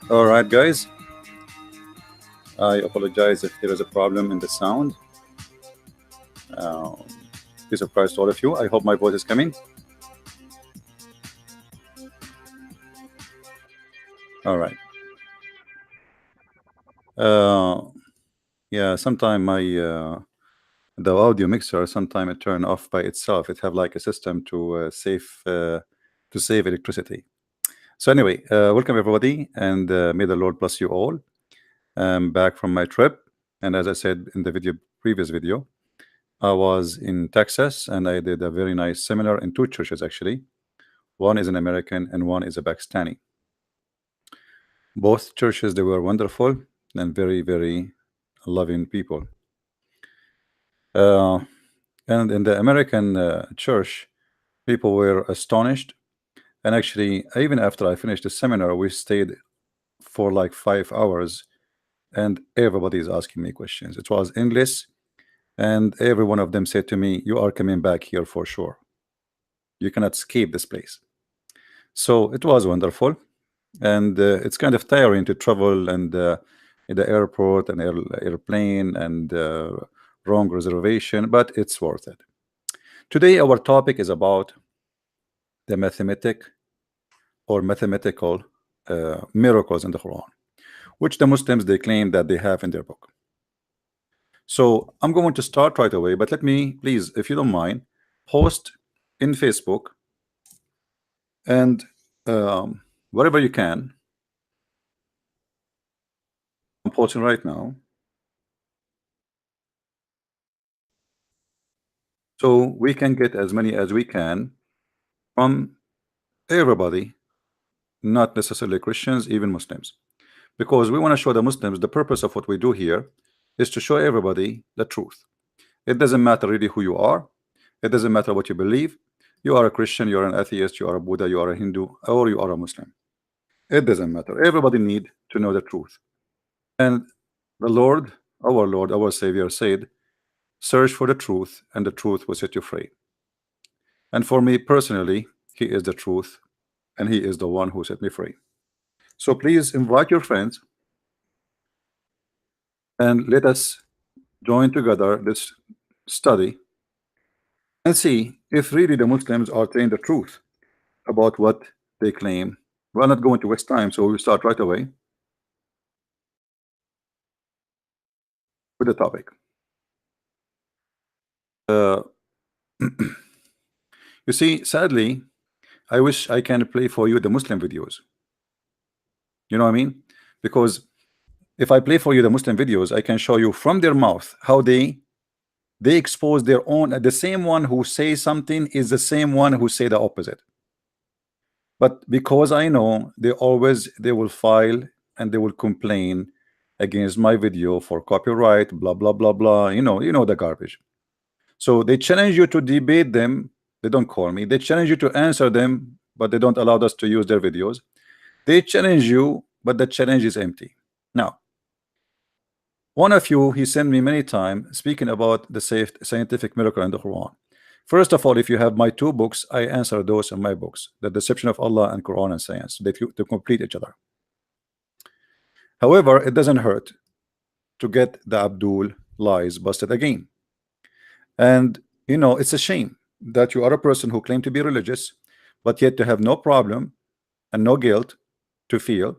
All right, guys. I apologize if there is a problem in the sound. Uh, Peace of Christ to all of you. I hope my voice is coming. All right. Uh, yeah, sometime my the audio mixer sometime it turn off by itself. It have like a system to save electricity. So anyway, welcome everybody, and may the Lord bless you all. I'm back from my trip, and as I said in the previous video, I was in Texas, and I did a very nice seminar in two churches actually. One is an American, and one is a Pakistani. Both churches, they were wonderful and very, very loving people. Uh, and in the American church, people were astonished. And actually, even after I finished the seminar, we stayed for like 5 hours, and everybody is asking me questions. It was English, and every one of them said to me, "You are coming back here for sure. You cannot escape this place." So it was wonderful, and it's kind of tiring to travel and in the airport and airplane and wrong reservation, but it's worth it. Today our topic is about the mathematical miracles in the Quran, which the Muslims they claim that they have in their book. So I'm going to start right away, but let me please, if you don't mind, post in Facebook and wherever you can. I'm posting right now. So we can get as many as we can from everybody, not necessarily Christians, even Muslims, because we want to show the Muslims the purpose of what we do here is to show everybody the truth. It doesn't matter really who you are. It doesn't matter what you believe. You are a Christian, you are an atheist, you are a Buddha, you are a Hindu, or you are a Muslim. It doesn't matter. Everybody need to know the truth. And the Lord, our Savior said, search for the truth, and the truth will set you free. And for me personally, He is the truth, and He is the one who set me free. So please invite your friends and let us join together this study and see if really the Muslims are telling the truth about what they claim. We're not going to waste time, so we'll start right away with the topic. You see, sadly, I wish I can play for you the Muslim videos. You know what I mean? Because if I play for you the Muslim videos, I can show you from their mouth how they expose their own. The same one who say something is the same one who say the opposite. But because I know they will file and they will complain against my video for copyright, blah blah blah blah. You know the garbage. So they challenge you to debate them. They don't call me. They challenge you to answer them, but they don't allow us to use their videos. They challenge you, but the challenge is empty. Now, one of you, he sent me many times speaking about the scientific miracle in the Quran. First of all, if you have my two books, I answer those in my books, The Deception of Allah and Quran and Science. They complete each other. However, it doesn't hurt to get the Abdul lies busted again. And it's a shame that you are a person who claim to be religious, but yet to have no problem and no guilt to feel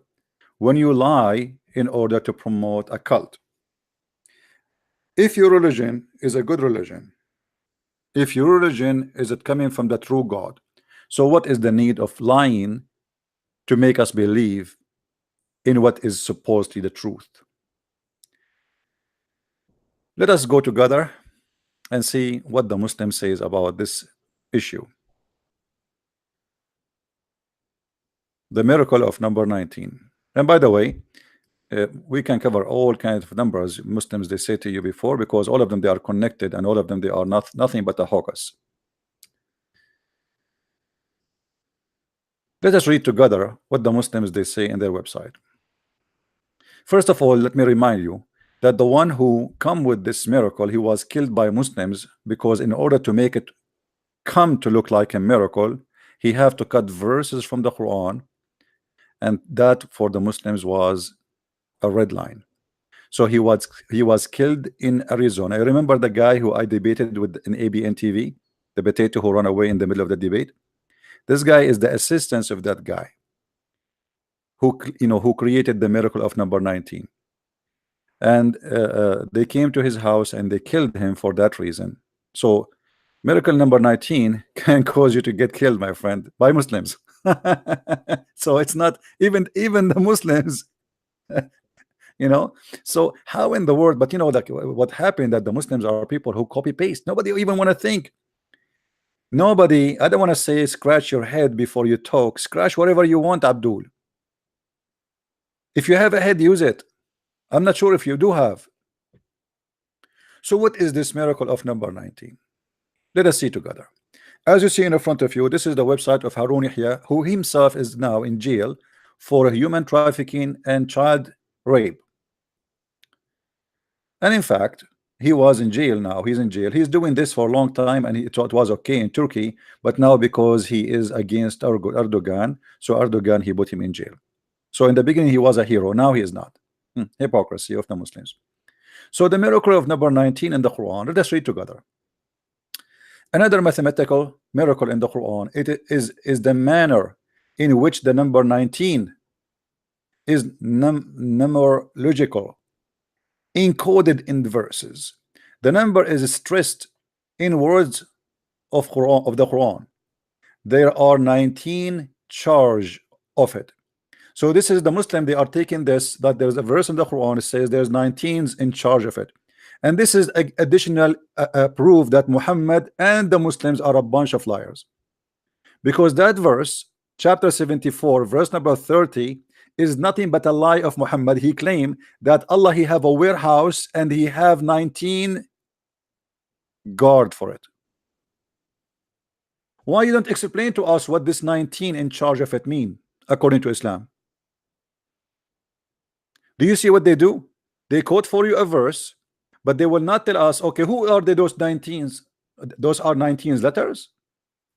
when you lie in order to promote a cult. If your religion is a good religion, if your religion is it coming from the true God, so what is the need of lying to make us believe in what is supposedly the truth? Let us go together and see what the Muslim says about this issue. The miracle of number 19. And by the way, we can cover all kinds of numbers Muslims they say to you before, because all of them they are connected, and all of them they are nothing but a hocus. Let us read together what the Muslims they say in their website. First of all, let me remind you that the one who come with this miracle, he was killed by Muslims, because in order to make it come to look like a miracle, he have to cut verses from the Quran and that for the Muslims was a red line. So he was killed in Arizona. I remember the guy who I debated with in ABN TV, the potato who ran away in the middle of the debate. This guy is the assistant of that guy who created the miracle of number 19. And they came to his house and they killed him for that reason. So miracle number 19 can cause you to get killed, my friend, by Muslims. So it's not even the Muslims. So how in the world? But that what happened, that the Muslims are people who copy paste. Nobody even want to think. Nobody, I don't want to say scratch your head before you talk. Scratch whatever you want, Abdul. If you have a head, use it. I'm not sure if you do have. So what is this miracle of number 19? Let us see together. As you see in front of you, this is the website of Harun Yahya, who himself is now in jail for human trafficking and child rape. And in fact, he was in jail. Now he's in jail. He's doing this for a long time, and it was okay in Turkey, but now because he is against Erdogan, so Erdogan, he put him in jail. So in the beginning he was a hero, now he is not. Hypocrisy of the Muslims. So the miracle of number 19 in the Quran, let us read together. Another mathematical miracle in the Quran, it is the manner in which the number 19 is numerological, encoded in verses. The number is stressed in words of the Quran. There are 19 charge of it. So this is the Muslim, they are taking this, that there's a verse in the Quran, it says there's 19s in charge of it. And this is additional proof that Muhammad and the Muslims are a bunch of liars. Because that verse, chapter 74, verse number 30, is nothing but a lie of Muhammad. He claimed that Allah, he have a warehouse and he have 19 guard for it. Why you don't explain to us what this 19 in charge of it mean according to Islam? Do you see what they do? They quote for you a verse, but they will not tell us, okay, who are those 19s? Those are 19s letters,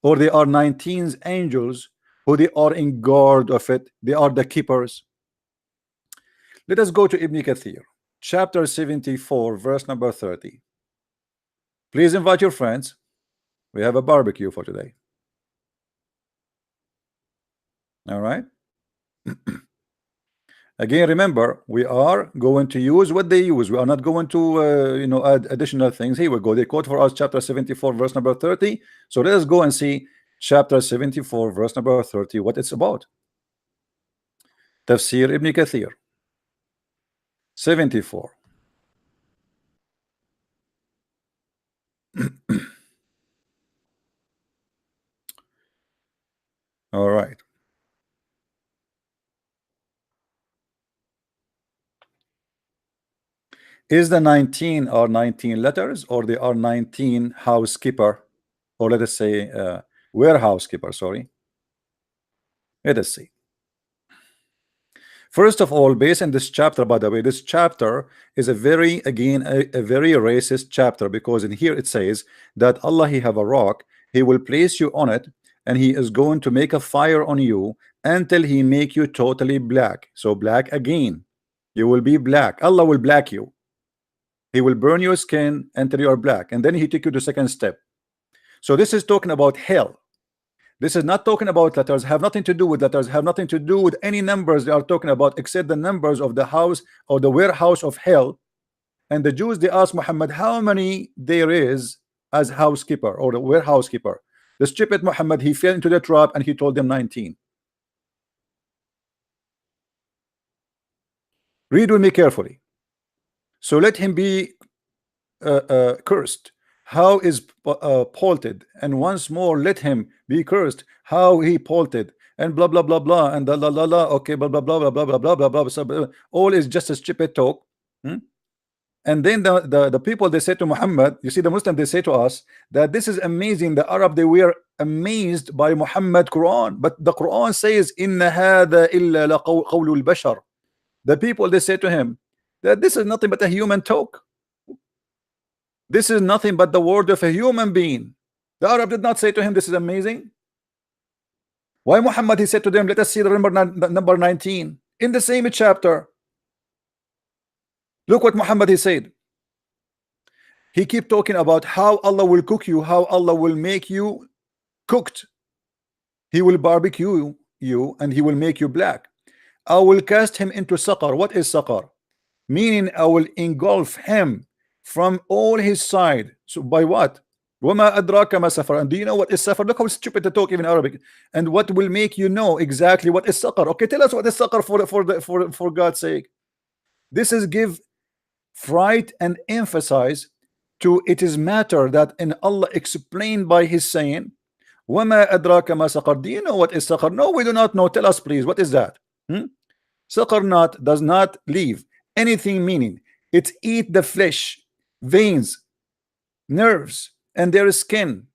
or they are 19s angels who they are in guard of it. They are the keepers. Let us go to Ibn Kathir, chapter 74, verse number 30. Please invite your friends. We have a barbecue for today. All right. Again, remember, we are going to use what they use. We are not going to add additional things. Here we go. They quote for us chapter 74, verse number 30. So let us go and see chapter 74, verse number 30, what it's about. Tafsir Ibn Kathir 74. All right. Is the 19 or 19 letters, or they are 19 housekeeper, or let us say warehouse keeper, sorry. Let us see. First of all, based on this chapter, by the way, this chapter is a very racist chapter, because in here it says that Allah, he have a rock, he will place you on it, and he is going to make a fire on you until he make you totally black. So black again, you will be black. Allah will black you. He will burn your skin until you are black, and then he take you to second step. So this is talking about hell. This is not talking about letters, have nothing to do with letters, have nothing to do with any numbers they are talking about, except the numbers of the house or the warehouse of hell. And the Jews, they asked Muhammad how many there is as housekeeper or the warehouse keeper. The stupid Muhammad, he fell into the trap and he told them 19. Read with me carefully. So let him be cursed. How is polted, and once more let him be cursed. How he polted, and blah blah blah blah, and la la la. Okay, blah blah blah blah blah blah blah blah blah. All is just a stupid talk. And then the people, they say to Muhammad, you see, the Muslim, they say to us that this is amazing. The Arab, they were amazed by Muhammad Quran, but the Quran says inna hadha illa la qawlul bashar. The people, they say to him that this is nothing but a human talk. This is nothing but the word of a human being. The Arab did not say to him, this is amazing. Why Muhammad, he said to them, let us see the number 19 in the same chapter. Look what Muhammad he said. He keep talking about how Allah will cook you, how Allah will make you cooked. He will barbecue you and he will make you black. I will cast him into saqar. What is saqar? Meaning I will engulf him from all his side. So by what? وَمَا أَدْرَاكَ مَا سَفَرَ. And do you know what is safar? Look how stupid to talk even Arabic. And what will make you know exactly what is saqar? Okay, tell us what is saqar for God's sake. This is give fright and emphasize to it is matter that in Allah explained by his saying وَمَا أَدْرَاكَ مَا سَقَرْ. Do you know what is saqar? No, we do not know. Tell us please, what is that? Saqar does not leave anything meaning. It eat the flesh, veins, nerves, and their skin.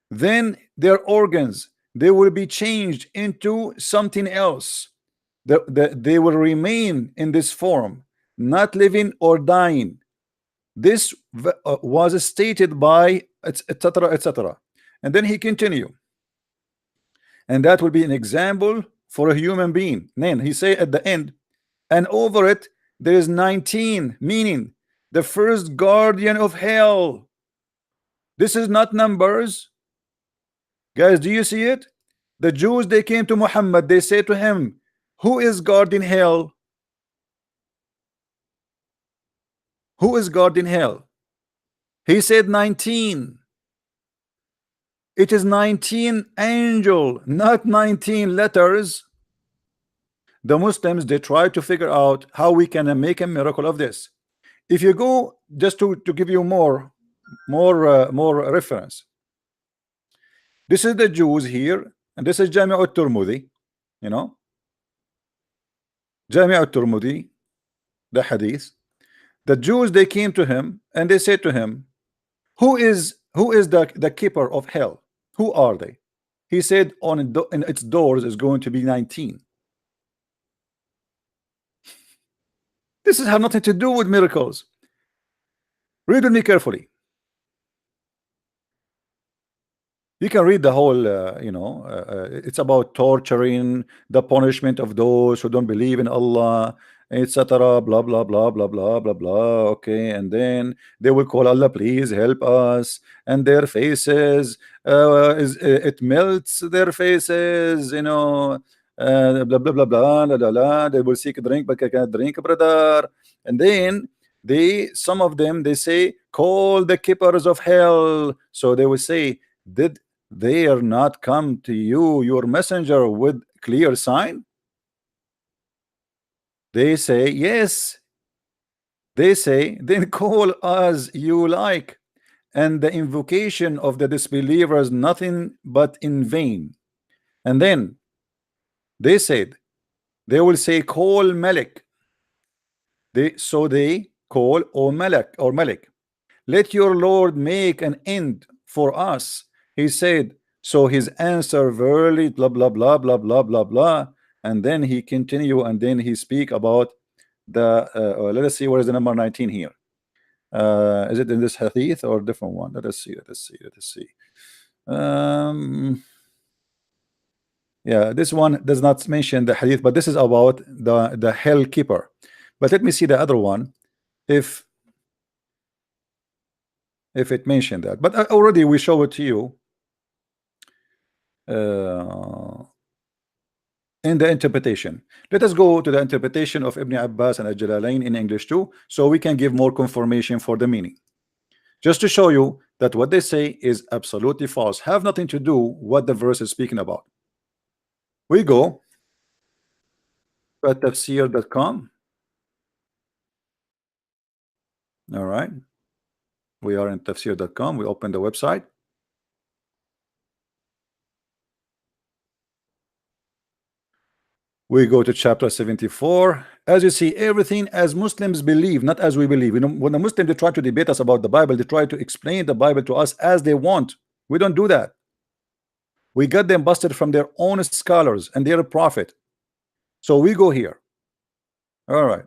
Then their organs, they will be changed into something else. They will remain in this form, not living or dying. This was stated by etc etc. And then he continue, and that will be an example for a human being. Then he say at the end, and over it there is 19, meaning the first guardian of hell. This is not numbers, guys. Do you see it? The Jews, they came to Muhammad, they say to him, who is guarding hell? Who is guarding hell? He said 19. It is 19 angel, not 19 letters. The Muslims, they try to figure out how we can make a miracle of this. If you go, just to give you more reference, this is the Jews here, and this is Jami' al-Tirmidhi, you know, Jami' al-Tirmidhi, the hadith. The Jews, they came to him and they said to him, who is the keeper of hell? Who are they? He said in its doors is going to be 19. This has have nothing to do with miracles. Read with me carefully. You can read the whole, it's about torturing, the punishment of those who don't believe in Allah, etc. Blah blah blah blah blah blah blah. Okay, and then they will call Allah, please help us, and their faces, it melts their faces, blah blah blah blah blah blah. They will seek a drink, but I can't drink, brother. And then some of them, they say, call the keepers of hell. So they will say, did they are not come to you, your messenger, with clear sign? They say yes. They say, then call as you like, and the invocation of the disbelievers nothing but in vain. And then they said, they will say, call Malik. So they call, O Malik, or Malik, let your Lord make an end for us. He said, so his answer, verily, blah blah blah blah blah blah blah. And then he continue, and then he speak about the let us see, what is the number 19 here. Is it in this hadith or a different one? Let us see. Yeah, this one does not mention the hadith, but this is about the hell keeper. But let me see the other one, if it mentioned that. But already we show it to you in the interpretation. Let us go to the interpretation of Ibn Abbas and Al-Jalalain in English too, so we can give more confirmation for the meaning, just to show you that what they say is absolutely false, have nothing to do what the verse is speaking about. We go at tafsir.com. all right, we are in tafsir.com. we open the website. We go to chapter 74. As you see, everything as Muslims believe, not as we believe. When the Muslims, they try to debate us about the Bible, they try to explain the Bible to us as they want. We don't do that. We got them busted from their own scholars and their prophet. So we go here. All right.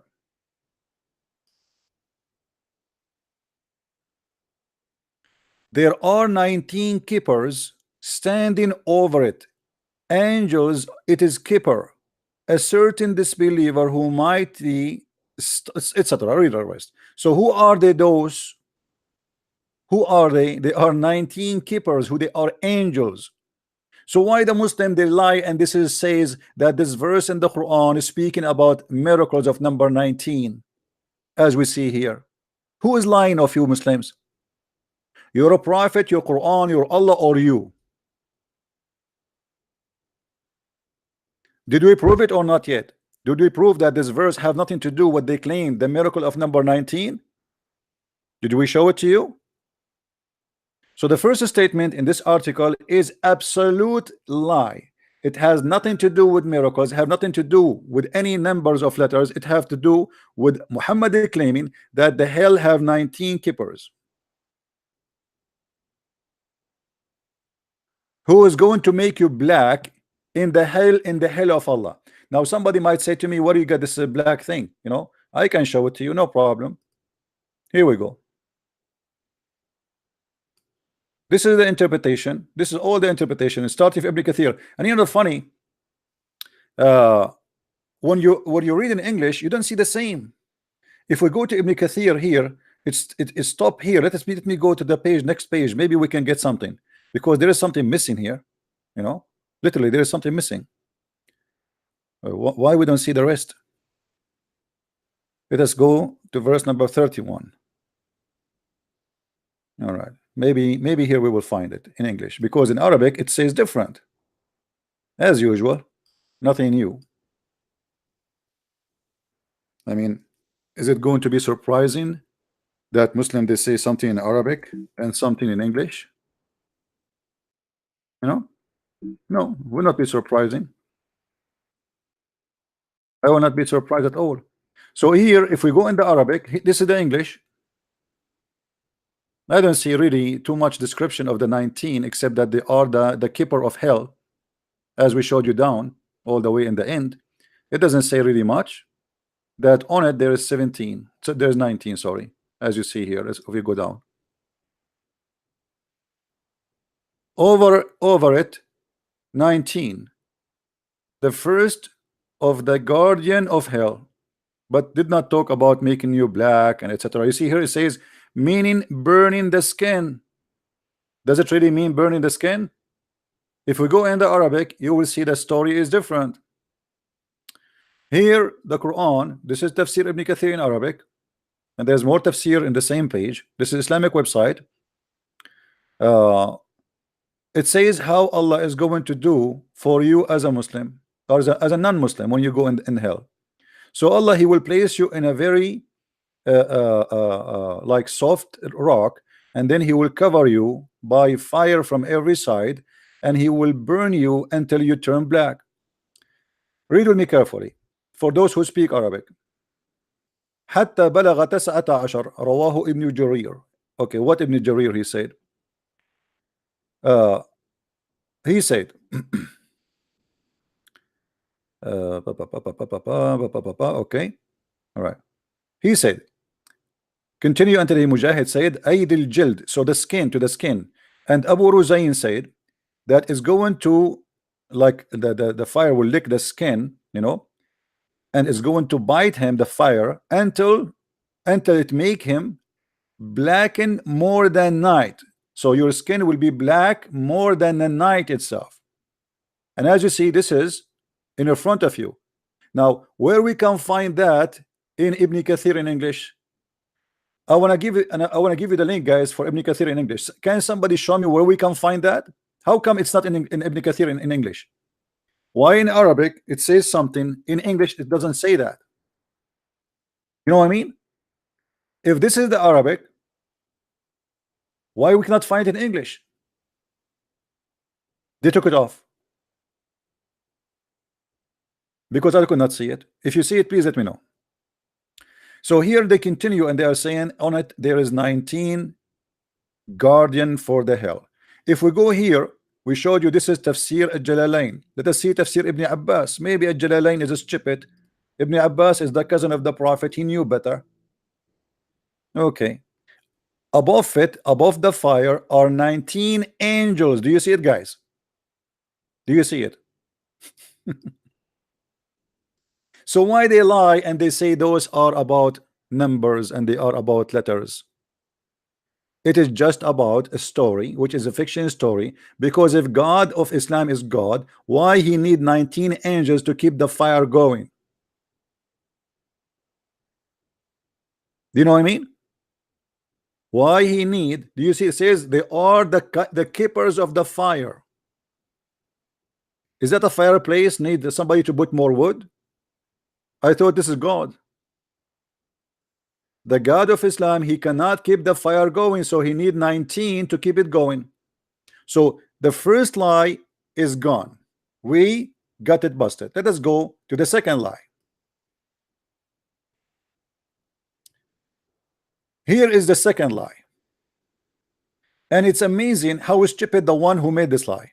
There are 19 keepers standing over it, angels, it is keeper, a certain disbeliever who might be, etc. Read the rest. So who are they? Those who are they? They are 19 keepers, who they are angels. So why the Muslim they lie, and this is says that this verse in the Quran is speaking about miracles of number 19, as we see here. Who is lying of you Muslims? You're a prophet, your Quran, your Allah, or you? Did we prove it or not yet? Did we prove that this verse have nothing to do with what they claim, the miracle of number 19? Did we show it to you? So the first statement in this article is absolute lie. It has nothing to do with miracles, have nothing to do with any numbers of letters. It have to do with Muhammad claiming that the hell have 19 keepers. Who is going to make you black in the hell of Allah? Now somebody might say to me, where do you get this black thing? You know, I can show it to you, no problem. Here we go. This is the interpretation. This is all the interpretation. It starts with Ibn Kathir. And you know, funny, when you read in English, you don't see the same. If we go to Ibn Kathir here, it's stop here. Let me go to the page, next page. Maybe we can get something, because there is something missing here. You know, literally there is something missing. Why we don't see the rest? Let us go to verse number 31. All right. Maybe here we will find it in English, because in Arabic it says different. As usual, nothing new. I mean, is it going to be surprising that Muslim they say something in Arabic and something in English? You know, no, will not be surprising. I will not be surprised at all. So here, if we go in the Arabic, this is the English. I don't see really too much description of the 19, except that they are the keeper of hell, as we showed you down all the way in the end. It doesn't say really much. That on it there is 17, so there's 19, sorry, as you see here, as if you go down over it, 19, the first of the guardian of hell, but did not talk about making you black and etc. You see here it says meaning burning the skin. Does it really mean burning the skin? If we go in the Arabic, you will see the story is different. Here the Quran, this is Tafsir Ibn Kathir in Arabic, and there's more tafsir in the same page. This is Islamic website. It says how Allah is going to do for you as a Muslim or as a non-Muslim when you go in hell. So Allah, he will place you in a very like soft rock, and then he will cover you by fire from every side, and he will burn you until you turn black. Read with me carefully for those who speak Arabic. حتى بلغ 19 رواه ابن جرير. Okay, what Ibn Jarir he said? He said okay, all right. He said, continue until Mujahid said أيد الجلد, so the skin, to the skin. And Abu Ruzayn said that is going to, like the fire will lick the skin, you know, and is going to bite him, the fire, until it make him blacken more than night. So your skin will be black more than the night itself. And as you see, this is in front of you. Now, where we can find that in Ibn Kathir in English? I want to give it, and I want to give you the link, guys, for Ibn Kathir in English. Can somebody show me where we can find that? How come it's not in Ibn Kathir in English? Why in Arabic it says something, in English it doesn't say that? You know what I mean? If this is the Arabic, why we cannot find it in English? They took it off because I could not see it. If you see it, please let me know. So here they continue, and they are saying on it there is 19 guardian for the hell. If we go here, we showed you this is Tafsir al-Jalalain. Let us see Tafsir Ibn Abbas. Maybe al-Jalalain is stupid. Ibn Abbas is the cousin of the Prophet. He knew better. Okay. Above it, above the fire, are 19 angels. Do you see it, guys? Do you see it? So why they lie and they say those are about numbers and they are about letters? It is just about a story, which is a fiction story, because if God of Islam is God, why he need 19 angels to keep the fire going? Do you know what I mean? Why he need? Do you see? It says they are the keepers of the fire. Is that a fireplace need somebody to put more wood? I thought this is God. The God of Islam, he cannot keep the fire going, so he need 19 to keep it going. So the first lie is gone. We got it busted. Let us go to the second lie. Here is the second lie. And it's amazing how stupid the one who made this lie.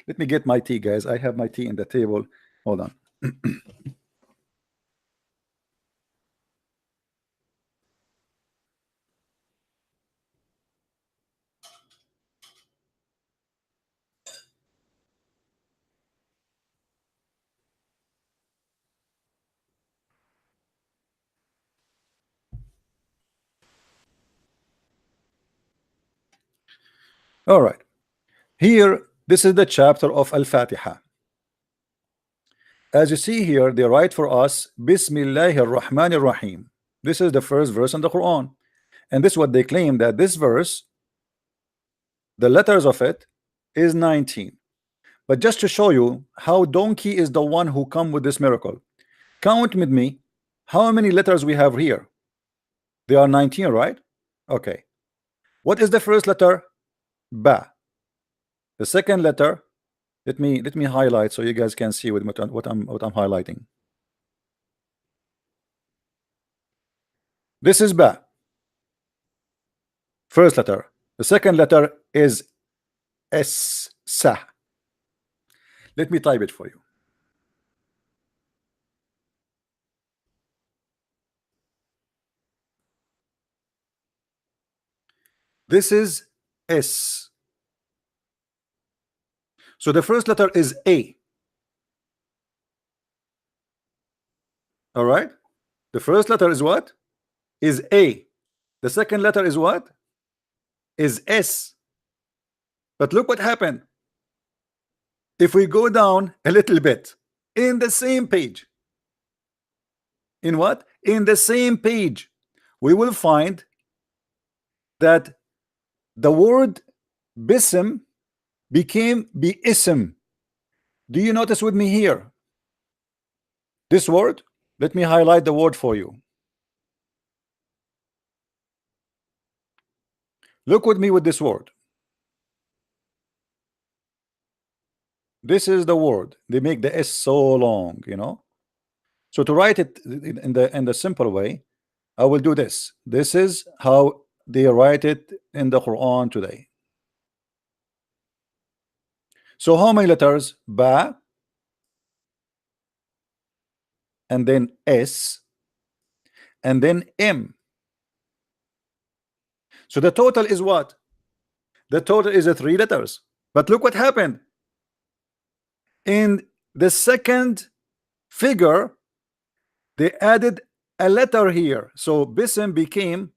Let me get my tea, guys. I have my tea in the table. Hold on. All right. Here, this is the chapter of Al-Fatiha. As you see here, they write for us, Bismillahir Rahmanir Rahim. This is the first verse in the Quran. And this is what they claim, that this verse, the letters of it is 19. But just to show you how donkey is the one who come with this miracle, count with me how many letters we have here. They are 19, right? Okay. What is the first letter? Ba. The second letter, let me highlight so you guys can see what I'm highlighting. This is Ba. First letter. The second letter is S. Sa. Let me type it for you. This is S. So the first letter is A. All right. The first letter is what? Is A. The second letter is what? Is S. But look what happened. If we go down a little bit in the same page, in what? In the same page, we will find that the word Bism became Bi'ism. Do you notice with me here? This word, let me highlight the word for you. Look with me with this word. This is the word. They make the S so long, you know. So to write it in the simple way, I will do this. This is how they write it in the Quran today. So how many letters? Ba, and then S, and then M. So the total is what? The total is 3 letters. But look what happened. In the second figure, they added a letter here. So Bism became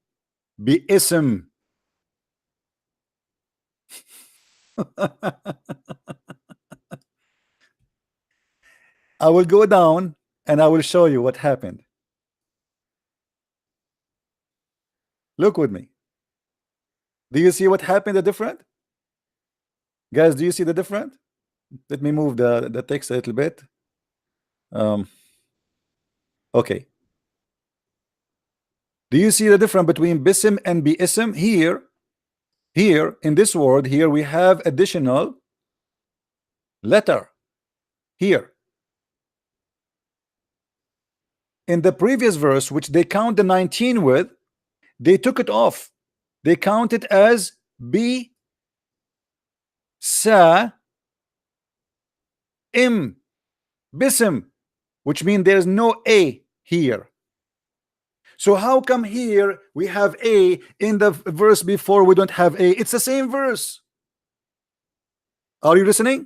Bi'ism. I will go down and I will show you what happened. Look with me. Do you see what happened? The different? Guys, do you see the different? Let me move the text a little bit. Okay. Do you see the difference between Bism and Bi'ism? Here in this word, here we have additional letter. Here. In the previous verse, which they count the 19 with, they took it off. They count it as B Sa Im Bism, which means there's no A here. So how come here we have A, in the verse before we don't have A? It's the same verse. Are you listening?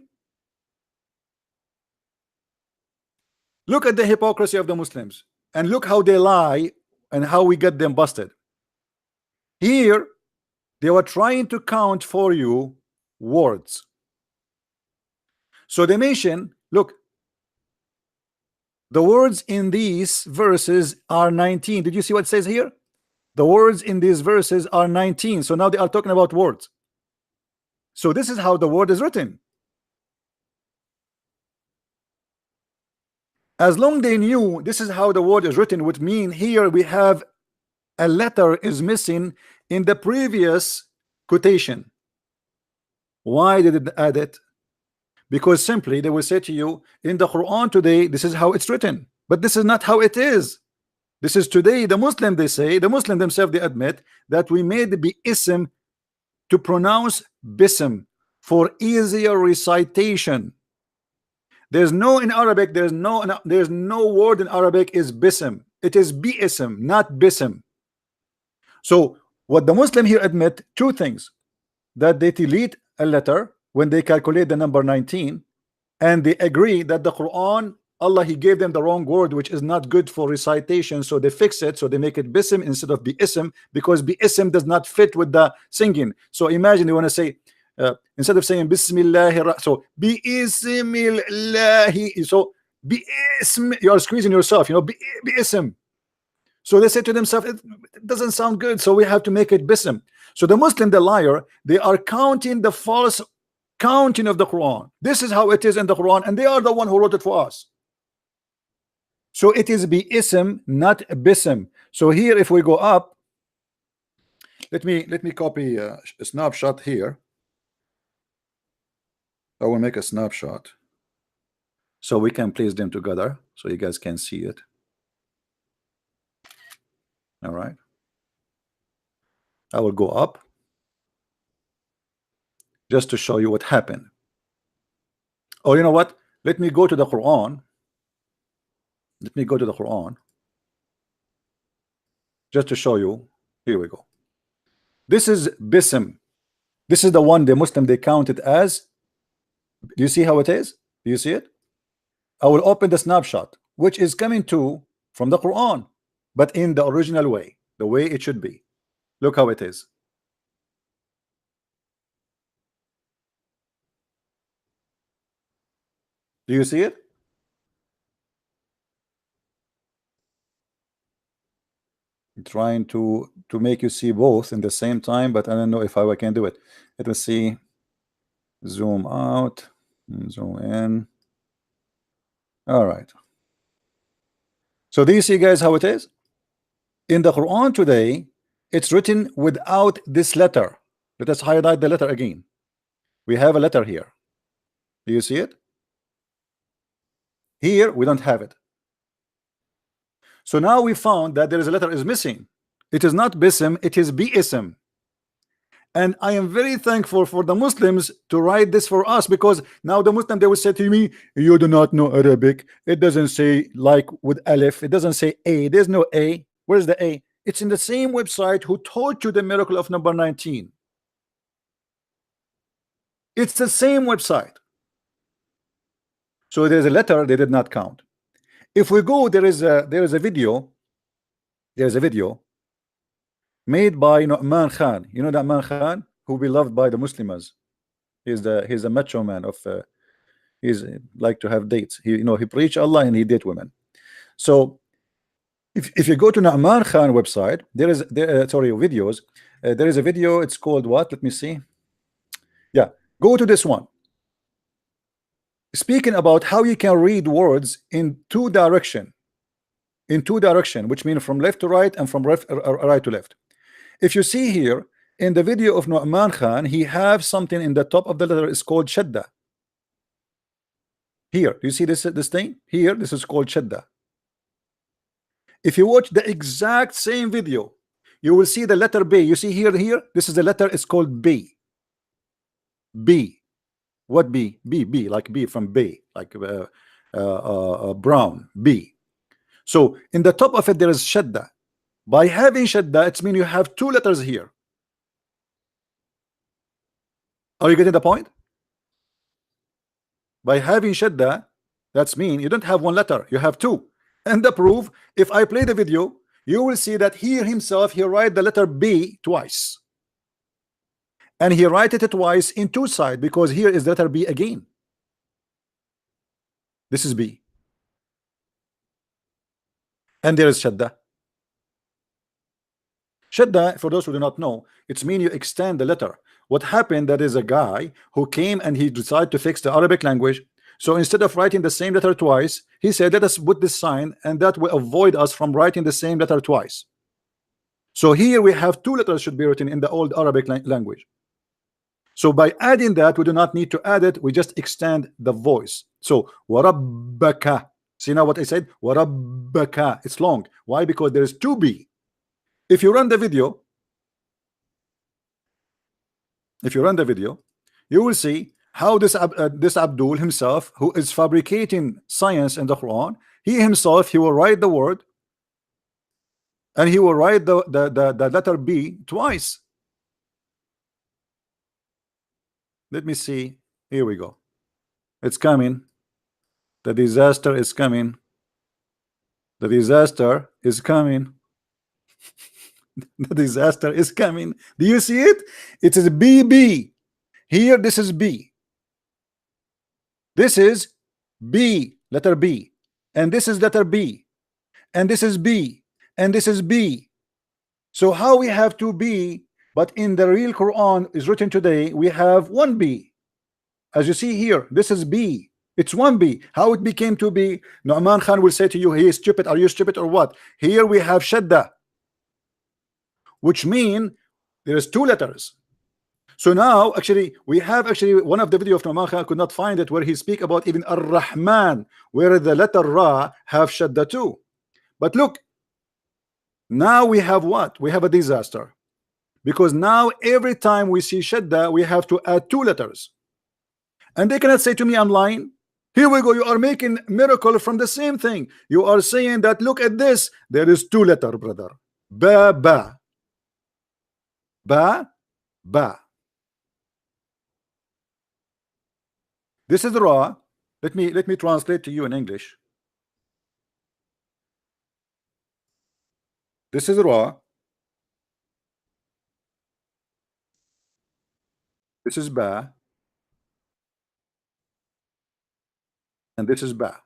Look at the hypocrisy of the Muslims, and look how they lie and how we get them busted. Here they were trying to count for you words. So they mention, look, the words in these verses are 19. Did you see what it says here? The words in these verses are 19. So now they are talking about words. So this is how the word is written. As long they knew this is how the word is written, would mean here we have a letter is missing in the previous quotation. Why did it add it? Because simply they will say to you, in the Quran today, this is how it's written, but this is not how it is. This is today the Muslim, they say, the Muslim themselves, they admit that we made the ism to pronounce bism for easier recitation. There's no in Arabic, there's no word in Arabic is bism. It is biism, not bism. So what the Muslim here admit, two things: that they delete a letter when they calculate the number 19, and they agree that the Quran, Allah, he gave them the wrong word, which is not good for recitation, so they fix it, so they make it bism instead of biism, because biism does not fit with the singing. So imagine you want to say, instead of saying Bismillah, so Bismillah, so Bism, you are squeezing yourself, you know, Bism. So they say to themselves, it doesn't sound good, so we have to make it Bism. So the Muslim, the liar, they are counting the false counting of the Quran. This is how it is in the Quran, and they are the one who wrote it for us. So it is Bism, not Bism. So here, if we go up, let me copy a snapshot here. I will make a snapshot so we can place them together so you guys can see it. All right, I will go up just to show you what happened. Oh, you know what? Let me go to the Quran. Let me go to the Quran just to show you. Here we go. This is Bism. This is the one the Muslim they count it as. Do you see how it is? Do you see it? I will open the snapshot, which is coming to from the Quran, but in the original way, the way it should be. Look how it is. Do you see it? I'm trying to make you see both in the same time, but I don't know if I can do it. Let me see. Zoom out, zoom in. All right. So do you see, guys, how it is? In the Quran today, it's written without this letter. Let us highlight the letter again. We have a letter here. Do you see it? Here we don't have it. So now we found that there is a letter is missing. It is not Bism, it is Biism. And I am very thankful for the Muslims to write this for us, because now the Muslim, they will say to me, you do not know Arabic. It doesn't say like with Alif. It doesn't say A. There's no A. Where's the A? It's in the same website who taught you the miracle of number 19. It's the same website. So there's a letter they did not count. If we go, there is a video. There's a video made by Nu'man Khan. You know Nu'man Khan, who beloved by the Muslims. He's a macho man of he's like to have dates. He he preach Allah and he date women. So if you go to Nu'man Khan website, there is videos. There is a video. It's called what? Let me see. Yeah, go to this one. Speaking about how you can read words in two direction, which means from left to right and from right to left. If you see here in the video of Nu'man Khan, he have something in the top of the letter is called shadda. Here, do you see this thing here? This is called shadda. If you watch the exact same video, you will see the letter B. You see here, this is the letter, it's called B. B. What B? B, like B from B, like brown, B. So in the top of it, there is shadda. By having shadda, it means you have two letters here. Are you getting the point? By having shadda, That's mean you don't have one letter, you have two. And the proof, if I play the video, you will see that here himself he write the letter B twice, and he write it twice in two sides, because here is the letter B again. This is B, and there is shadda. Shadda, for those who do not know, it's mean you extend the letter. What happened, that is a guy who came and he decided to fix the Arabic language. So instead of writing the same letter twice, he said, let us put this sign, and that will avoid us from writing the same letter twice. So here we have two letters should be written in the old Arabic language. So by adding that, we do not need to add it, we just extend the voice. So warabbaka. See now what I said? Warabbaka. It's long. Why? Because there is two B. If you run the video, you will see how this Abdul himself, who is fabricating science in the Quran, he himself, he will write the word, and he will write the letter B twice. Let me see. Here we go. It's coming. The disaster is coming. The disaster is coming. The disaster is coming. Do you see it? It is BB. Here, this is B. This is B, letter B. And this is letter B. And this is B. And this is B. So how we have two B, but in the real Quran is written today, we have one B. As you see here, this is B. It's one B. How it became two B? Nu'man Khan will say to you, he is stupid. Are you stupid or what? Here we have shadda, which mean there is two letters. So now actually we have one of the video of Nu'man Khan, could not find it, where he speak about even Ar-Rahman, where the letter Ra have shadda too. But look, now we have what? We have a disaster, because now every time we see shadda, we have to add two letters. And they cannot say to me I'm lying. Here we go, you are making miracle from the same thing. You are saying that, look at this, there is two letter, brother. Ba ba. Ba ba. This is Ra. Let me translate to you in English. This is Ra. This is Ba. And this is Ba.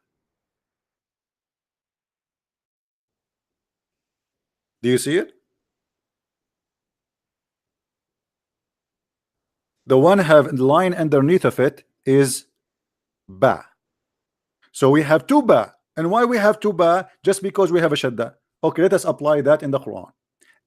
Do you see it? The one have line underneath of it is Ba. So we have two Ba. And why we have two Ba? Just because we have a shadda. Okay, let us apply that in the Quran.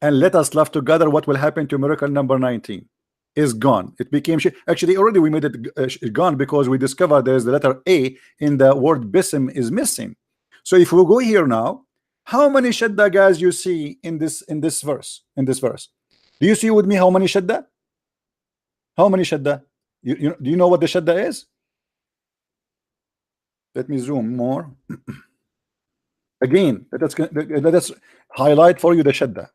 And let us laugh together what will happen to miracle number 19. Is gone. It became actually already we made it gone, because we discovered there's the letter A in the word bisim is missing. So if we go here now, how many shadda guys you see in this verse? Do you see with me how many shadda? How many shadda? Do you know what the shadda is? Let me zoom more. Again, let us highlight for you the shadda.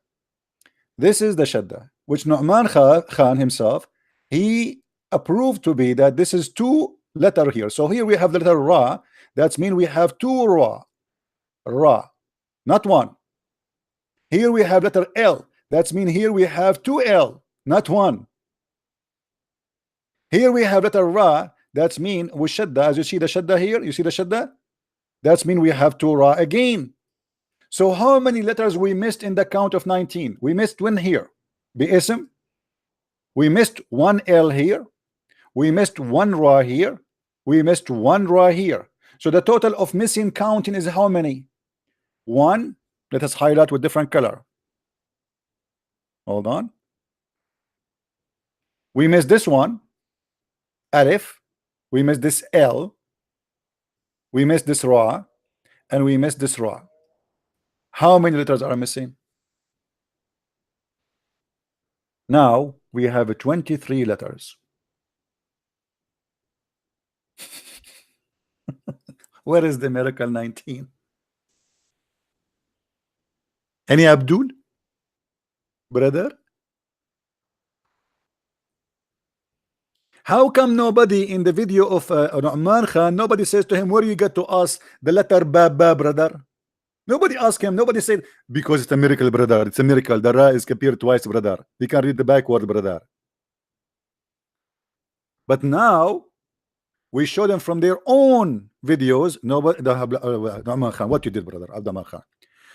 This is the shadda, which Nu'man Khan himself, he approved to be that this is two letter here. So here we have the letter Ra. That's mean we have two Ra. Ra, not one. Here we have letter L. That's mean here we have two L, not one. Here we have letter Ra. That's mean with shadda. As you see the shadda here, you see the shadda? That's mean we have two Ra again. So how many letters we missed in the count of 19? We missed one here, Bi'ism. We missed one L here. We missed one Ra here. We missed one Ra here. So the total of missing counting is how many? One. Let us highlight with different color. Hold on. We missed this one, Alif. We missed this L. We missed this Ra. And we missed this Ra. How many letters are missing? Now we have 23 letters. Where is the miracle 19? Any Abdul? Brother? How come nobody in the video of Nu'man Khan, nobody says to him, where you get to us the letter ba ba, brother? Nobody asked him, nobody said, because it's a miracle, brother. It's a miracle. The ra is appeared twice, brother. You can read the backward, brother. But now we show them from their own videos. Nobody, Nu'man Khan, what you did, brother, Abdul Khan.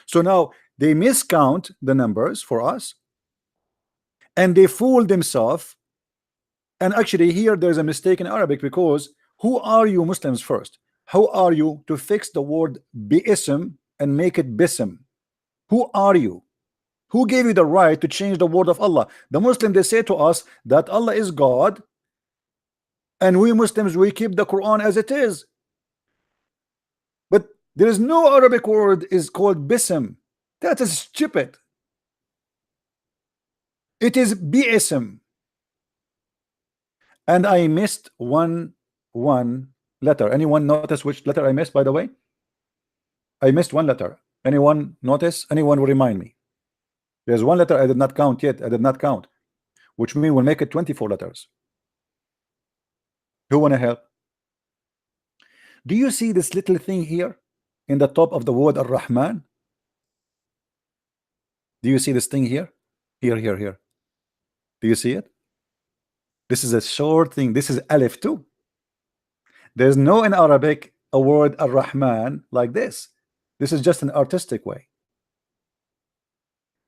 So now they miscount the numbers for us, and they fool themselves. And actually, here there's a mistake in Arabic, because who are you Muslims first? How are you to fix the word bi'ism and make it bism? Who are you? Who gave you the right to change the word of Allah? The Muslim, they say to us that Allah is God, and we Muslims, we keep the Quran as it is. But there is no Arabic word is called bism. That is stupid. It is bi'ism. And I missed one letter. Anyone notice which letter I missed, by the way? I missed one letter. Anyone notice? Anyone will remind me? There's one letter I did not count yet. I did not count, which means we'll make it 24 letters. Who want to help? Do you see this little thing here in the top of the word Ar-Rahman? Do you see this thing here? Here. Do you see it? This is a short thing. This is Alif too. There's no in Arabic a word Ar-Rahman like this. This is just an artistic way.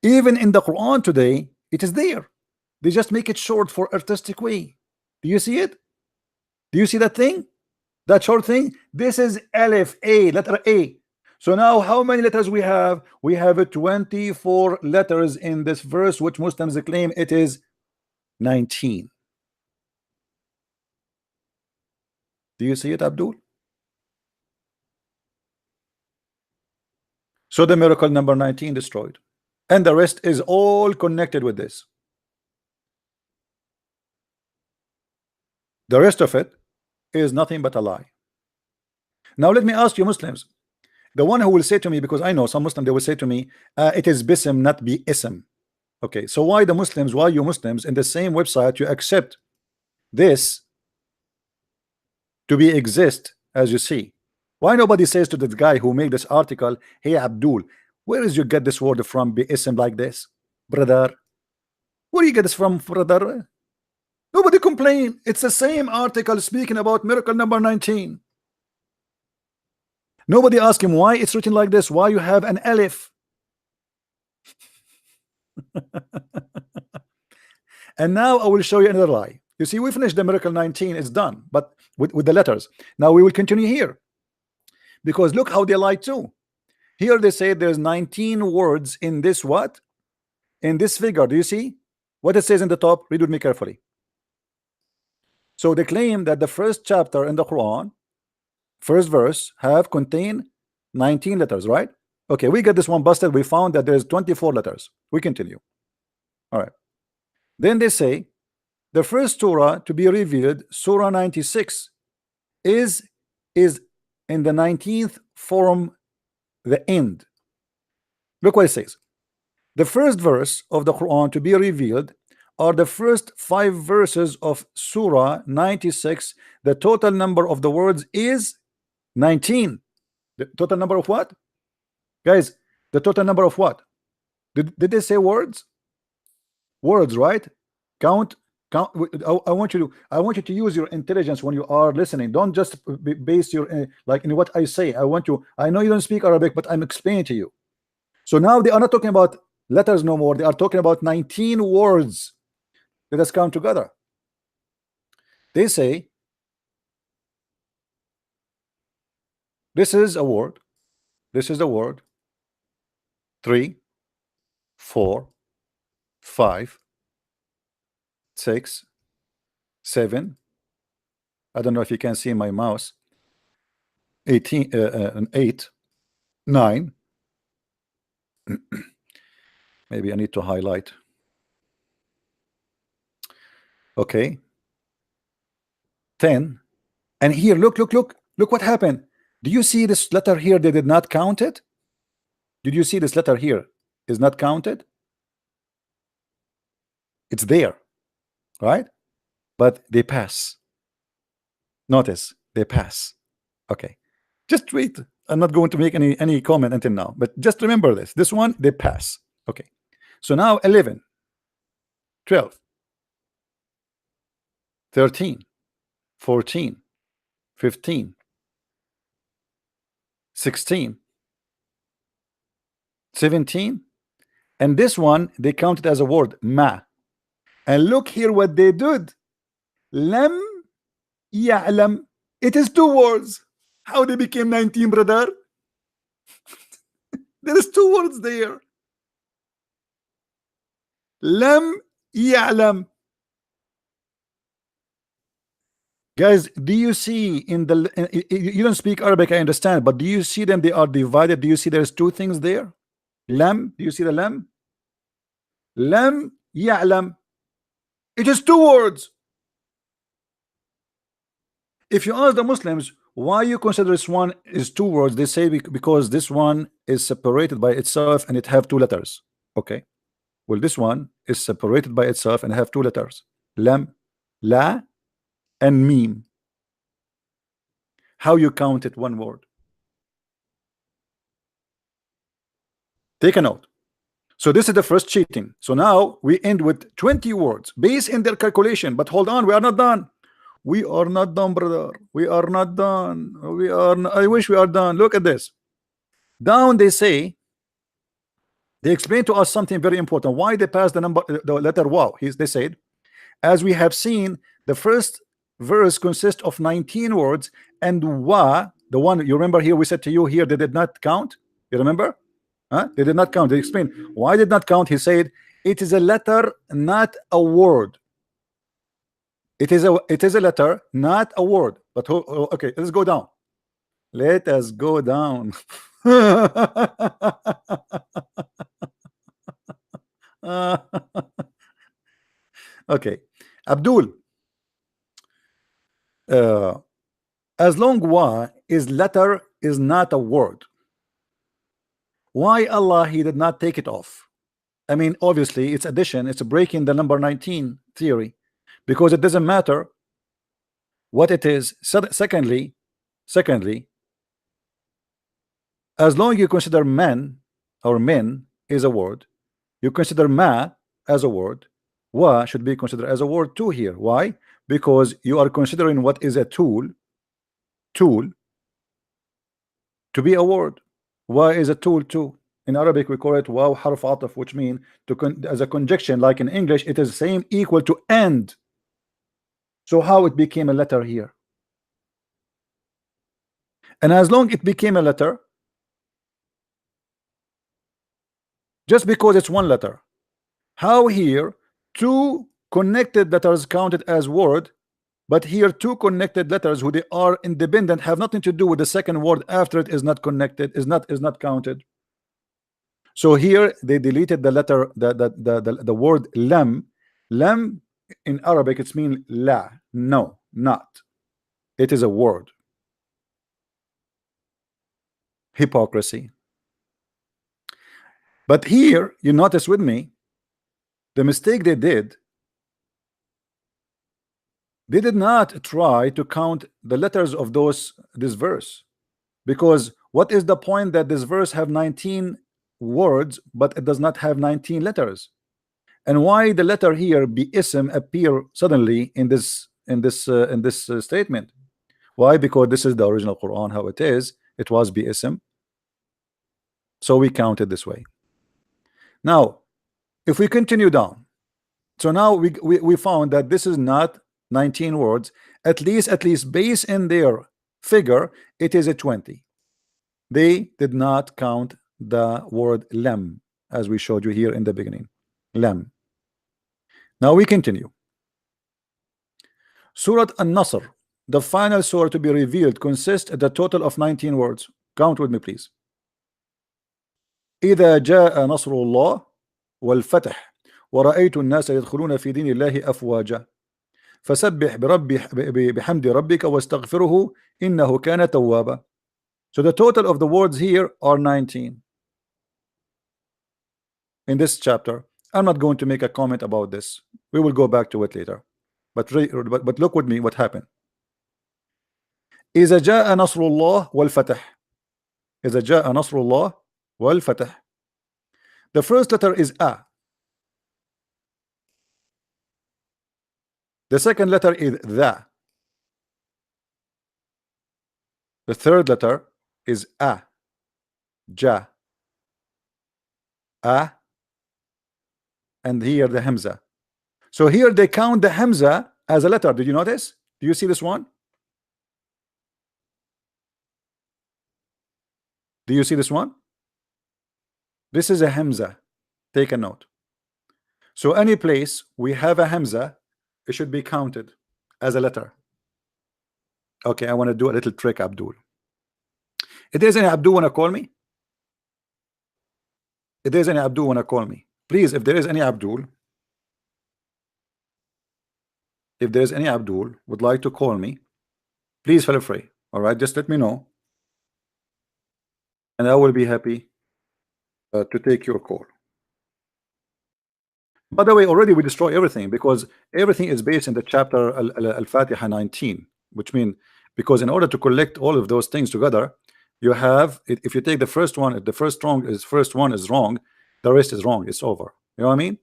Even in the Quran today, it is there. They just make it short for artistic way. Do you see it? Do you see that thing? That short thing? This is Alif, A, letter A. So now how many letters we have? We have 24 letters in this verse, which Muslims claim it is 19. Do you see it, Abdul? So the miracle number 19 destroyed, and the rest is all connected with this. The rest of it is nothing but a lie. Now let me ask you Muslims, the one who will say to me, because I know some Muslims, they will say to me, it is bism, not be ism. Okay, so why the Muslims, why you Muslims in the same website you accept this to be exist as you see? Why nobody says to the guy who made this article, hey Abdul, where is you get this word from, be ism like this, brother? Where do you get this from, brother? Nobody complain. It's the same article speaking about miracle number 19. Nobody ask him why it's written like this, why you have an alif. And now I will show you another lie. You see, we finished the miracle 19, it's done, but with the letters. Now we will continue here, because look how they lie too. Here they say there's 19 words in this what? In this figure. Do you see what it says in the top? Read with me carefully. So they claim that the first chapter in the Quran, first verse, have contained 19 letters, right? Okay, we get this one busted. We found that there's 24 letters. We continue. All right. Then they say the first surah to be revealed, surah 96, is in the 19th from the end. Look what it says. The first verse of the Quran to be revealed are the first 5 verses of surah 96. The total number of the words is 19. The total number of what, guys? The total number of what? Did they say words? Words, right? Count. I want you to use your intelligence when you are listening. Don't just base your like in what I say. I know you don't speak Arabic, but I'm explaining to you. So now they are not talking about letters no more. They are talking about 19 words. Let us count together. They say this is a word. This is the word. 3, 4, 5, 6, 7. I don't know if you can see my mouse. 18, 8, 9. Maybe I need to highlight. Okay. 10. And here, look what happened. Do you see this letter here? They did not count it. Did you see this letter here is not counted? It's there, right? but they pass. Notice they pass. Okay, just wait. I'm not going to make any comment until now, but just remember this one they pass. Okay, so now 11, 12, 13, 14, 15, 16, 17, and this one they counted as a word, ma. And look here what they did. Lam ya'lam. It is two words. How they became 19, brother? There is two words there. Lam ya'lam. Guys, do you see in the you don't speak Arabic, I understand, but do you see them? They are divided. Do you see there's two things there? Lam, do you see the lam? Lam ya'lam. It is two words. If you ask the Muslims why you consider this one is two words, they say because this one is separated by itself and it have two letters. Okay, well, this one is separated by itself and have two letters, lam, la, and meme. How you count it one word? Take a note. So this is the first cheating. So now we end with 20 words based in their calculation. But hold on, we are not done. We are not done, brother. We are not done. We are not, I wish we are done. Look at this. Down they say, they explain to us something very important. Why they passed the number, the letter wow. They said, as we have seen, the first verse consists of 19 words, and wa, the one you remember here, we said to you here they did not count. You remember? Huh? They did not count. They explained why did not count. He said it is a letter, not a word. It is a letter, not a word. But okay, let's go down. Let us go down. Okay, Abdul. As long wa is letter is not a word. Why Allah he did not take it off? I mean, obviously it's addition. It's breaking the number 19 theory, because it doesn't matter what it is. Secondly, as long you consider men or men is a word, you consider ma as a word, wa should be considered as a word too here. Why? Because you are considering what is a tool to be a word. Wa is a tool too. In Arabic we call it waw harf ataf, which mean to as a conjunction. Like in English it is same equal to end. So how it became a letter here? And as long it became a letter, just because it's one letter, how here two connected letters counted as word, but here two connected letters who they are independent have nothing to do with the second word after it is not connected, is not counted. So here they deleted the letter, the word lam. Lam in Arabic it's mean la, no, not. It is a word. Hypocrisy. But here you notice with me the mistake they did not try to count the letters of this verse, because what is the point that this verse have 19 words but it does not have 19 letters? And why the letter here be ism appear suddenly in this statement? Why? Because this is the original Quran, how it is. It was be ism, so we count it this way. Now if we continue down, so now we found that this is not 19 words, at least based in their figure it is a 20. They did not count the word lam as we showed you here in the beginning, lam. Now we continue. Surah An-Nasr, the final surah to be revealed, consists of the total of 19 words. Count with me please. إذا جاء نصر الله والفتح ورأيت الناس يدخلون في دين الله أفواجا فسبح بحمد ربك واستغفره إنه كان توابا. So the total of the words here are 19 in this chapter. I'm not going to make a comment about this. We will go back to it later. but look with me what happened. إذا جاء نصر الله والفتح. إذا جاء نصر الله والفتح. The first letter is A. The second letter is the. The third letter is A. Ja. A. And here the Hamza. So here they count the Hamza as a letter. Did you notice? Do you see this one? Do you see this one? This is a Hamza. Take a note. So any place we have a Hamza, it should be counted as a letter. Okay, I want to do a little trick, Abdul. If there's any Abdul wanna call me? If there's any Abdul wanna call me, please. If there is any Abdul, if there's any Abdul would like to call me, please feel free. All right, just let me know, and I will be happy to take your call. By the way, already we destroy everything because everything is based in the chapter Al-Fatiha 19, which means because in order to collect all of those things together, you have, if you take the first one, if the first one is wrong, the rest is wrong. It's over. You know what I mean?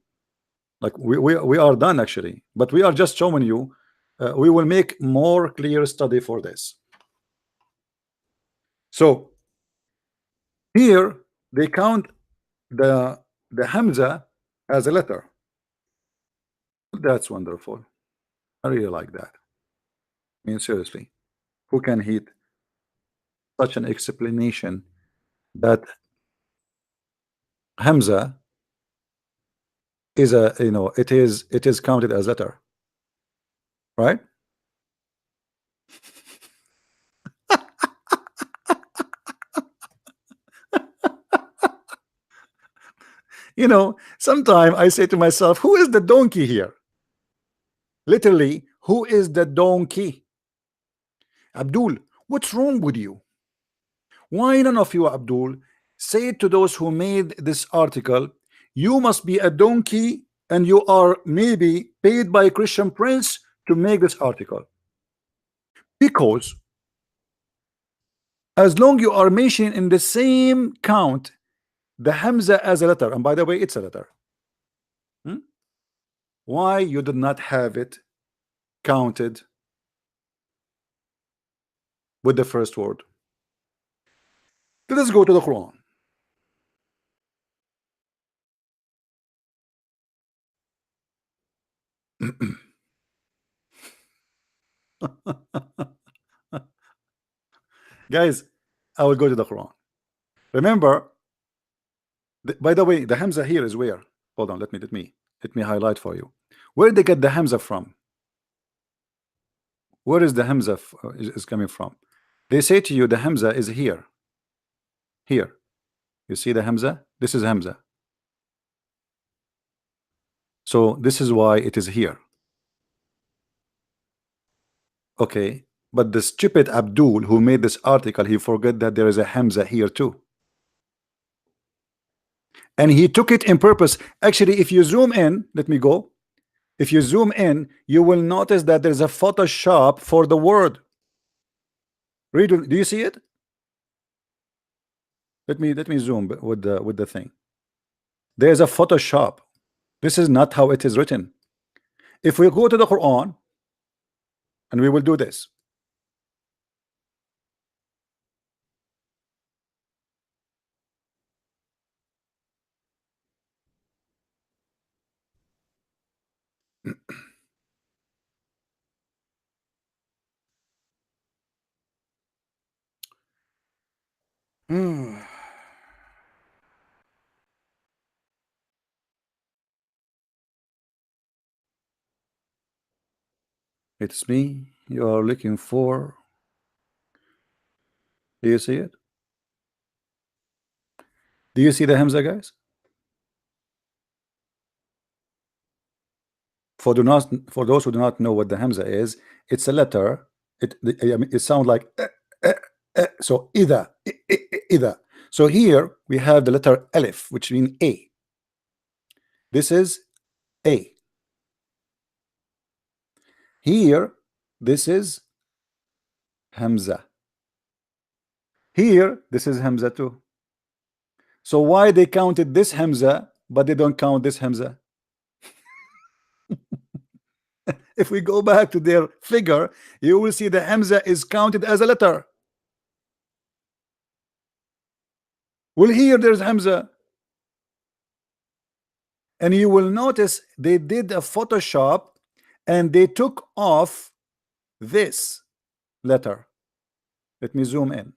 Like we are done actually, but we are just showing you. We will make more clear study for this. So here they count the Hamza as a letter. That's wonderful. I really like that. I mean, seriously, who can hit such an explanation that Hamza is a, you know, it is counted as letter, right? You know, sometimes I say to myself, who is the donkey here? Literally, who is the donkey? Abdul, what's wrong with you? Why none of you, Abdul, say to those who made this article, you must be a donkey and you are maybe paid by Christian Prince to make this article? Because as long you are mentioning in the same count the Hamza as a letter, and by the way, it's a letter. Why you did not have it counted with the first word? Let us go to the Quran. Guys, I will go to the Quran. Remember, by the way, the Hamza here is where? Hold on, let me highlight for you. Where did they get the Hamza from? Where is the Hamza is coming from? They say to you the Hamza is here. Here. You see the Hamza? This is Hamza. So this is why it is here. Okay, but the stupid Abdul who made this article, he forgot that there is a Hamza here too. And he took it in purpose. Actually, if you zoom in, let me go. If you zoom in, you will notice that there's a Photoshop for the word. Read, do you see it? Let me zoom with the thing. There's a Photoshop. This is not how it is written. If we go to the Quran, and we will do this. It's me you are looking for. Do you see it? Do you see the Hamza, guys? For those who do not know what the Hamza is, it's a letter. It sounds like so either. So here we have the letter Alif, which means A. This is A. Here, this is Hamza. Here, this is Hamza too. So why they counted this Hamza, but they don't count this Hamza? If we go back to their figure, you will see the Hamza is counted as a letter. Well, here there's Hamza. And you will notice they did a Photoshop and they took off this letter. Let me zoom in.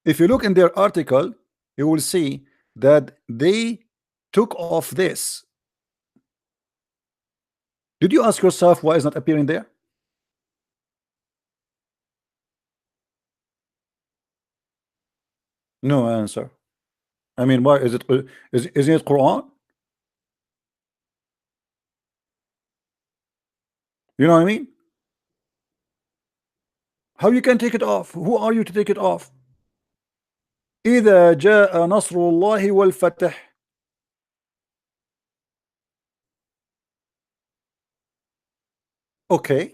If you look in their article, you will see that they took off this. Did you ask yourself why it's not appearing there? No answer. I mean, why is it? Isn't it Quran? You know what I mean? How you can take it off? Who are you to take it off? إذا جاء نصر الله والفتح. Okay.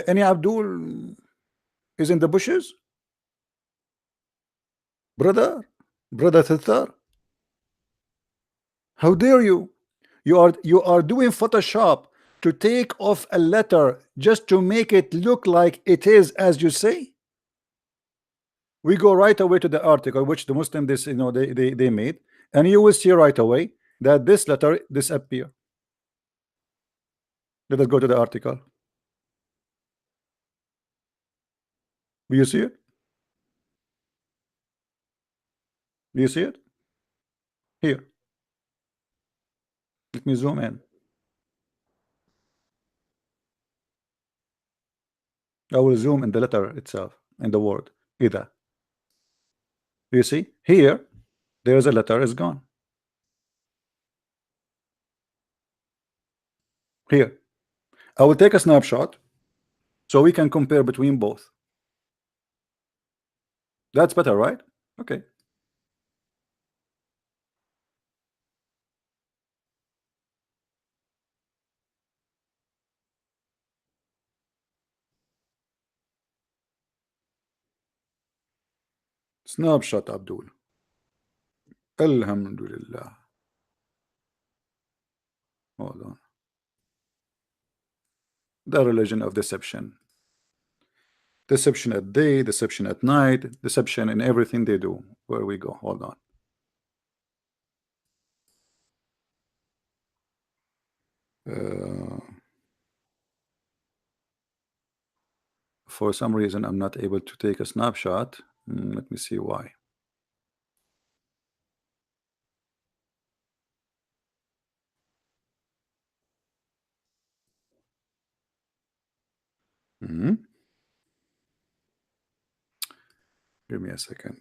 Any Abdul is in the bushes? Brother Thithar, how dare you? You are doing Photoshop to take off a letter just to make it look like it is as you say. We go right away to the article which the Muslim they made, and you will see right away that this letter disappear. Let us go to the article. Do you see it? Do you see it? Here. Let me zoom in. I will zoom in the letter itself, in the word إذا. Do you see? Here, there's a letter, is gone. Here. I will take a snapshot so we can compare between both. That's better, right? Okay. Snapshot, Abdul. Alhamdulillah. Hold on. The religion of deception. Deception at day, deception at night, deception in everything they do. Where we go? Hold on. For some reason, I'm not able to take a snapshot. Let me see why. Give me a second.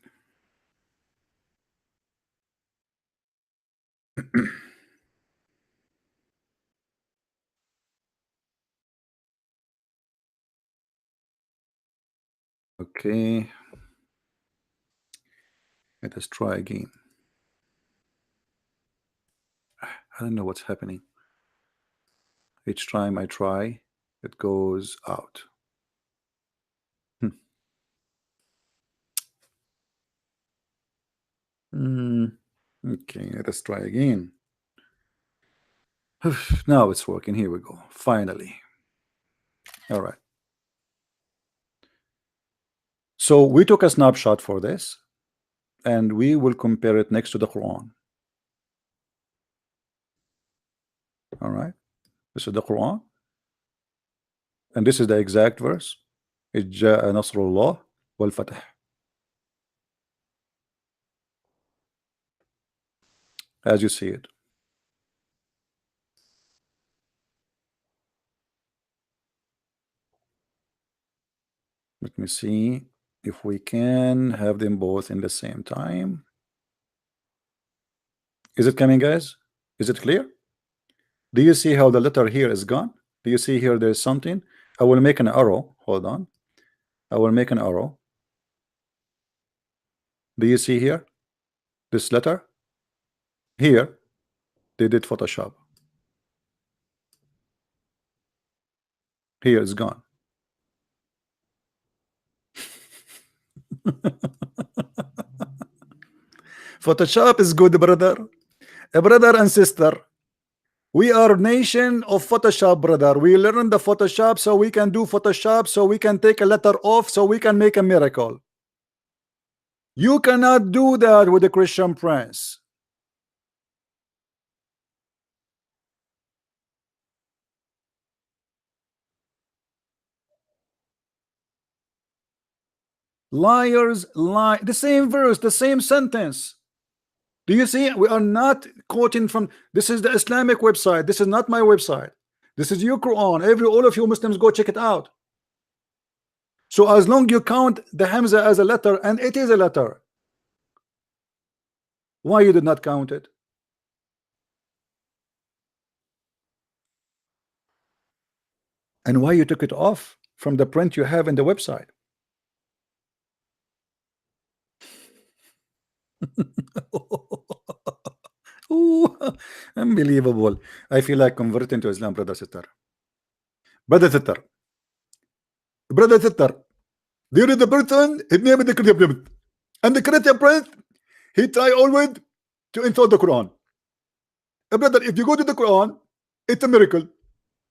Okay. Let us try again. I don't know what's happening. Each time I try, it goes out. Okay, let us try again. Now it's working. Here we go. Finally. All right. So we took a snapshot for this, and we will compare it next to the Quran. All right. This is the Quran, and this is the exact verse. إذ جاء نصر الله والفتح. As you see it. Let me see if we can have them both in the same time. Is it coming, guys? Is it clear? Do you see how the letter here is gone? Do you see here there's something? I will make an arrow. Hold on. I will make an arrow. Do you see here this letter? Here they did Photoshop. Here it's gone. Photoshop is good, brother. Brother and sister, we are nation of Photoshop, brother. We learn the Photoshop so we can do Photoshop, so we can take a letter off, so we can make a miracle. You cannot do that with the Christian Prince. Liars lie. The same verse, the same sentence. Do you see? We are not quoting from. This is the Islamic website. This is not my website. This is your Quran. All of you Muslims go check it out. So as long you count the Hamza as a letter, and it is a letter, why you did not count it? And why you took it off from the print you have in the website? Ooh, unbelievable. I feel like converting to Islam, brother sister. Brother sister. Brother sister. Do you read the person? His name is the Christian Prince. And the Christian Prince, he try always to insult the Quran. Brother, if you go to the Quran, it's a miracle.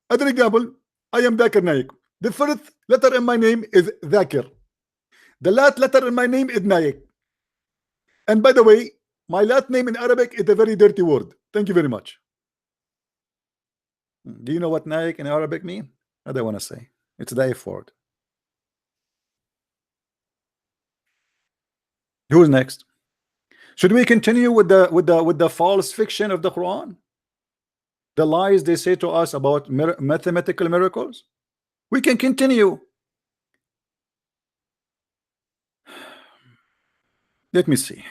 As an example, I am Zakir Naik. The first letter in my name is Zakir. The last letter in my name is Naik. And by the way, my last name in Arabic is a very dirty word. Thank you very much. Do you know what Naik in Arabic mean? I don't want to say. It's the F word. Who's next? Should we continue with the false fiction of the Quran? The lies they say to us about mathematical miracles? We can continue. Let me see.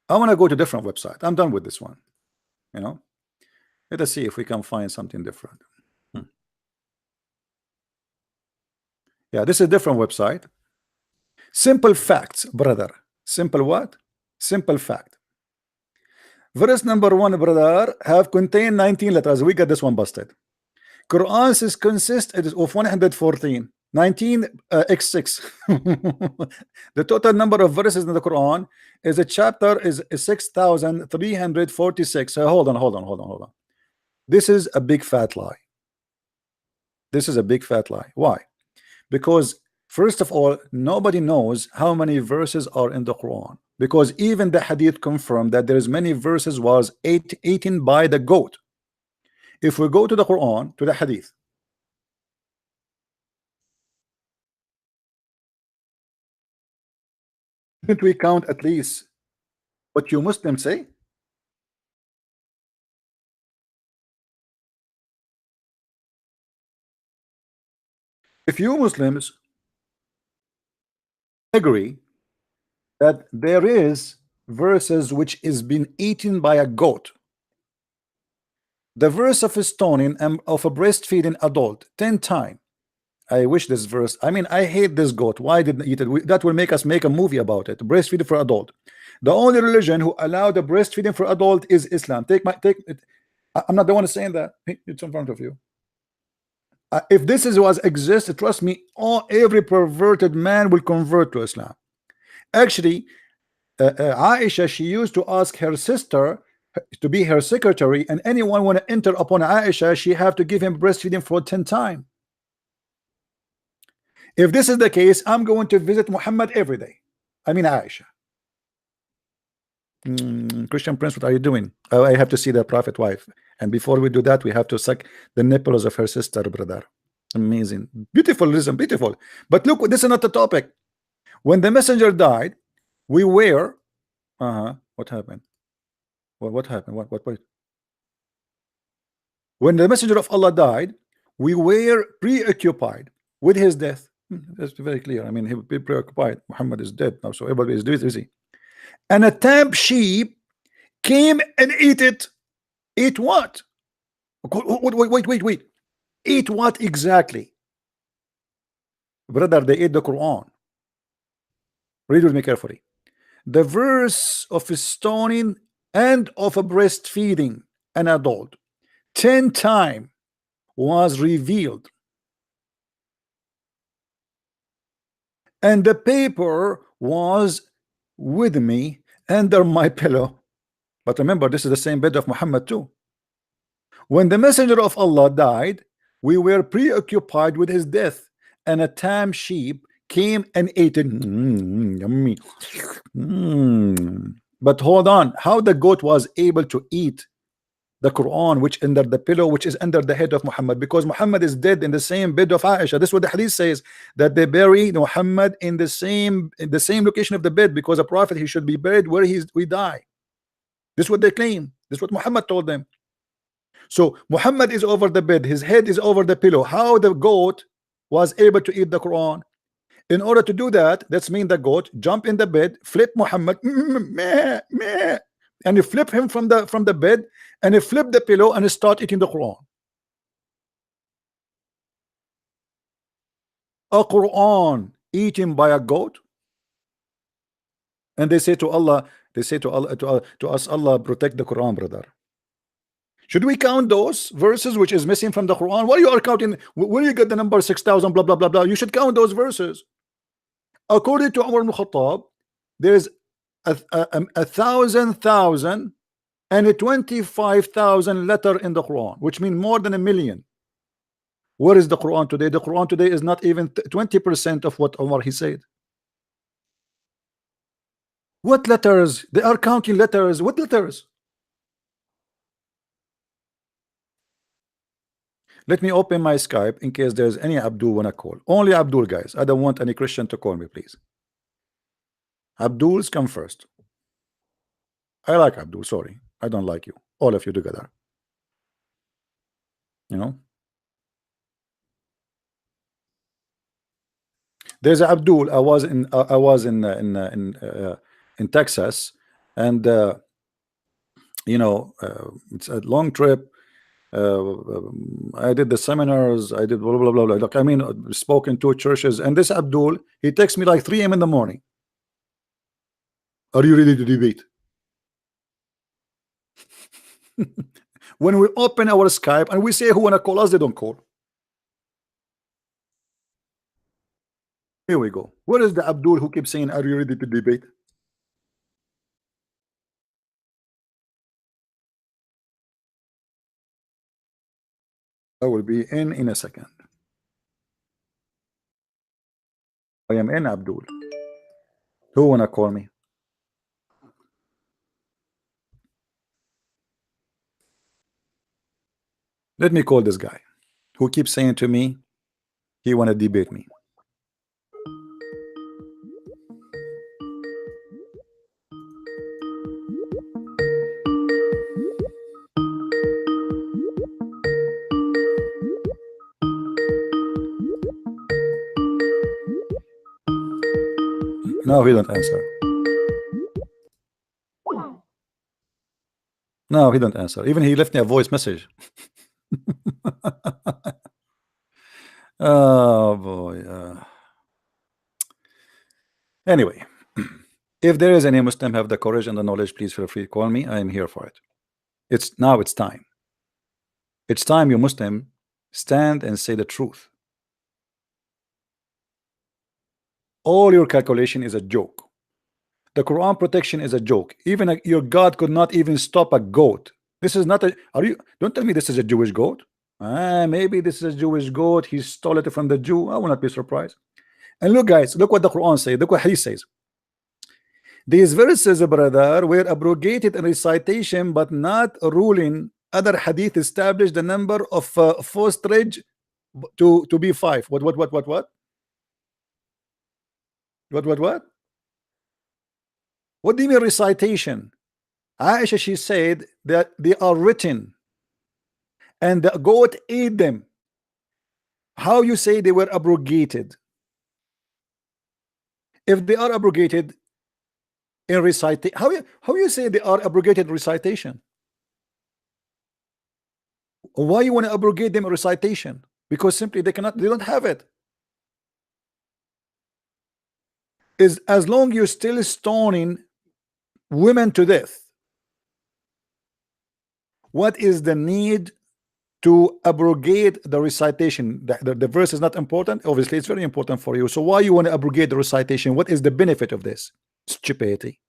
I want to go to a different website. I'm done with this one. You know, let us see if we can find something different. Yeah, this is a different website. Simple facts, brother. Simple what? Simple fact. Verse number 1, brother, have contained 19 letters. We got this one busted. Quran consists of 114. 19 x6. The total number of verses in the Quran is a chapter is 6,346. Hold on. This is a big fat lie. This is a big fat lie. Why? Because first of all, nobody knows how many verses are in the Quran, because even the hadith confirmed that there is many verses was eaten by the goat. If we go to the Quran, to the hadith, didn't we count at least what you Muslims say? If you Muslims agree that there is verses which is been eaten by a goat, the verse of a stoning and of a breastfeeding adult 10 times. I wish this verse. I mean, I hate this goat. Why didn't eat it? That will make us make a movie about it. Breastfeeding for adult. The only religion who allowed the breastfeeding for adult is Islam. Take it. I'm not the one saying that. It's in front of you. If this was exists, trust me, every perverted man will convert to Islam. Actually, Aisha, she used to ask her sister to be her secretary, and anyone want to enter upon Aisha, she have to give him breastfeeding for 10 times. If this is the case, I'm going to visit Muhammad every day. I mean Aisha. Christian Prince, what are you doing? Oh, I have to see the prophet wife. And before we do that, we have to suck the nipples of her sister, brother. Amazing. Beautiful, listen, beautiful. But look, this is not the topic. When the messenger died, we were what happened? What happened? What? When the messenger of Allah died, we were preoccupied with his death. That's very clear. I mean, he be preoccupied. Muhammad is dead now, so everybody is busy. And a tamp sheep came and ate it. Eat what? Wait. Eat what exactly? Brother, they ate the Quran. Read with me carefully. The verse of stoning and of breastfeeding an adult 10 times was revealed, and the paper was with me under my pillow. But remember, this is the same bed of Muhammad too. When the messenger of Allah died, we were preoccupied with his death, and a tame sheep came and ate it. Yummy. But hold on, how the goat was able to eat the Quran, which under the pillow, which is under the head of Muhammad, because Muhammad is dead in the same bed of Aisha. This is what the hadith says, that they bury Muhammad in the same location of the bed, because a prophet, he should be buried where we die. This is what they claim. This is what Muhammad told them. So Muhammad is over the bed, his head is over the pillow. How the goat was able to eat the Quran? In order to do that, that's mean the goat jump in the bed, flip Muhammad, meh, meh, and you flip him from the bed, and you flip the pillow and you start eating the Quran. A Quran eaten by a goat. And they say to Allah, to us, Allah protect the Quran, brother. Should we count those verses which is missing from the Quran? Why you are counting? Where you get the number 6,000 blah blah blah blah? You should count those verses. According to Umar ibn Khattab, there is a thousand and a 25,000 letter in the Quran, which means more than 1 million. Where is the Quran today? The Quran today is not even 20% of what Umar he said. What letters? They are counting letters. What letters? Let me open my Skype in case there's any Abdul wanna call. Only Abdul, guys. I don't want any Christian to call me, please. Abdul's come first. I like Abdul. Sorry, I don't like you. All of you together. You know. There's Abdul. I was in Texas, and you know, it's a long trip. I did the seminars, I did blah blah blah blah. Like, I mean, spoken to churches, and this Abdul, he texts me like 3 a.m. in the morning. Are you ready to debate? When we open our Skype and we say who wanna call us, they don't call. Here we go. Where is the Abdul who keeps saying, are you ready to debate? I will be in a second. I am in, Abdul. Who wanna call me? Let me call this guy who keeps saying to me he wanna debate me. No, he don't answer. No, he don't answer. Even he left me a voice message. Oh boy. Anyway, if there is any Muslim have the courage and the knowledge, please feel free to call me. I am here for it. It's time. It's time you Muslim stand and say the truth. All your calculation is a joke. The Quran protection is a joke. Even your God could not even stop a goat. This is not a. Don't tell me this is a Jewish goat. Maybe this is a Jewish goat. He stole it from the Jew. I will not be surprised. And look, guys, look what the Quran says. Look what Hadith says. These verses, brother, were abrogated in recitation, but not ruling. Other Hadith established the number of fosterage to be 5. What? What do you mean recitation? Aisha, she said that they are written and the goat ate them. How you say they were abrogated? If they are abrogated in recitation, how you say they are abrogated in recitation? Why you want to abrogate them in recitation? Because simply they don't have it. is as long you're still stoning women to death, what is the need to abrogate the recitation? The verse is not important. Obviously, it's very important for you. So why you want to abrogate the recitation? What is the benefit of this? Stupidity.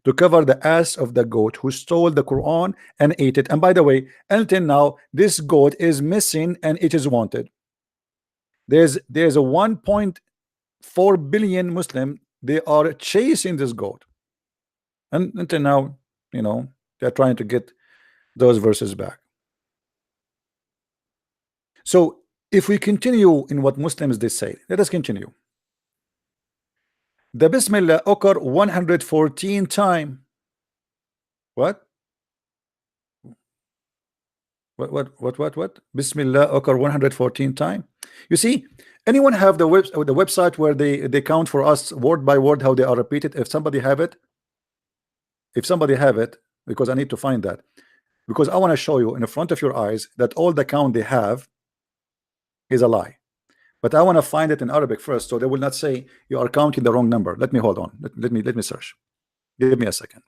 To cover the ass of the goat who stole the Quran and ate it. And by the way, until now, this goat is missing and it is wanted. There's a 1.4 billion Muslim. They are chasing this goat, and until now, you know, they're trying to get those verses back. So if we continue in what Muslims they say, let us continue. The Bismillah occur 114 times. What? What? Bismillah occur 114 times. You see, anyone have the website where they count for us word by word how they are repeated? If somebody have it, because I need to find that, because I want to show you in the front of your eyes that all the count they have is a lie. But I want to find it in Arabic first, so they will not say you are counting the wrong number. Let me hold on. Let me search. Give me a second.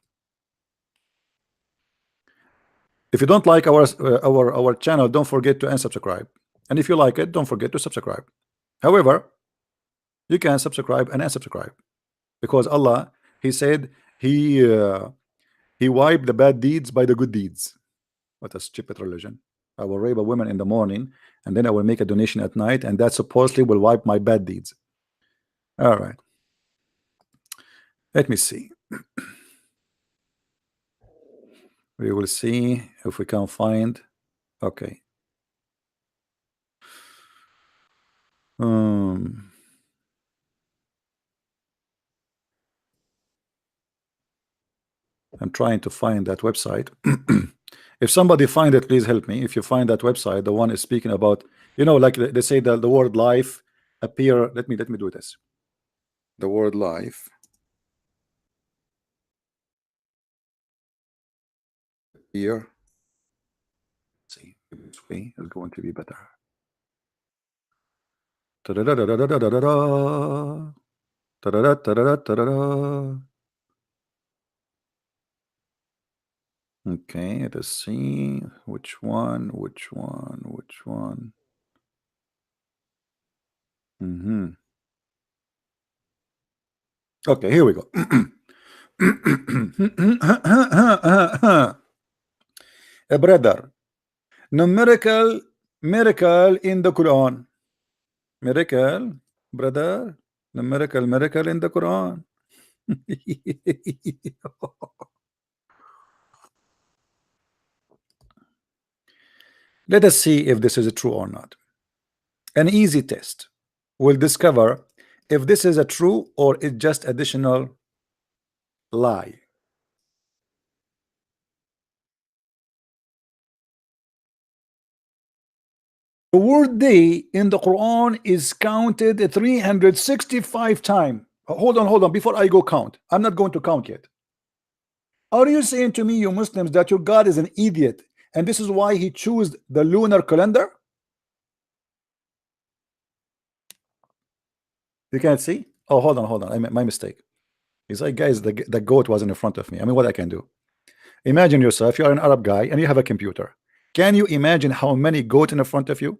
If you don't like our channel, don't forget to unsubscribe. And if you like it, don't forget to subscribe. However, you can subscribe and unsubscribe, because Allah, He said He wiped the bad deeds by the good deeds. What a stupid religion. I will rape a woman in the morning, and then I will make a donation at night, and that supposedly will wipe my bad deeds. All right. Let me see. We will see if we can find. Okay. I'm trying to find that website. If somebody find it, please help me. If you find that website, the one is speaking about, you know, like they say that the word life appear. Let me do this. The word life here. Let's see, this way is going to be better. Okay, let's see which one. Okay, here we go. A brother, numerical miracle in the Quran. Miracle, brother, numerical miracle in the Quran. Let us see if this is true or not. An easy test will discover if this is a true or it's just additional lie. The word day in the Quran is counted 365 times. Hold on. Before I go count, I'm not going to count yet. Are you saying to me, you Muslims, that your God is an idiot and this is why he chose the lunar calendar? You can't see? Oh, hold on. My mistake. He's like, guys, the goat was in front of me. I mean, what I can do? Imagine yourself, you are an Arab guy and you have a computer. Can you imagine how many goats in front of you?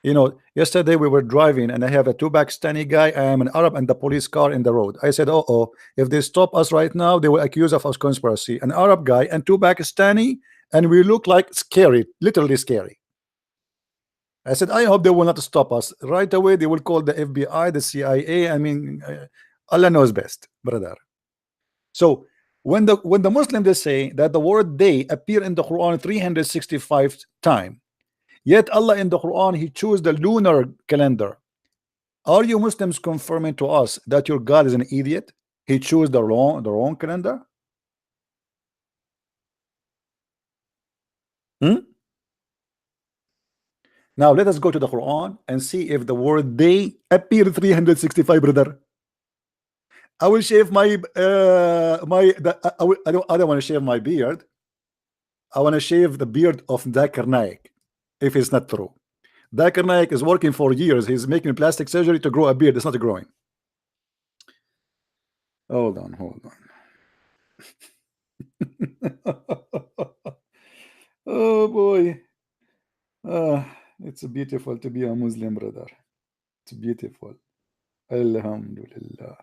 You know, yesterday we were driving and I have a two Pakistani guy. I am an Arab and the police car in the road. I said, oh, if they stop us right now, they will accuse of us conspiracy. An Arab guy and two Pakistani, and we look like scary, literally scary. I said, I hope they will not stop us. Right away, they will call the FBI, the CIA. I mean, Allah knows best, brother. So when the Muslims they say that the word day appear in the Quran 365 times, yet Allah in the Quran he chose the lunar calendar. Are you Muslims confirming to us that your God is an idiot? He chose the wrong calendar? Now let us go to the Quran and see if the word day appear 365, brother. I will shave my I don't want to shave my beard. I want to shave the beard of Zakir Naik, if it's not true. Zakir Naik is working for years. He's making plastic surgery to grow a beard. It's not growing. Hold on, hold on. Oh boy. It's beautiful to be a Muslim, brother. It's beautiful. Alhamdulillah.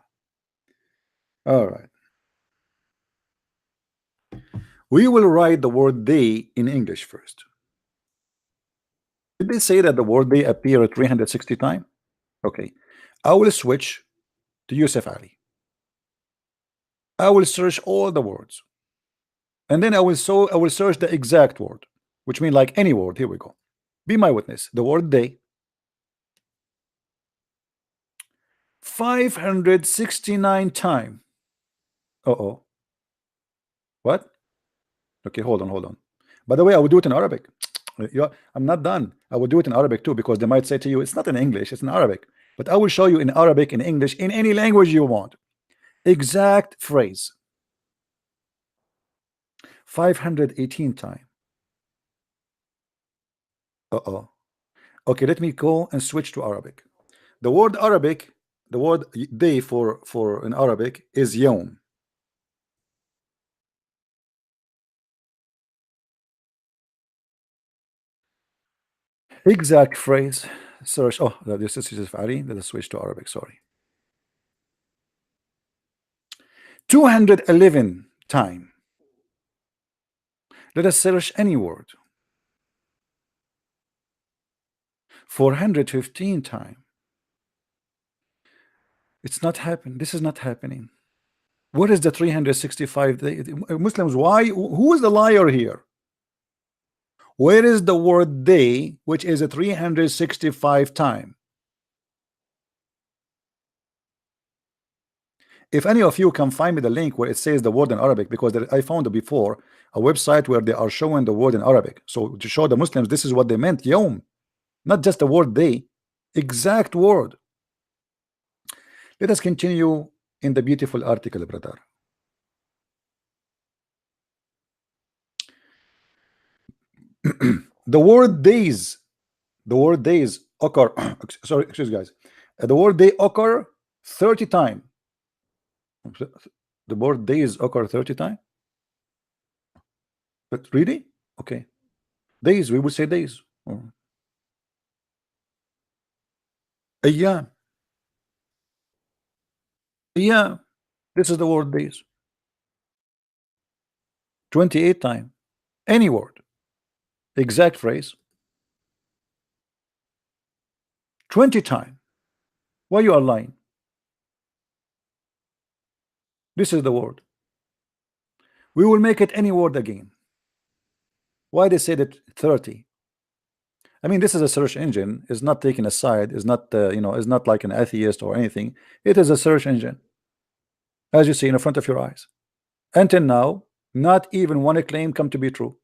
All right. We will write the word day in English first. Did they say that the word day appear 360 times? Okay. I will switch to Yusuf Ali. I will search all the words. And then I will search the exact word, which means like any word. Here we go. Be my witness. The word day 569 times. Uh-oh. What? Okay, hold on, hold on. By the way, I will do it in Arabic. Yeah, I'm not done. I will do it in Arabic too, because they might say to you, it's not in English, it's in Arabic. But I will show you in Arabic, in English, in any language you want. Exact phrase. 518 times. Uh-oh. Okay, let me go and switch to Arabic. The word Arabic, the word day for in Arabic is yawm. Exact phrase. Search. Oh, this is Yusuf Ali. Let us switch to Arabic. Sorry. 211 time. Let us search any word. 415 time. It's not happening. This is not happening. What is the 365 Muslims? Why? Who is the liar here? Where is the word day, which is a 365 time? If any of you can find me the link where it says the word in Arabic, because I found before a website where they are showing the word in Arabic. So to show the Muslims this is what they meant, yawm, not just the word day, exact word. Let us continue in the beautiful article, brother. The word days, occur. Sorry, excuse guys. The word day occur 30 times. The word days occur 30 times. But really? Okay. Days, we would say days. Yeah. Yeah. This is the word days. 28 times. Any word. Exact phrase. 20 times. Why you are lying? This is the word. We will make it any word again. Why they said it 30? I mean, this is a search engine. Is not taking a side. Is not is not like an atheist or anything. It is a search engine, as you see in front of your eyes. Until now, not even one claim come to be true.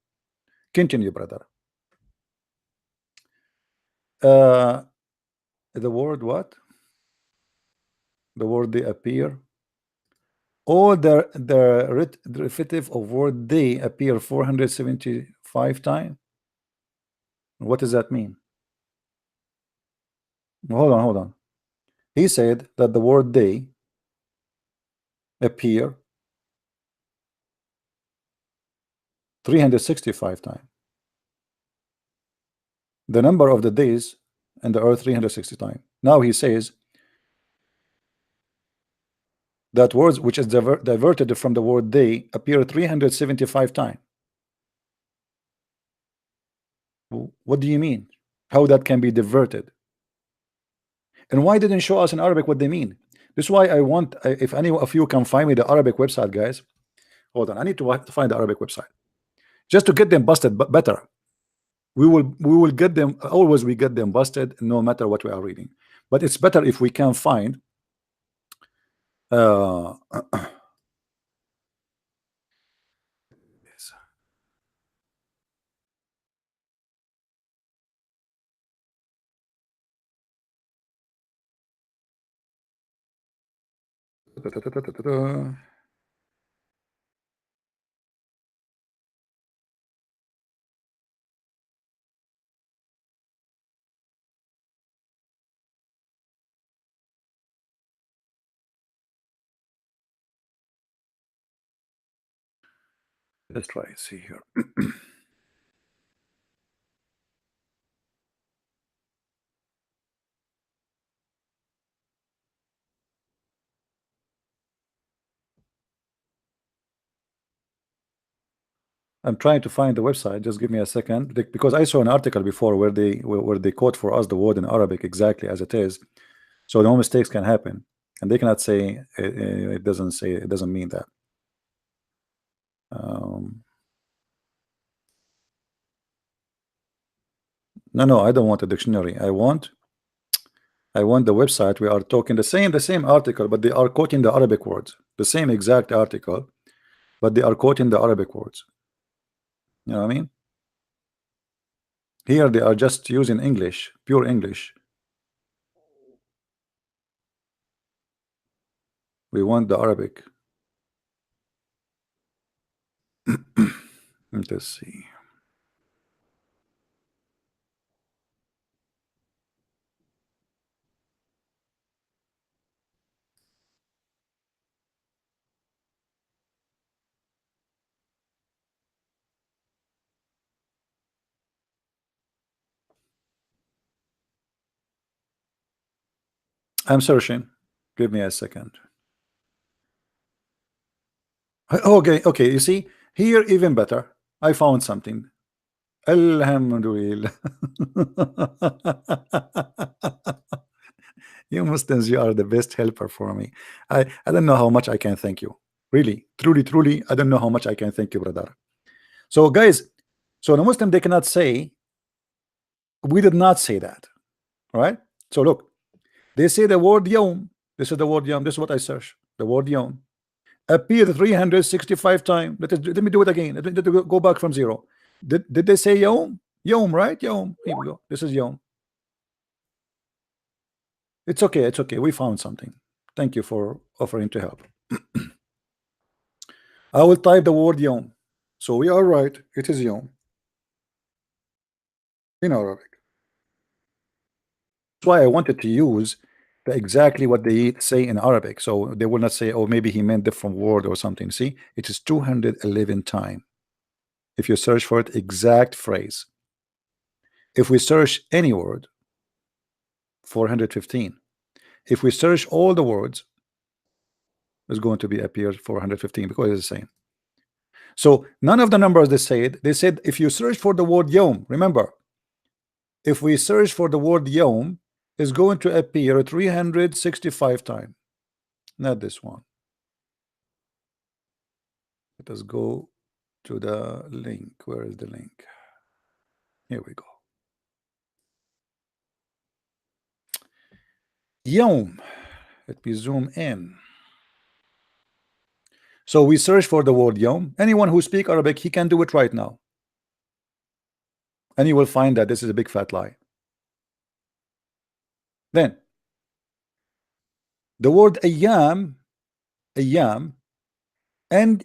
Continue, brother. Uh, the word what? The word they appear. All the derivative of word they appear 475 times. What does that mean? Hold on, hold on. He said that the word day appear 365 times. The number of the days in the earth 360 times. Now he says that words which is diverted from the word day appear 375 times. What do you mean? How that can be diverted? And why didn't show us in Arabic what they mean? This is why I want, if any of you can find me the Arabic website, guys. Hold on, I need to find the Arabic website just to get them busted better. We will get them always. We get them busted no matter what we are reading. But it's better if we can find uh Let's try and see here. I'm trying to find the website. Just give me a second, because I saw an article before where they quote for us the word in Arabic exactly as it is, so no mistakes can happen, and they cannot say it doesn't say, it doesn't mean that. No, I don't want a dictionary. I want the website. We are talking the same article, but they are quoting the Arabic words, the same exact article, but they are quoting the Arabic words. You know what I mean? Here they are just using English, pure English. We want the Arabic. Let's see. I'm searching. Give me a second. Okay. You see here, even better. I found something. Alhamdulillah. You Muslims, you are the best helper for me. I don't know how much I can thank you. Really, truly, I don't know how much I can thank you, brother. So, guys, so the Muslim, they cannot say we did not say that, right? So look, they say the word yom. This is the word yom. This is what I search. The word yom appeared 365 times. Let me do it again. Let me go back from zero. Did they say yom? Yom, right? Yom. Here we go. This is yom. It's okay. It's okay. We found something. Thank you for offering to help. I will type the word yom. So we are right. It is yom in Arabic. That's why I wanted to use exactly what they say in Arabic. So they will not say, oh, maybe he meant different word or something. See, it is 211 times. If you search for it, exact phrase. If we search any word, 415. If we search all the words, it's going to be appear 415 because it's the same. So none of the numbers they said if you search for the word yom, remember, if we search for the word yom, is going to appear 365 times. Not this one. Let us go to the link. Where is the link? Here we go. Yom. Let me zoom in. So we search for the word yom. Anyone who speaks Arabic, he can do it right now. And you will find that this is a big fat lie. Then the word ayyam and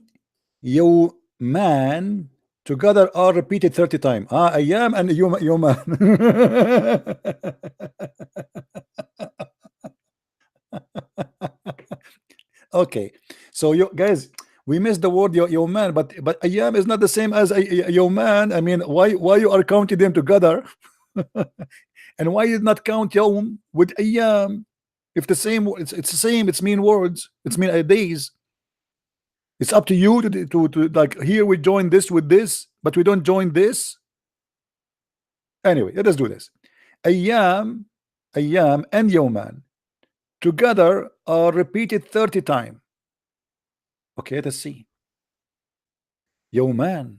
yawman together are repeated 30 times. Ayyam and yawman. Okay, so you guys, we missed the word yawman, but ayyam is not the same as yawman. I mean, why you are counting them together? And why you not count yawm with ayyam? If the same, it's the same. It's mean words. It's mean days. It's up to you to like, here we join this with this, but we don't join this. Anyway, let us do this. Ayyam and yawman together are repeated 30 times. Okay, let's see. Yawman.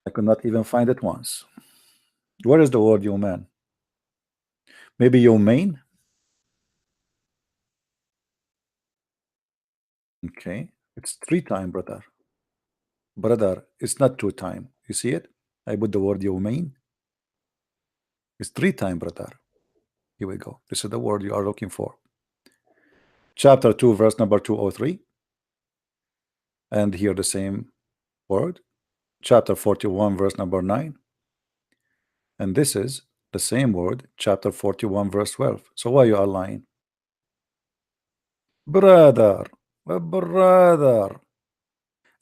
I could not even find it once. Where is the word yawman? Maybe yawmain? Okay, it's 3 times, brother. It's not 2 times. You see it? I put the word yawmain. It's 3 times, brother. Here we go. This is the word you are looking for. Chapter 2, verse number 203. And here the same word. Chapter 41, verse number 9. And this is The same word, chapter 41, verse 12. So why you are lying? Brother, brother.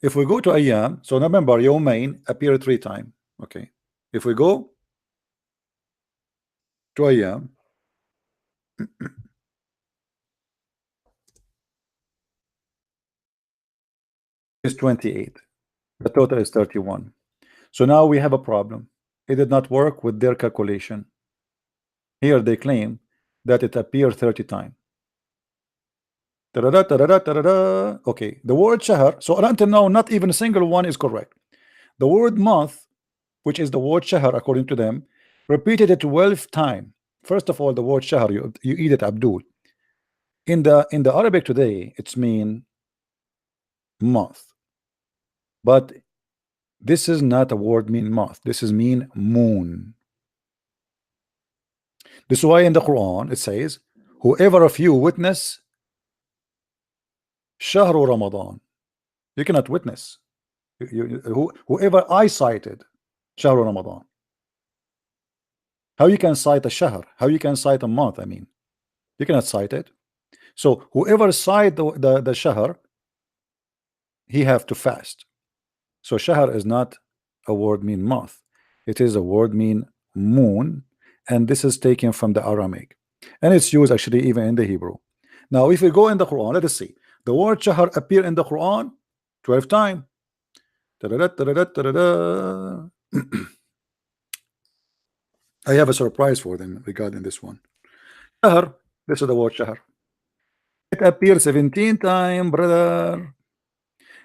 If we go to Ayyam, so remember, Yawmain appear 3 times. Okay. If we go to Ayyam, is 28. The total is 31. So now we have a problem. It did not work with their calculation. Here they claim that it appeared 30 times. Okay, the word shahr. So until now, not even a single one is correct. The word month, which is the word shahr according to them, repeated it 12 times. First of all, the word shahr, you eat it Abdul. In the Arabic today, it's mean month. But this is not a word mean month. This is mean moon. This is why in the Quran it says, whoever of you witness Shahru Ramadan. You cannot witness. Whoever I cited Shahru Ramadan. How you can cite a shahr? How you can cite a month? I mean, you cannot cite it. So whoever cite the shahr, he have to fast. So shahr is not a word mean month. It is a word mean moon, and this is taken from the Aramaic, and it's used actually even in the Hebrew. Now, if we go in the Quran, let us see. The word shahr appear in the Quran 12 times. I have a surprise for them regarding this one. Shahr, this is the word shahr. It appears 17 times, brother.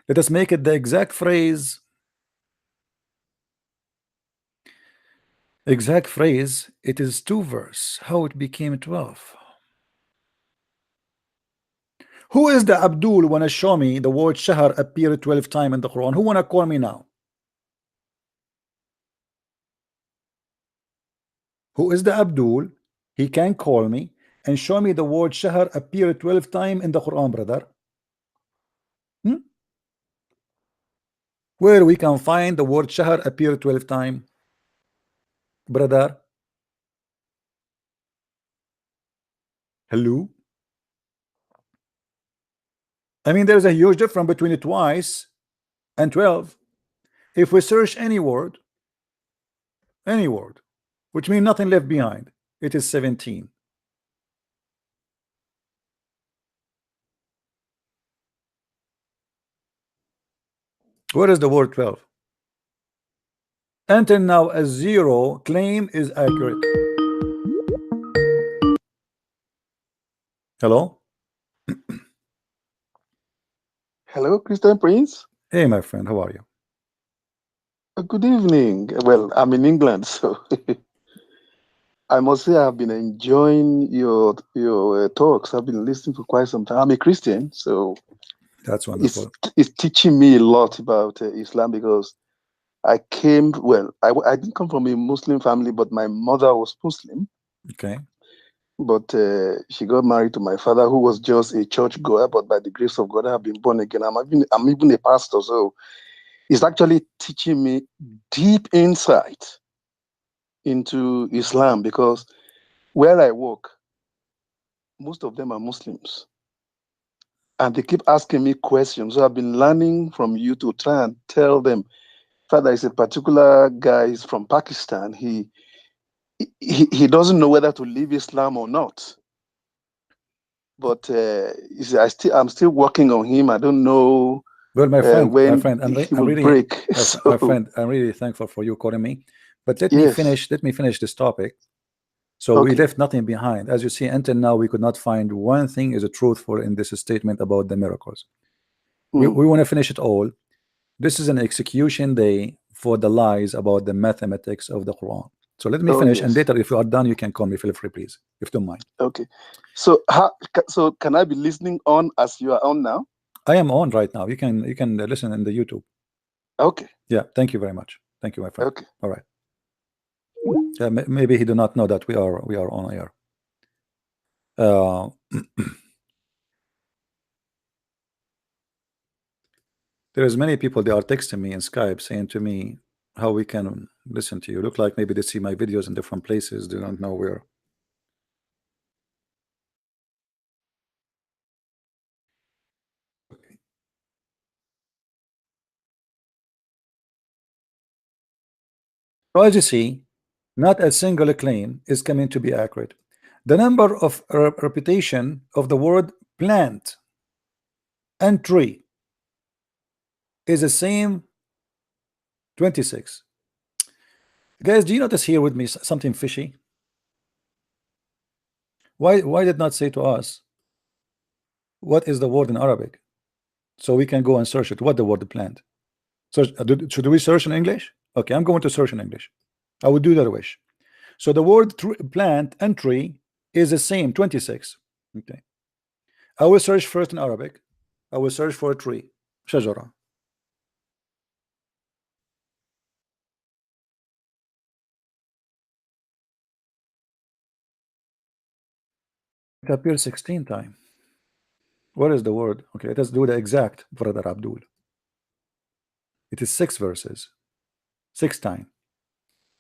Let us make it the exact phrase. Exact phrase. It is 2 verse. How it became 12? Who is the Abdul wanna show me the word shahr appeared 12 times in the Quran? Who wanna call me now? Who is the Abdul? He can call me and show me the word shahr appeared 12 times in the Quran, brother. Where we can find the word shahr appear 12 times, brother? Hello? I mean, there's a huge difference between twice and 12. If we search any word, which means nothing left behind, it is 17. Where is the word 12? Until now, a 0 claim is accurate. Hello? Hello, Christian Prince. Hey, my friend, how are you? Good evening. Well, I'm in England, so I must say I've been enjoying your talks. I've been listening for quite some time. I'm a Christian, so That's it's wonderful. it's teaching me a lot about Islam because I didn't come from a Muslim family, but my mother was Muslim. Okay. But she got married to my father, who was just a church goer. But by the grace of God, I have been born again. I'm even a pastor, so it's actually teaching me deep insight into Islam because where I work, most of them are Muslims. And they keep asking me questions. So I've been learning from you to try and tell them. Father is a particular guy is from Pakistan. He doesn't know whether to leave Islam or not. But I'm still working on him. I don't know Well, my when friend, he I'm will really, break. my So friend, I'm really thankful for you calling me. But yes, let me finish this topic. So we okay. left nothing behind. As you see, until now, we could not find one thing is a truthful in this statement about the miracles. Mm. We want to finish it all. This is an execution day for the lies about the mathematics of the Quran. So let me Oh finish, and yes, later, if you are done, you can call me. Feel free, please, if you don't mind. okay. So can I be listening on as you are on now? I am on right now. You can listen in the YouTube. Okay, Yeah, thank you very much. Thank you, my friend. okay. All right. Maybe he do not know that we are on air. Uh, there is many people they are texting me in Skype saying to me how we can listen to you. Look like maybe they see my videos in different places. They don't know where. So as you see, not a single claim is coming to be accurate. The number of repetition of the word plant and tree is the same 26. Guys, do you notice here with me something fishy? Why did not say to us what is the word in Arabic, so we can go and search it? What the word plant? So should we search in English? Okay, I'm going to search in English. I would do that wish. So the word plant and tree is the same 26. Okay, I will search first in Arabic. I will search for a tree, شجرة. It appears 16 times. What is the word? Okay, let us do the exact, brother Abdul. It is 6 verses, 6 times.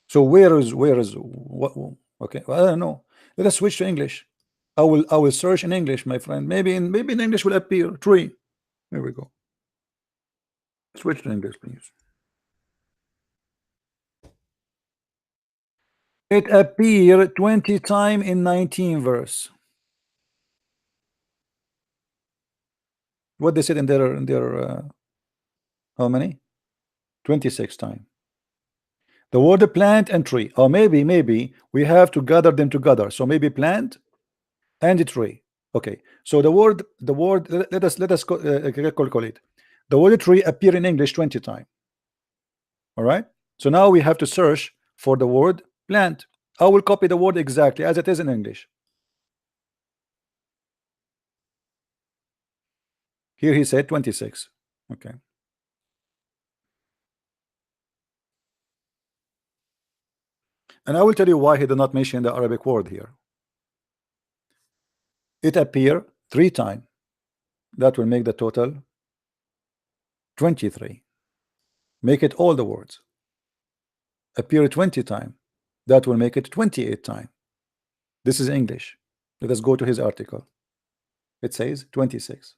So where is what? Okay, well, I don't know. Let us switch to English. I will search in English, my friend. Maybe in English will appear tree. There we go. Switch to English, please. It appeared 20 times in 19 verse. What they said in their how many? 26 times. The word plant and tree. Or maybe we have to gather them together. So maybe plant and tree. Okay. So the word let us calculate. The word tree appear in English 20 times. All right. So now we have to search for the word plant. I will copy the word exactly as it is in English. Here he said 26. Okay. And I will tell you why he did not mention the Arabic word here. It appear 3 times. That will make the total 23. Make it all the words. Appear 20 times. That will make it 28 times. This is English. Let us go to his article. It says 26.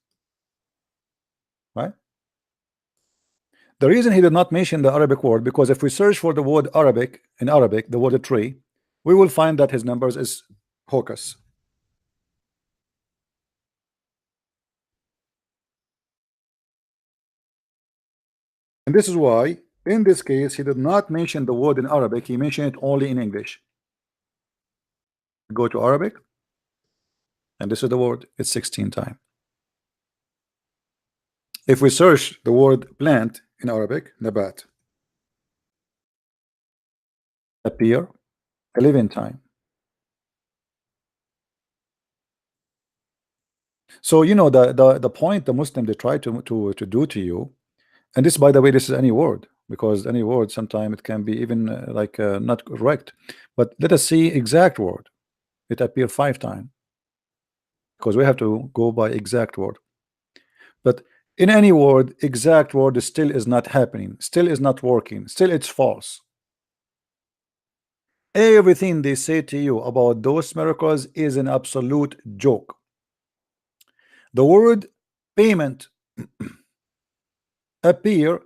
Right? The reason he did not mention the Arabic word, because if we search for the word Arabic in Arabic, the word tree, we will find that his numbers is hocus. And this is why in this case he did not mention the word in Arabic, he mentioned it only in English. Go to Arabic, and this is the word. It's 16 times. If we search the word plant in Arabic, nabat, appear 11 times. So you know the point the Muslim they try to do to you, and this, by the way, this is any word, because any word sometimes it can be even not correct. But let us see exact word. It appear 5 times, because we have to go by exact word. But in any word, exact word still is not happening, still is not working, still it's false. Everything they say to you about those miracles is an absolute joke. The word payment appear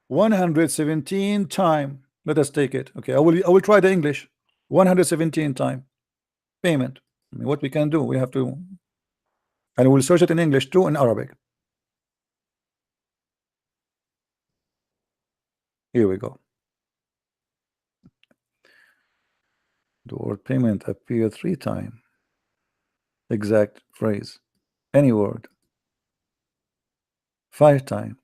117 times. Let us take it. Okay, I will try the English. 117 times payment. I mean, what we can do, we have to, and we'll search it in English too, in Arabic. Here we go. The word payment appear 3 times. Exact phrase. Any word. 5 times.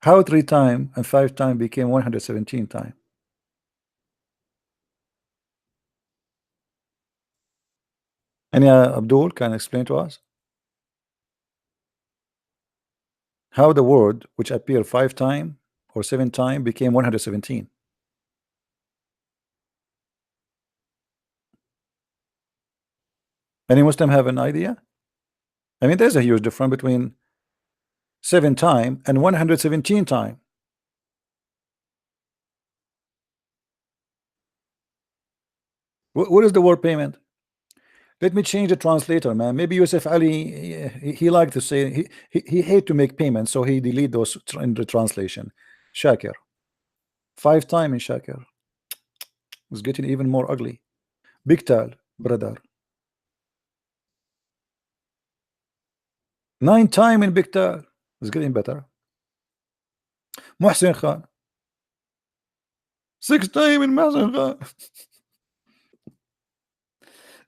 How 3 times and 5 times became 117 times? Any Abdul can explain to us how the word which appeared 5 times or 7 times became 117? Any Muslim have an idea? I mean, there's a huge difference between 7 times and 117 times. What is the word payment? Let me change the translator, man. Maybe Yusuf Ali, he liked to say he hate to make payments, so he delete those in the translation. Shakir, 5 times in Shakir. It's getting even more ugly. Bigtal, brother. 9 times in Bigtal. It's getting better. Muhsin Khan. 6 times in Muhsin Khan.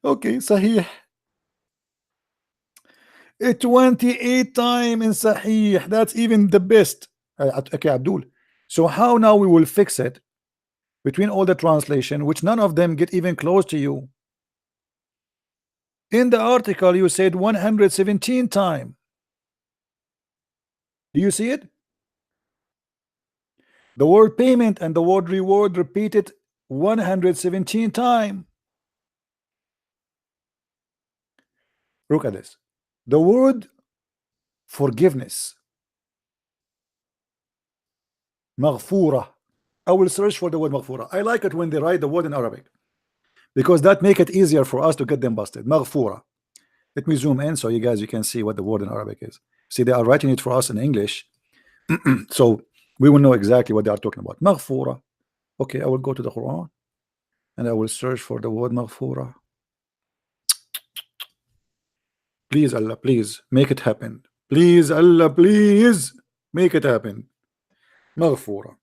Okay, Sahih. 28 times in Sahih. That's even the best. Okay, Abdul. So how now we will fix it between all the translation, which none of them get even close to you? In the article, you said 117 times. Do you see it? The word payment and the word reward repeated 117 times. Look at this. The word forgiveness, maghfura. I will search for the word maghfura. I like it when they write the word in Arabic, because that make it easier for us to get them busted. Maghfura. Let me zoom in so you guys can see what the word in Arabic is. See, they are writing it for us in English, so we will know exactly what they are talking about. Maghfura. Okay, I will go to the Quran and I will search for the word maghfura. Please, Allah, please make it happen. Please, Allah, please make it happen. Maghfura.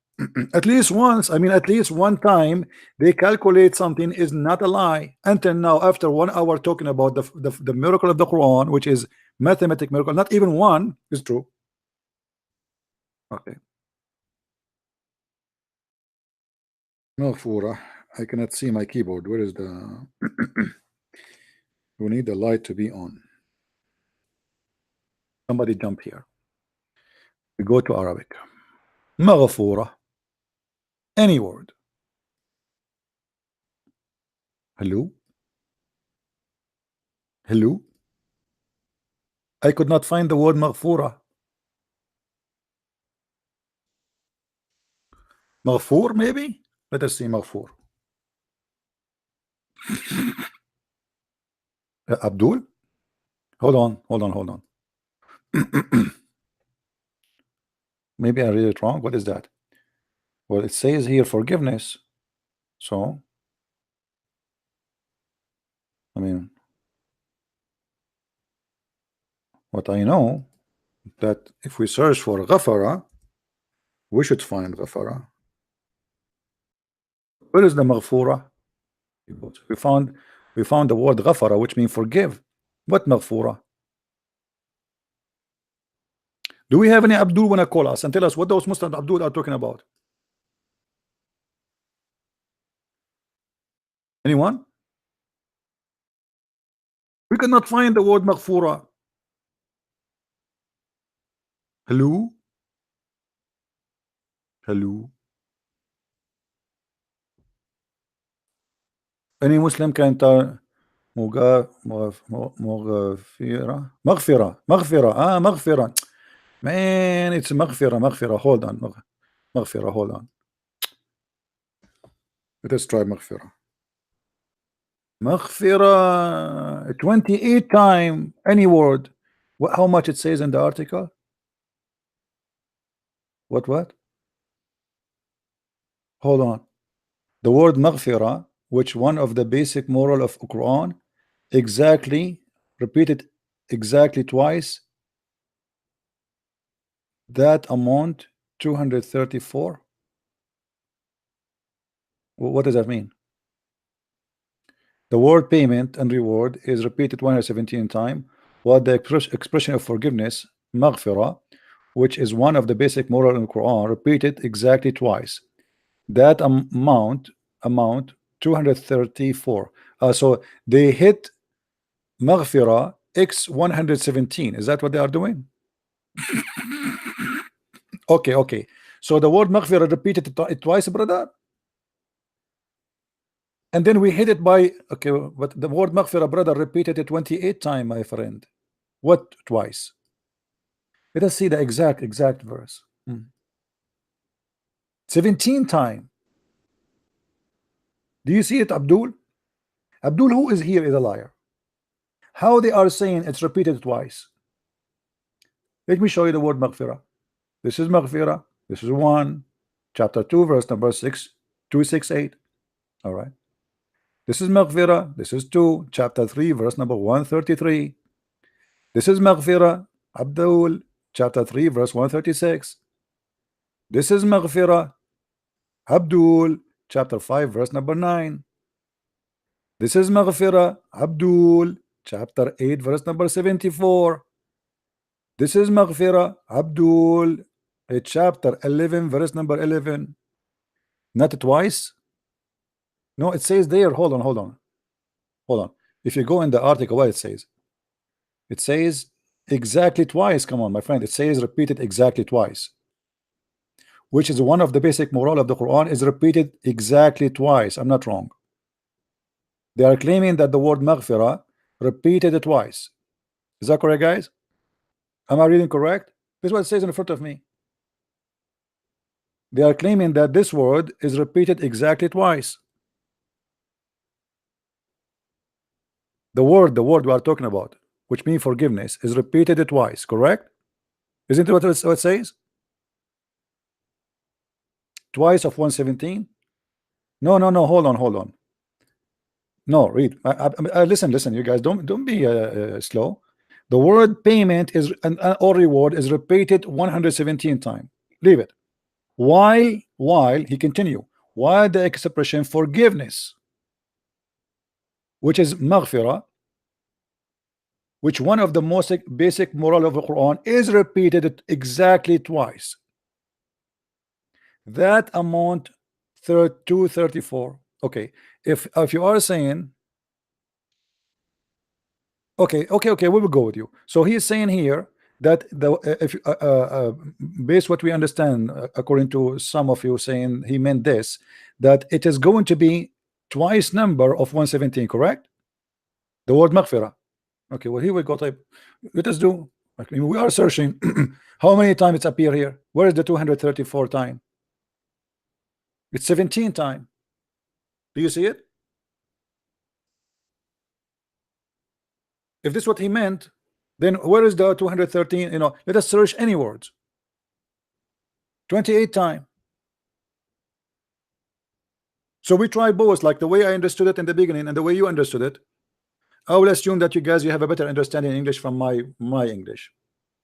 At least once, I mean, at least one time, they calculate something is not a lie. Until now, after 1 hour talking about the miracle of the Quran, which is mathematic miracle, not even one is true. Okay. Maghfura. I cannot see my keyboard. Where is the? We need the light to be on. Somebody jump here. We go to Arabic. Maghfura. Any word. Hello? Hello? I could not find the word maghfura. Maghfur, maybe? Let us see maghfur. Abdul? Hold on. Maybe I read it wrong. What is that? Well, it says here forgiveness. So, I mean, what I know that if we search for ghafara, we should find ghafara. Where is the maghfura? We found the word ghafara, which means forgive. What maghfura? Do we have any Abdul wanna call us and tell us what those Muslim Abdul are talking about? Anyone? We cannot find the word maghfura. Hello? Hello? Any Muslim can tell مغفرة man, it's مغفرة. Hold on. مغفرة, hold on. Let us try مغفرة. 28 times any word. How much it says in the article? What? Hold on. The word maghfirah, which one of the basic moral of Quran, exactly repeated exactly twice. That amount 234. What does that mean? The word payment and reward is repeated 117 times, while the expression of forgiveness, maghfirah, which is one of the basic moral in the Quran, repeated exactly twice. That amount 234. So they hit maghfirah x 117. Is that what they are doing? Okay. So the word maghfirah repeated twice, brother. And then we hit it by, okay, but the word maghfirah, brother, repeated it 28 times, my friend. What twice? Let us see the exact verse. 17 times. Do you see it, Abdul? Abdul, who is here is a liar. How they are saying it's repeated twice? Let me show you the word maghfirah. This is maghfirah. This is 1, chapter 2, verse number 268. All right. This is maghfirah. This is 2, chapter 3, verse number 133. This is maghfirah, Abdul, chapter 3, verse 136. This is maghfirah, Abdul, chapter 5, verse number 9. This is maghfirah, Abdul, chapter 8, verse number 74. This is maghfirah, Abdul, chapter 11, verse number 11. Not twice. No, it says there. Hold on. If you go in the article, what it says? It says exactly twice. Come on, my friend. It says repeated exactly twice, which is one of the basic moral of the Quran, is repeated exactly twice. I'm not wrong. They are claiming that the word maghfirah repeated twice. Is that correct, guys? Am I reading correct? This is what it says in front of me. They are claiming that this word is repeated exactly twice. The word we are talking about, which means forgiveness, is repeated twice, correct? Isn't it what it says? Twice of 117? No, hold on. No, read. Listen, you guys, don't be slow. The word payment is or reward is repeated 117 times. Leave it. While he continue, while the expression forgiveness, which is maghfirah, which one of the most basic moral of the Quran, is repeated exactly twice. That amount 234. Okay, if you are saying, okay, we will go with you. So he is saying here that based what we understand, according to some of you saying he meant this, that it is going to be twice number of 117, correct? The word maghfirah. Okay, well, here we go. Type. Let us do. We are searching. How many times it's appear here? Where is the 234 time? It's 17 time. Do you see it? If this is what he meant, then where is the 213? You know, let us search any words. 28 time. So we try both, like the way I understood it in the beginning and the way you understood it. I will assume that you guys have a better understanding in English from my English.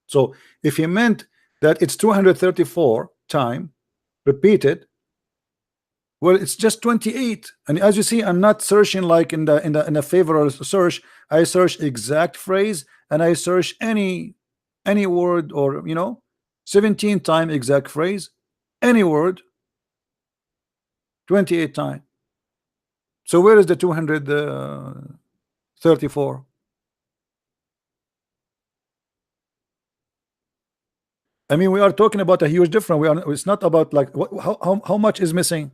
So if he meant that it's 234 time repeated, well, it's just 28. And as you see, I'm not searching like in a favorable search. I search exact phrase and I search any word, or 17 time exact phrase, any word, 28 time. So where is the 234? I mean, we are talking about a huge difference. It's not about like how much is missing.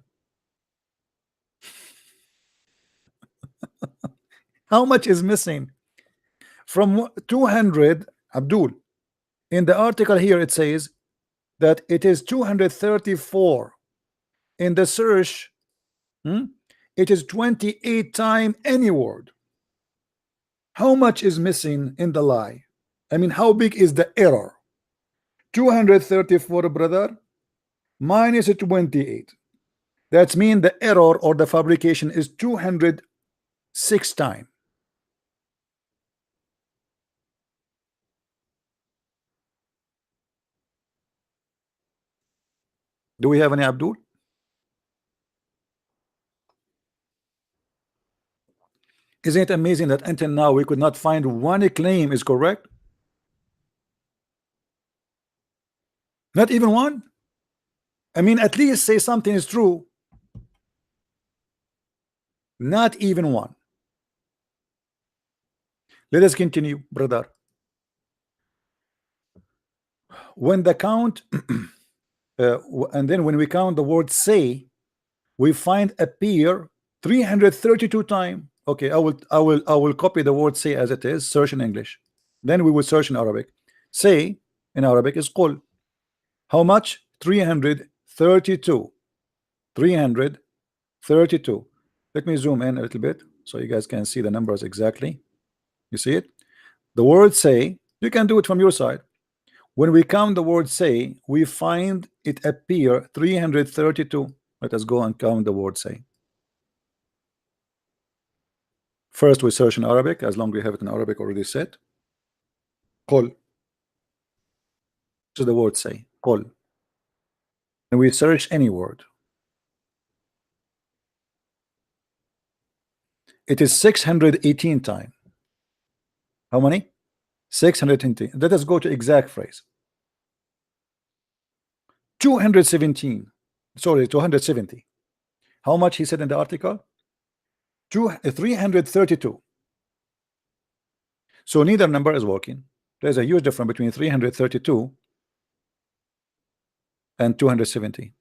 How much is missing from 200? Abdul, in the article here it says that it is 234. In the search, it is 28 times any word. How much is missing in the lie? I mean, how big is the error? 234, brother, minus 28. That means the error or the fabrication is 206 times. Do we have any Abdul? Isn't it amazing that until now we could not find one claim is correct? Not even one. I mean, at least say something is true. Not even one. Let us continue, brother. When the count and then when we count the word say, we find appear 332 times. Okay, I will copy the word say as it is, search in English. Then we will search in Arabic. Say in Arabic is qul. How much? 332. 332. Let me zoom in a little bit so you guys can see the numbers exactly. You see it? The word say, you can do it from your side. When we count the word say, we find it appear 332. Let us go and count the word say. First we search in Arabic, as long as we have it in Arabic already set. Qul. This is the word say. Qul. And we search any word. It is 618 times. How many? 618. Let us go to exact phrase. 217. Sorry, 270. How much he said in the article? 332. So neither number is working. There's a huge difference between 332 and 270.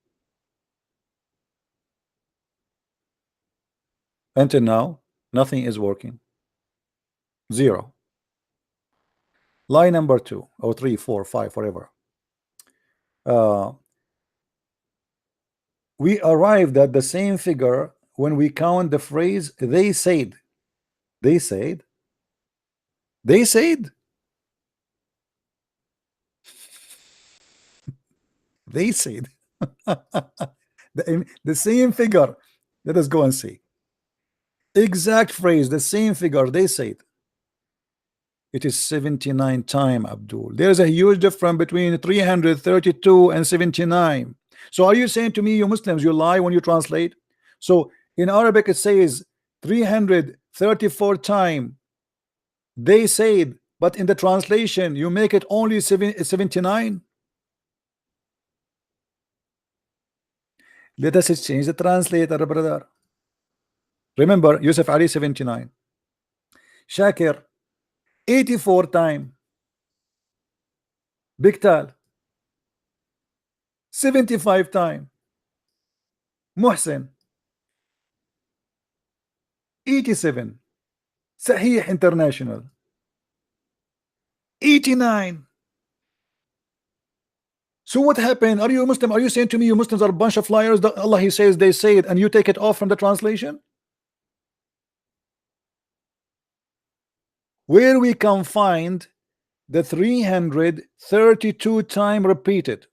Until now, nothing is working. Zero. Lie number 2 or 3, 4, 5, whatever. We arrived at the same figure when we count the phrase they said. They said. They said. They said. the same figure. Let us go and see. Exact phrase, the same figure. They said. It is 79 times, Abdul. There's a huge difference between 332 and 79. So are you saying to me, you Muslims, you lie when you translate? So in Arabic it says 334 times they said, but in the translation you make it only 79. Let us change the translator, brother. Remember, Yusuf Ali 79, Shakir 84 times, Biktal 75 times, Muhsin 87, Sahih International 89. So what happened? Are you a Muslim? Are you saying to me you Muslims are a bunch of liars? Allah, he says they say it and you take it off from the translation? Where we can find the 332 times repeated?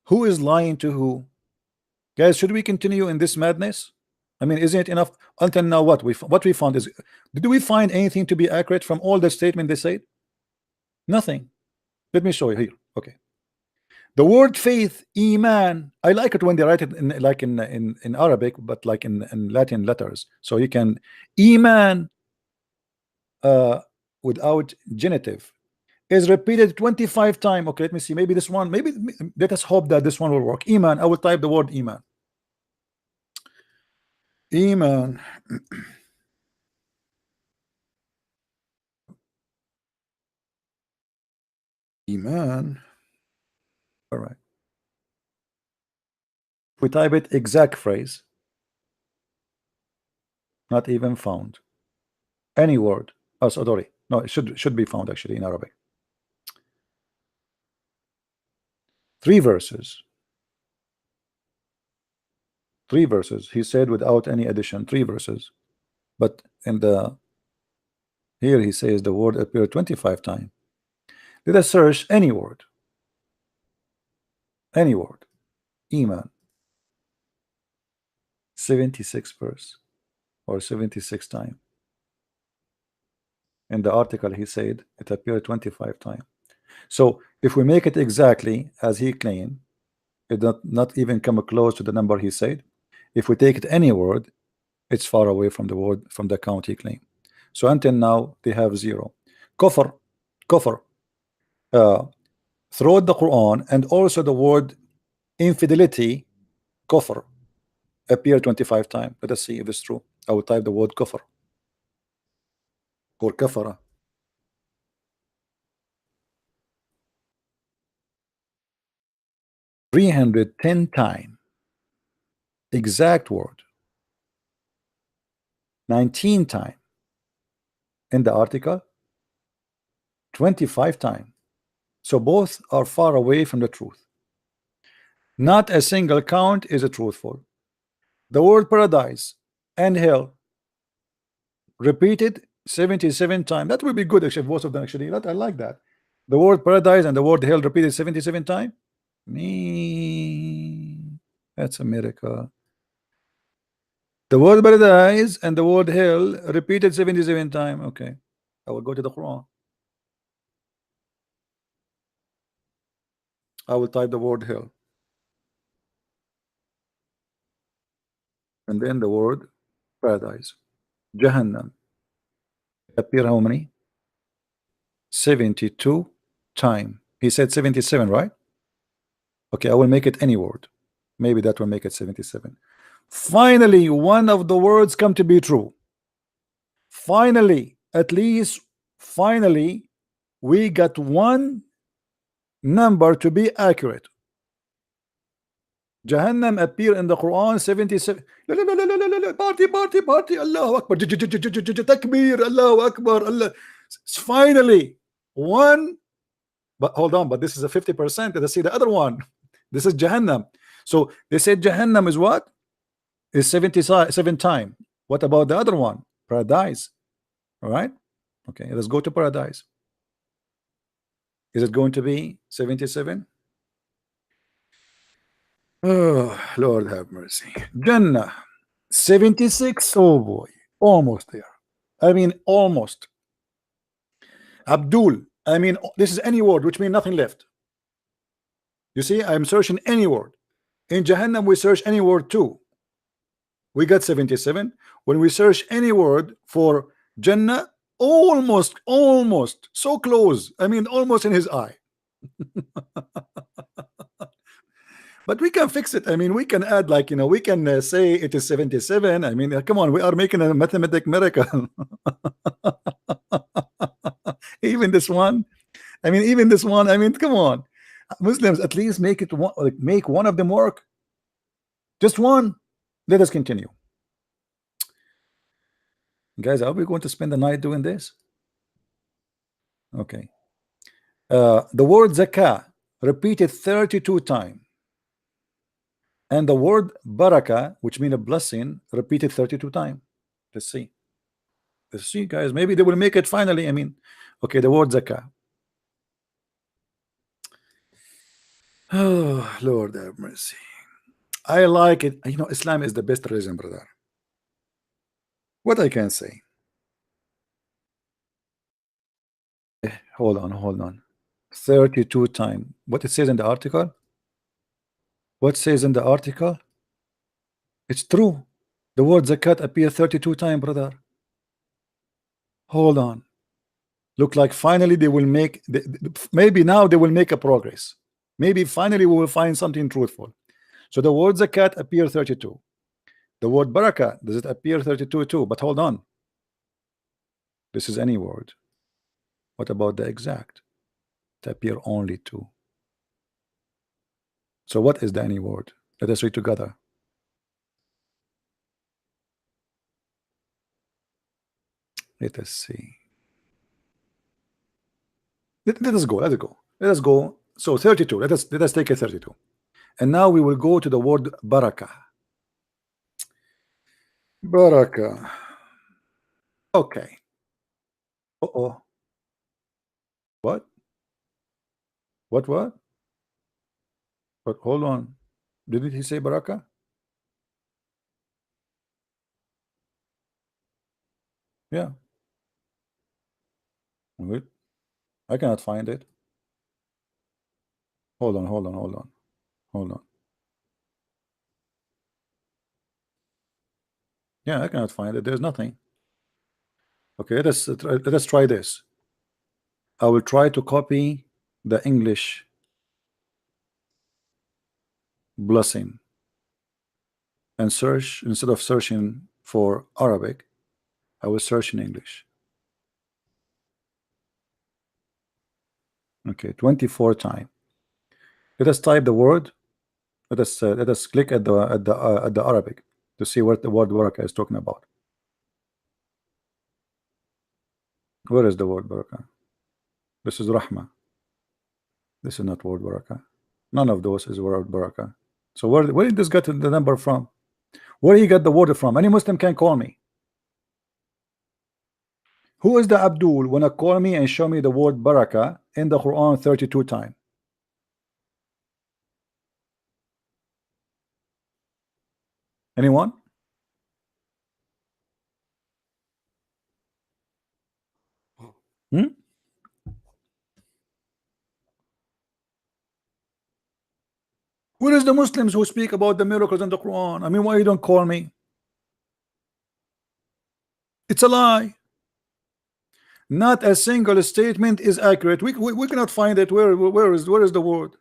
Who is lying to who? Guys, should we continue in this madness? I mean, isn't it enough until now? What we found is, did we find anything to be accurate from all the statement they said? Nothing. Let me show you here. Okay. The word faith, iman. I like it when they write it in like in Arabic, but like in Latin letters. So you can iman without genitive is repeated 25 times. Okay, let me see. Maybe this one. Maybe let us hope that this one will work. Iman. I will type the word iman. Iman. Iman. All right. We type it exact phrase. Not even found. Any word. Oh, sorry. No, it should be found actually in Arabic. 3 verses. 3 verses. He said without any addition. 3 verses. But in the here he says the word appeared 25 times. Let us search any word. Any word. Iman. 76 verse or 76 times. In the article he said it appeared 25 times. So if we make it exactly as he claimed, it not even come close to the number he said. If we take it any word, it's far away from the word, from the count he claimed. So until now they have 0. Kufr, kufr, throughout the Quran and also the word infidelity, kufr, appear 25 times. Let us see if it's true. I will type the word kufr or kafara. $310 times. Exact word. 19 times. In the article, 25 times. So both are far away from the truth. Not a single count is truthful. The word paradise and hell repeated 77 times. That would be good actually, both of them actually. That I like that. The word paradise and the word hell repeated 77 times. Me, that's a miracle. The word paradise and the word hell repeated 77 times. Okay, I will go to the Quran. I will type the word hell and then the word paradise. Jahannam appear how many? 72 times. He said 77, right? Okay, I will make it any word. Maybe that will make it 77. Finally, one of the words come to be true. Finally, at least finally, we got one number to be accurate. Jahannam appear in the Quran 77. Party, party, party. Allahu Akbar. Takbir. Allahu Akbar. Allah. Finally, one. But hold on, but this is a 50%. Let's see the other one. This is Jahannam. So they said Jahannam is what? Is 77 times. What about the other one? Paradise. All right. Okay, let's go to paradise. Is it going to be 77? Oh, Lord have mercy. Jannah 76. Oh boy, almost there. I mean, almost. Abdul, I mean, this is any word, which means nothing left. You see, I'm searching any word. In Jahannam, we search any word too. We got 77. When we search any word for Jannah, almost, so close. I mean, almost in his eye. But we can fix it. I mean, we can add, like, you know, we can say it is 77. I mean, come on, we are making a mathematic miracle. Even this one. I mean, even this one. I mean, come on, Muslims, at least make it one, like, make one of them work. Just one. Let us continue. Guys, are we going to spend the night doing this? Okay. The word zakah repeated 32 times. And the word barakah, which means a blessing, repeated 32 times. Let's see. Let's see, guys. Maybe they will make it finally. I mean, okay, the word zakah. Oh, Lord have mercy. I like it. You know, Islam is the best religion, brother. What I can say. Hold on. 32 times. What it says in the article? What says in the article? It's true. The word zakat appears 32 times, brother. Hold on. Look like finally they will make, maybe now they will make a progress. Maybe finally we will find something truthful. So the word zakat appear 32. The word barakah, does it appear 32 too? But hold on. This is any word. What about the exact? It appear only 2. So what is the any word? Let us read together. Let us see. Let us go. Let us go. So 32. Let us take a 32. And now we will go to the word barakah. Barakah. Okay. Uh-oh. What? What? But hold on. Didn't he say barakah? Yeah. Wait. I cannot find it. Hold on. Yeah, I cannot find it. There's nothing. Okay, let us try this. I will try to copy the English blessing and search. Instead of searching for Arabic, I will search in English. Okay, 24 times. Let us type the word. Let us click at the Arabic to see what the word barakah is talking about. Where is the word barakah? This is rahmah. This is not word barakah. None of those is word barakah. So where did this get the number from? Where he got the word from? Any Muslim can call me. Who is the Abdul wanna call me and show me the word barakah in the Quran 32 times? Anyone? Hmm? Where is the Muslims who speak about the miracles in the Quran? I mean, why you don't call me? It's a lie. Not a single statement is accurate. We cannot find it. Where is the word?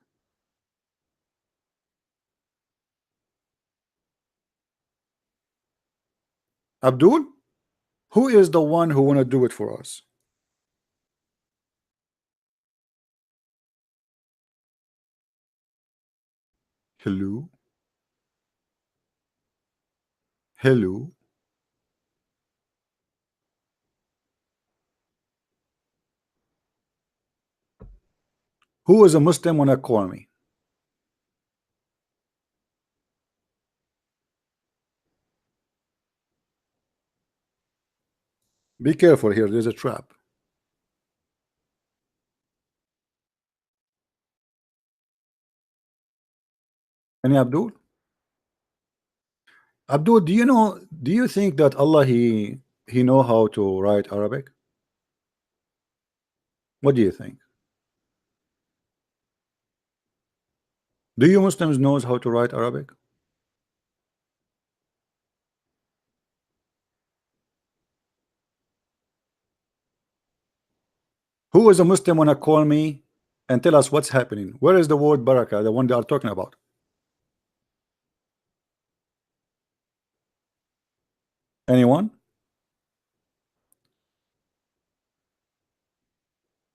Abdul? Who is the one who wanna do it for us? Hello? Hello? Who is a Muslim wanna call me? Be careful here, there's a trap. Any Abdul? Abdul, do you think that Allah he know how to write Arabic? What do you think? Do you Muslims knows how to write Arabic? Who is a Muslim wanna call me and tell us what's happening? Where is the word barakah, the one they are talking about? Anyone?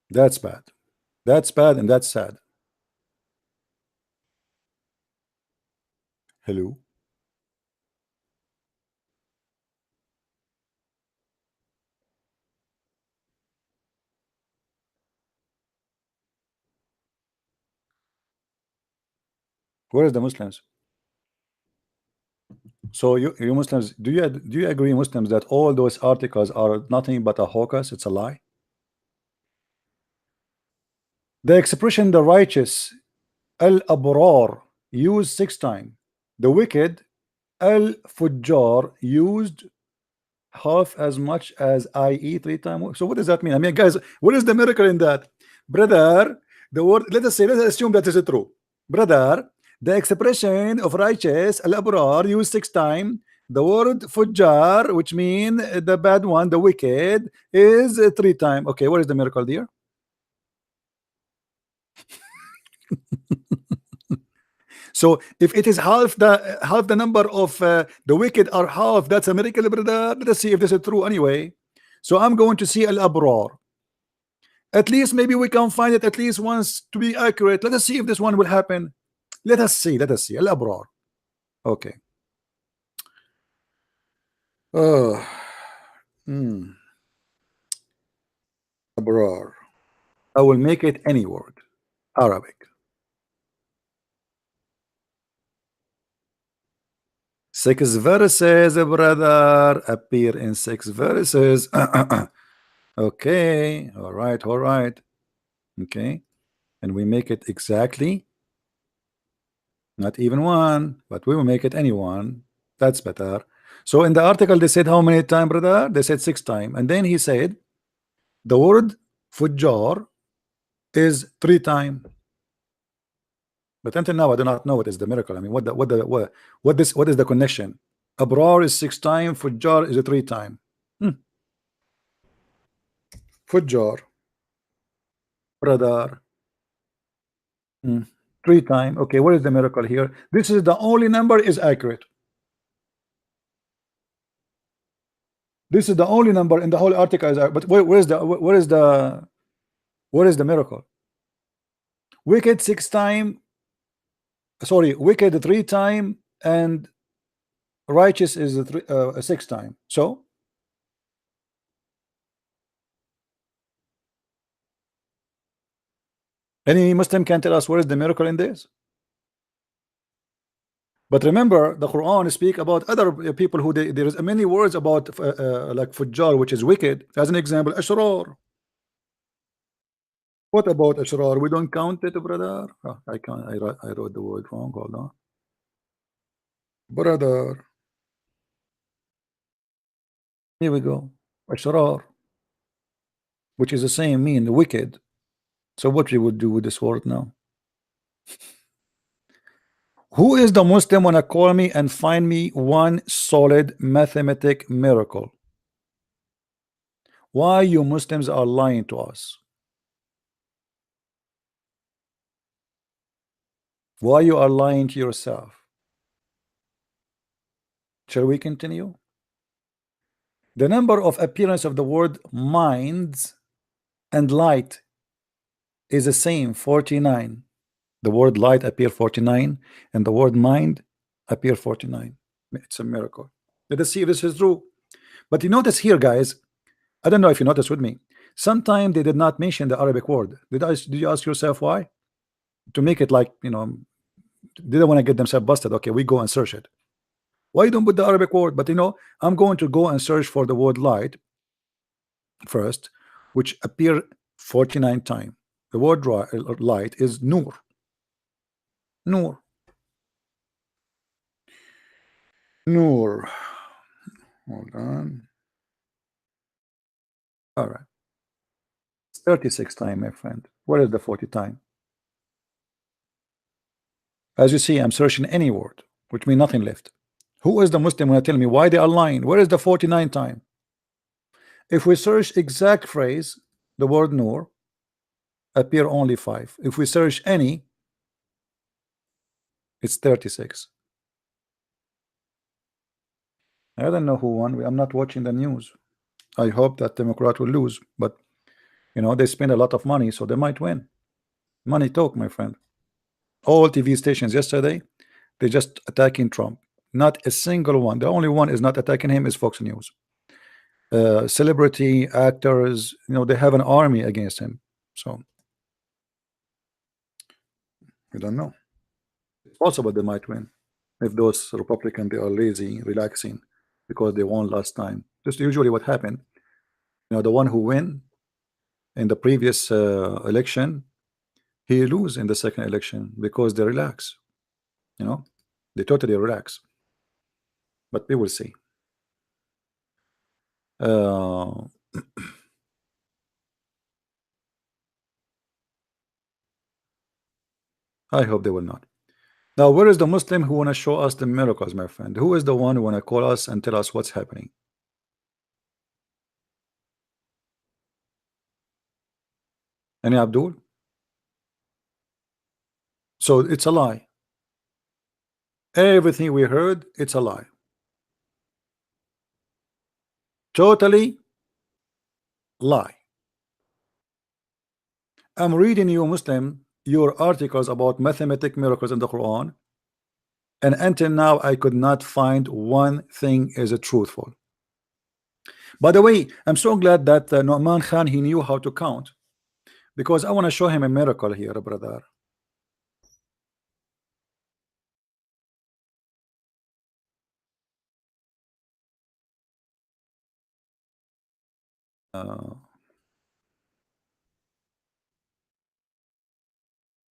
That's bad. That's bad and that's sad. Hello? Where is the Muslims? So you Muslims, do you agree, Muslims, that all those articles are nothing but a hocus? It's a lie. The expression the righteous, al-abrar, used 6 times. The wicked, al-fujjar, used half as much as i.e. 3 times. So what does that mean? I mean, guys, what is the miracle in that? Brother, the word, let us assume that is true. Brother, the expression of righteous, al-abrar, used 6 times. The word fujjar, which mean the bad one, the wicked, is 3 times. Okay, what is the miracle there? So if it is half the number of the wicked are half, that's a miracle, brother. Let us see if this is true anyway. So I'm going to see al-abrar. At least maybe we can find it at least once to be accurate. Let us see if this one will happen. Let us see al-abrar. Okay. Abrar. I will make it any word. Arabic. 6 verses, brother. Appear in 6 verses. Okay. All right. Okay. And we make it exactly, not even one, but we will make it any one. That's better. So in the article they said how many times, brother? They said 6 times, and then he said the word fujjar is 3 times. But until now I do not know what is the miracle. I mean, what is the connection? Abrar is 6 times, fujjar is 3 times. Fujjar, brother. 3 times. Okay, what is the miracle here? This is the only number is accurate. This is the only number in the whole article. But where is the miracle? Wicked 6 times. Sorry, wicked 3 times and righteous is 6 times. So Any Muslim can tell us where is the miracle in this? But remember, the Quran speak about other people who there is many words about like fujjar, which is wicked. As an example, ashrar. What about ashrar? We don't count it, brother. Oh, I can't. I wrote the word wrong. Hold on, brother. Here we go. Ashrar, which is the same mean wicked. So what we would do with this word now? Who is the Muslim wanna call me and find me one solid mathematic miracle? Why you Muslims are lying to us? Why you are lying to yourself? Shall we continue? The number of appearance of the word minds and light is the same, 49. The word light appear 49 and the word mind appear 49. It's a miracle. Let us see if this is true. But you notice here, guys, I don't know if you notice with me, sometimes they did not mention the Arabic word. Did you ask yourself why? To make it like, you know, they don't want to get themselves busted. Okay, we go and search it. Why you don't put the Arabic word? But you know, I'm going to go and search for the word light first, which appear 49 times. The word light is nur. Nur. Nur. Hold on. All right. It's 36 times, my friend. What is the 40 time? As you see, I'm searching any word, which means nothing left. Who is the Muslim going to tell me why they are lying? Where is the 49 time? If we search exact phrase, the word nur appear only 5. If we search any, it's 36. I don't know who won. I'm not watching the news. I hope that Democrat will lose, but you know, they spend a lot of money, so they might win. Money talk, my friend. All TV stations yesterday, they just attacking Trump. Not a single one. The only one is not attacking him is Fox News. Celebrity actors, you know, they have an army against him. So we don't know. It's possible they might win if those Republicans they are lazy, relaxing because they won last time. That's usually what happened. You know, the one who win in the previous election, he lose in the second election because they relax. You know, they totally relax. But we will see. I hope they will not. Now, where is the Muslim who want to show us the miracles, my friend? Who is the one who want to call us and tell us what's happening? Any Abdul? So it's a lie. Everything we heard, it's a lie. Totally lie. I'm reading you, Muslim, your articles about mathematic miracles in the Quran, and until now I could not find one thing is truthful. By the way, I'm so glad that Nu'man Khan, he knew how to count, because I want to show him a miracle here, brother.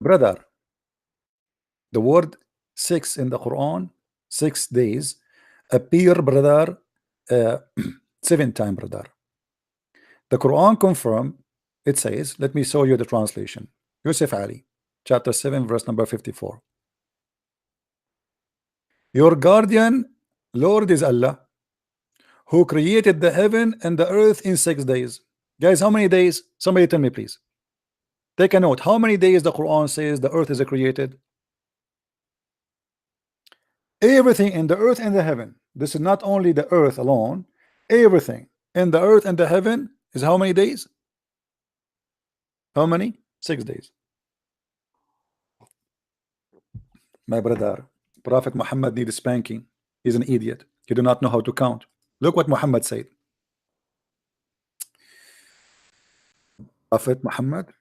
Brother, the word 6 in the Quran, 6 days, appear, brother, 7 times, brother. The Quran confirm, it says, let me show you the translation. Yusuf Ali, chapter 7, verse number 54. Your guardian Lord is Allah, who created the heaven and the earth in 6 days. Guys, how many days? Somebody tell me, please. Take a note. How many days the Quran says the earth is created? Everything in the earth and the heaven. This is not only the earth alone. Everything in the earth and the heaven is how many days? How many? 6 days. My brother, Prophet Muhammad needs spanking. He's an idiot. He do not know how to count. Look what Muhammad said. Prophet Muhammad,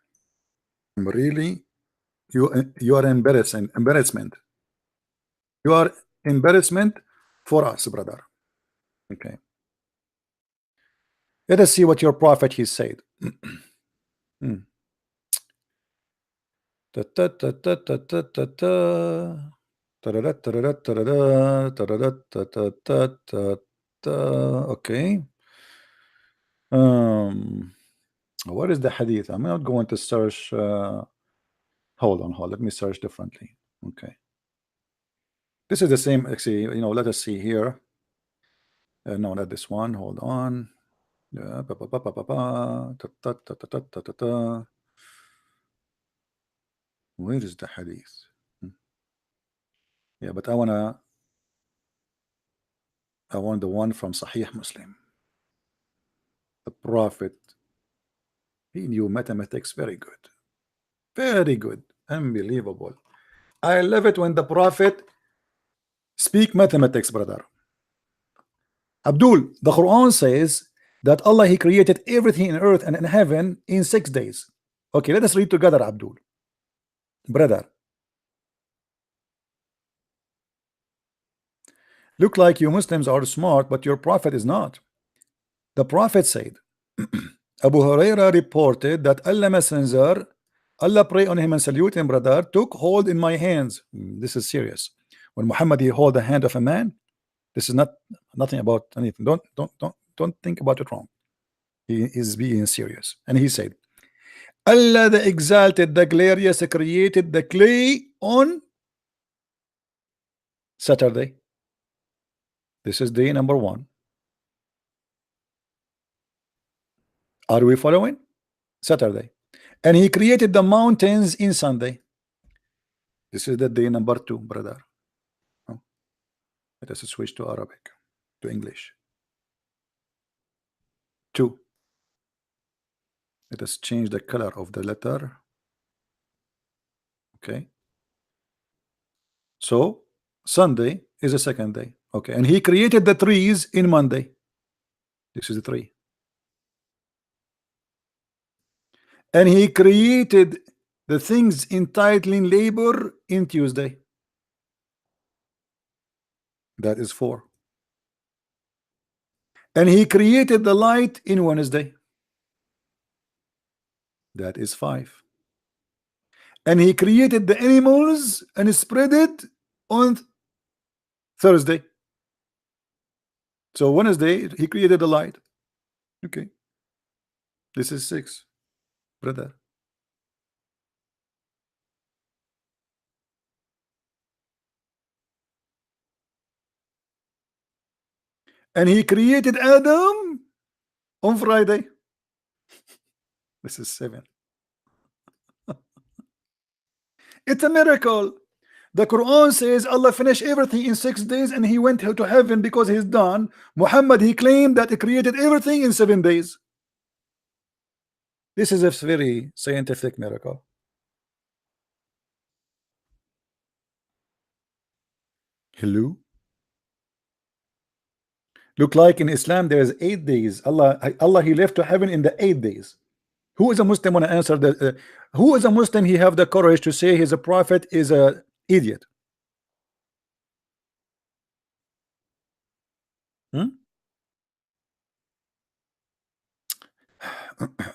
I'm really You are embarrassment. You are embarrassment for us, brother. Okay. Let us see what your prophet he said. Hmm. Ta ta ta ta ta ta ta ta. Ta-da-da, ta-da-da, ta-da-da, ta-da-da, ta-ta-ta, ta-ta. Okay. What is the hadith? I'm not going to search. Hold on, let me search differently. Okay. This is the same. Actually, let us see here. No, not this one. Hold on. Where is the hadith? Yeah, but I want the one from Sahih Muslim. The Prophet, he knew mathematics very good. Very good. Unbelievable. I love it when the Prophet speak mathematics, brother. Abdul, the Quran says that Allah, he created everything in earth and in heaven in 6 days. Okay, let us read together, Abdul. Brother, look like you Muslims are smart, but your prophet is not. The prophet said, Abu Huraira reported that Allah messenger, Allah pray on him and salute him, brother, took hold in my hands. This is serious. When Muhammad he hold the hand of a man, this is nothing about anything. Don't think about it wrong. He is being serious. And he said, Allah the exalted, the glorious, created the clay on Saturday. This is day number 1. Are we following? Saturday. And he created the mountains in Sunday. This is the day number 2, brother. Let us switch to Arabic, to English. 2. Let us change the color of the letter. Okay. So Sunday is the 2nd day. Okay. And he created the trees in Monday. This is the 3. And he created the things entitling labor in Tuesday. That is 4. And he created the light in Wednesday. That is 5. And he created the animals and spread it on Thursday. So Wednesday he created the light. Okay. This is 6, brother. And he created Adam on Friday. This is 7. It's a miracle. The Quran says Allah finished everything in 6 days and he went to heaven because he's done. Muhammad, he claimed that he created everything in 7 days. This is a very scientific miracle. Hello? Look like in Islam there is 8 days. Allah he left to heaven in the 8 days. Who is a Muslim want to answer that? Who is a Muslim he have the courage to say he's a prophet is a idiot?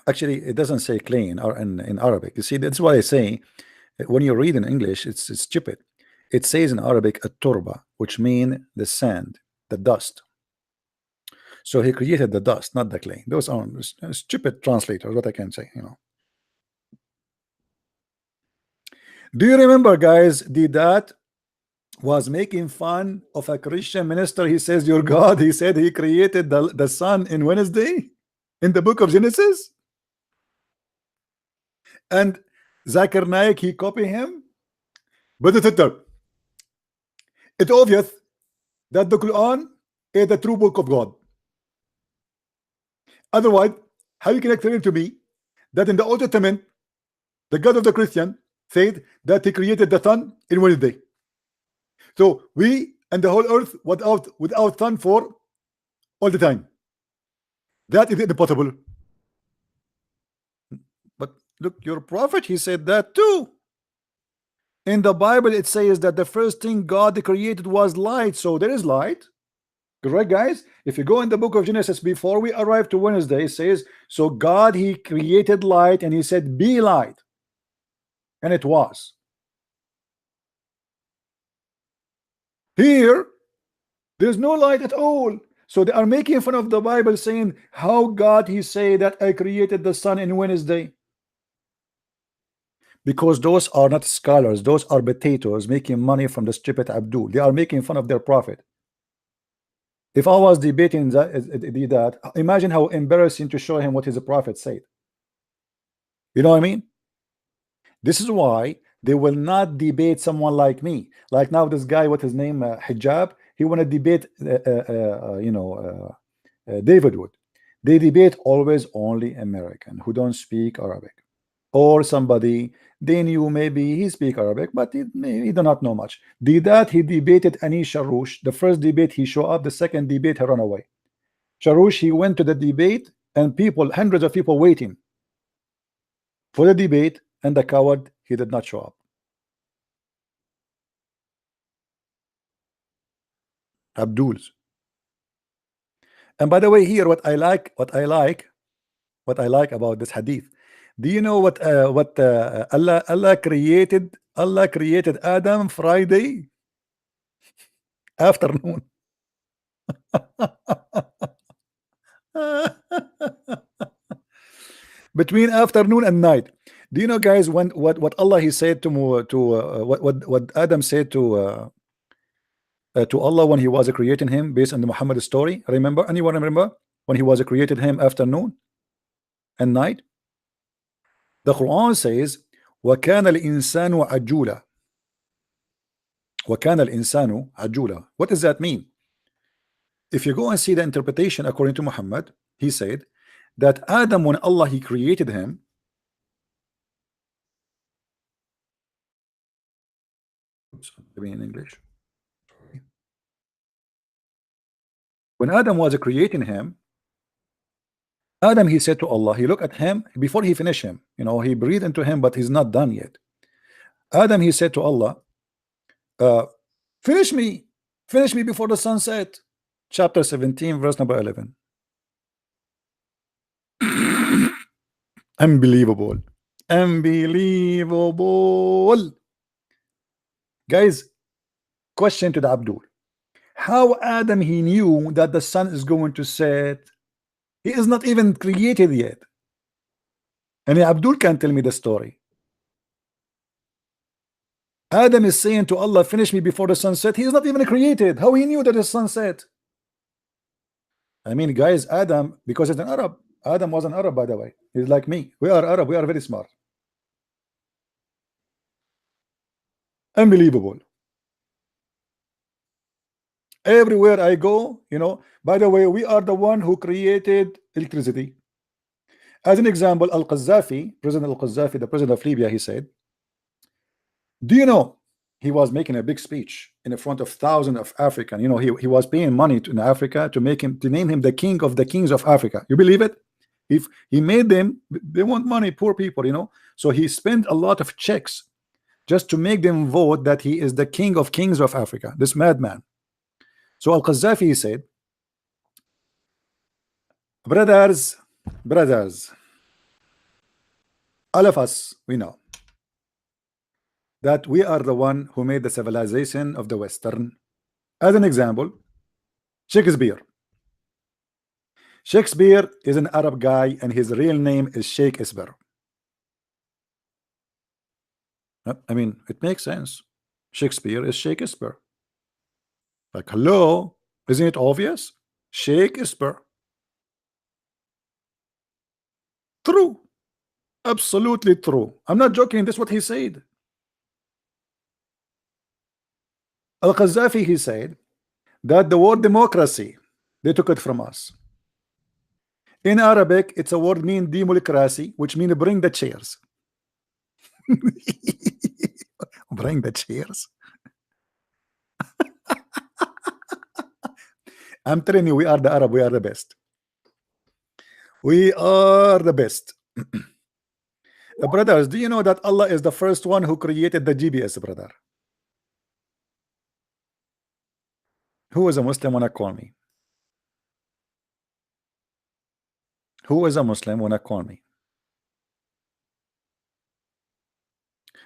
Actually, it doesn't say clean or in Arabic. You see, that's why I say when you read in English, it's stupid. It says in Arabic at-turba, which mean the sand, the dust. So he created the dust, not the clay. Those are stupid translators, what I can say, Do you remember, guys, Didat was making fun of a Christian minister. He says, your God, he said he created the sun in Wednesday in the book of Genesis. And Zakir Naik, he copied him. But it's obvious that the Quran is the true book of God. Otherwise, how you can explain to me that in the Old Testament, the God of the Christian said that he created the sun in Wednesday. So we and the whole earth without sun for all the time. That is impossible. But look, your prophet, he said that too. In the Bible, it says that the first thing God created was light. So there is light. Correct, guys? If you go in the book of Genesis, before we arrive to Wednesday, it says, so God, he created light and he said, be light. And it was. Here, there's no light at all. So they are making fun of the Bible, saying, how God, he say that I created the sun in Wednesday. Because those are not scholars, those are potatoes making money from the stupid Abdul. They are making fun of their prophet. If I was debating that, imagine how embarrassing to show him what his prophet said. You know what I mean? This is why they will not debate someone like me. Like now, this guy, what his name, Hijab, he want to debate, David Wood. They debate always only American who don't speak Arabic, or somebody they knew maybe he speak Arabic, but he do not know much. Did that he debated Anis Sharoush. The first debate he show up, the second debate he run away. Sharoush, he went to the debate and people, hundreds of people waiting for the debate, and the coward, he did not show up. Abdul's. And by the way, here what I like about this hadith. Do you know what Allah created? Allah created Adam Friday afternoon. Between afternoon and night. Do you know, guys, when what Allah he said to what Adam said to Allah when he was creating him based on the Muhammad story? Remember? Anyone remember when he was created him afternoon and night? The Quran says, وَكَانَ الْإِنسَانُ عَجُولًا. وَكَانَ الْإِنسَانُ عَجُولًا. What does that mean? If you go and see the interpretation according to Muhammad, he said that Adam, when Allah he created him, maybe in English, when Adam was creating him, Adam, he said to Allah, he looked at him before he finished him, he breathed into him, but he's not done yet. Adam, he said to Allah, finish me before the sunset. Chapter 17, verse number 11. Unbelievable. Guys, question to the Abdul. How Adam he knew that the sun is going to set? He is not even created yet. And Abdul can tell me the story. Adam is saying to Allah, finish me before the sunset. He is not even created. How he knew that the sunset? I mean, guys, Adam, because he's an Arab. Adam was an Arab, by the way. He's like me. We are Arab. We are very smart. Unbelievable. Everywhere I go, by the way, we are the one who created electricity. As an example, Al-Qaddafi, President Al-Qaddafi, the president of Libya, he said, do you know, he was making a big speech in front of thousands of African, he was paying money in Africa to name him the king of the kings of Africa. You believe it? If he made them, they want money, poor people, so he spent a lot of checks just to make them vote that he is the king of kings of Africa, this madman. So Al-Qaddafi said, brothers, all of us, we know that we are the one who made the civilization of the Western. As an example, Shakespeare. Shakespeare is an Arab guy and his real name is Shakespeare. I mean, it makes sense. Shakespeare is Shakespeare. Like, hello, isn't it obvious? Shakespeare. True. Absolutely true. I'm not joking. This is what he said. Al-Qaddafi, he said that the word democracy, they took it from us. In Arabic, it's a word mean democracy, which means bring the chairs. Bring the chairs. I'm telling you, we are the Arab, we are the best. We are the best. Brothers, do you know that Allah is the first one who created the GPS, brother? Who is a Muslim wanna call me? Who is a Muslim wanna call me?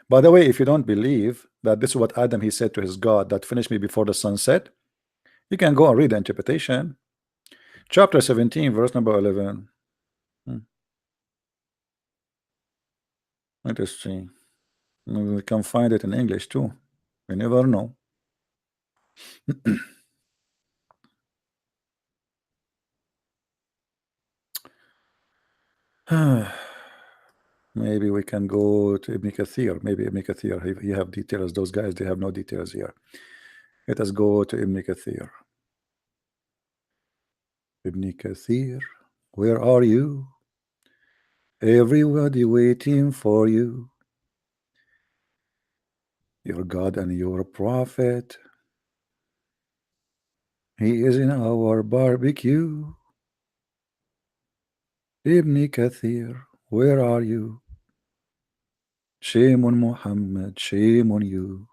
By the way, if you don't believe that this is what Adam he said to his God, that finish me before the sun set, you can go and read the interpretation. Chapter 17, verse number 11. Let us see. Maybe we can find it in English too. We never know. Maybe we can go to Ibn Kathir. Maybe Ibn Kathir, he have details. Those guys, they have no details here. Let us go to Ibn Kathir. Ibn Kathir, where are you? Everybody waiting for you. Your God and your prophet. He is in our barbecue. Ibn Kathir, where are you? Shame on Muhammad, shame on you.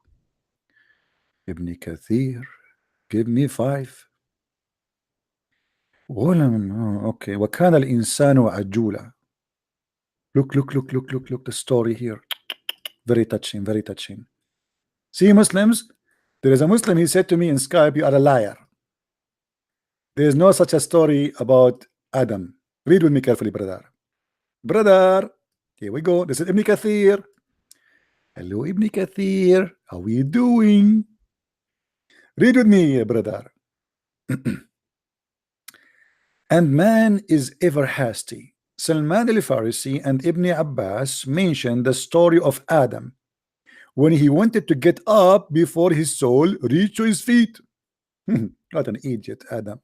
Ibn Kathir, give me 5. Okay. وكان الإنسان عجولا. Look, the story here. Very touching, very touching. See, Muslims, there is a Muslim, he said to me in Skype, you are a liar. There is no such a story about Adam. Read with me carefully, brother. Brother, here we go. This is Ibn Kathir. Hello, Ibn Kathir. How are you doing? Read with me, brother. And man is ever hasty. Salman al-Farisi and Ibn Abbas mentioned the story of Adam when he wanted to get up before his soul reached to his feet. What an idiot, Adam.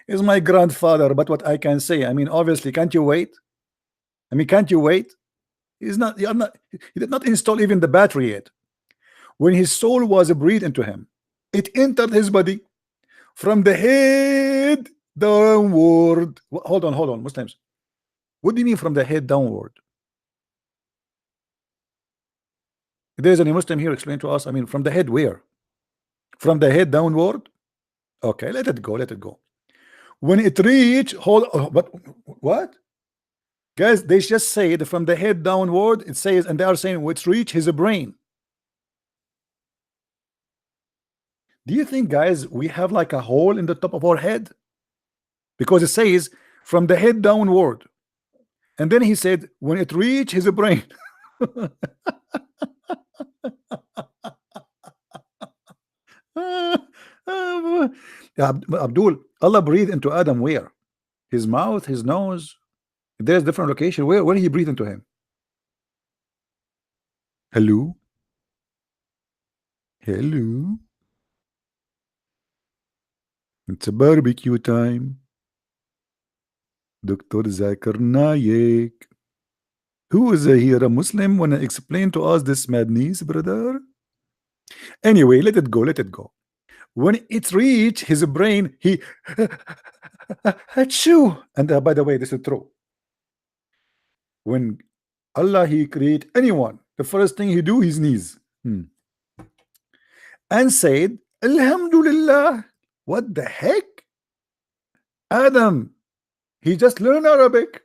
He's my grandfather, but what I can say, I mean, obviously, can't you wait? I mean, can't you wait? He did not install even the battery yet. When his soul was breathed into him, it entered his body from the head downward. Hold on, Muslims. What do you mean from the head downward? If there's any Muslim here, explain to us. I mean, from the head where? From the head downward? Okay, let it go. When it reached, what? Guys, they just say that from the head downward, it says, and they are saying it's reach his brain. Do you think, guys, we have like a hole in the top of our head? Because it says from the head downward. And then he said, when it reached his brain. Abdul, Allah breathed into Adam where? His mouth, his nose. There's different location. Where he breathed into him? Hello? It's a barbecue time. Dr. Zakir Naik. Who is here? A Muslim? Wanna explain to us this madness, brother? Anyway, let it go. When it reached his brain, he achoo. And by the way, this is true. When Allah he create anyone, the first thing he do his knees and said, Alhamdulillah. What the heck? Adam, he just learned Arabic.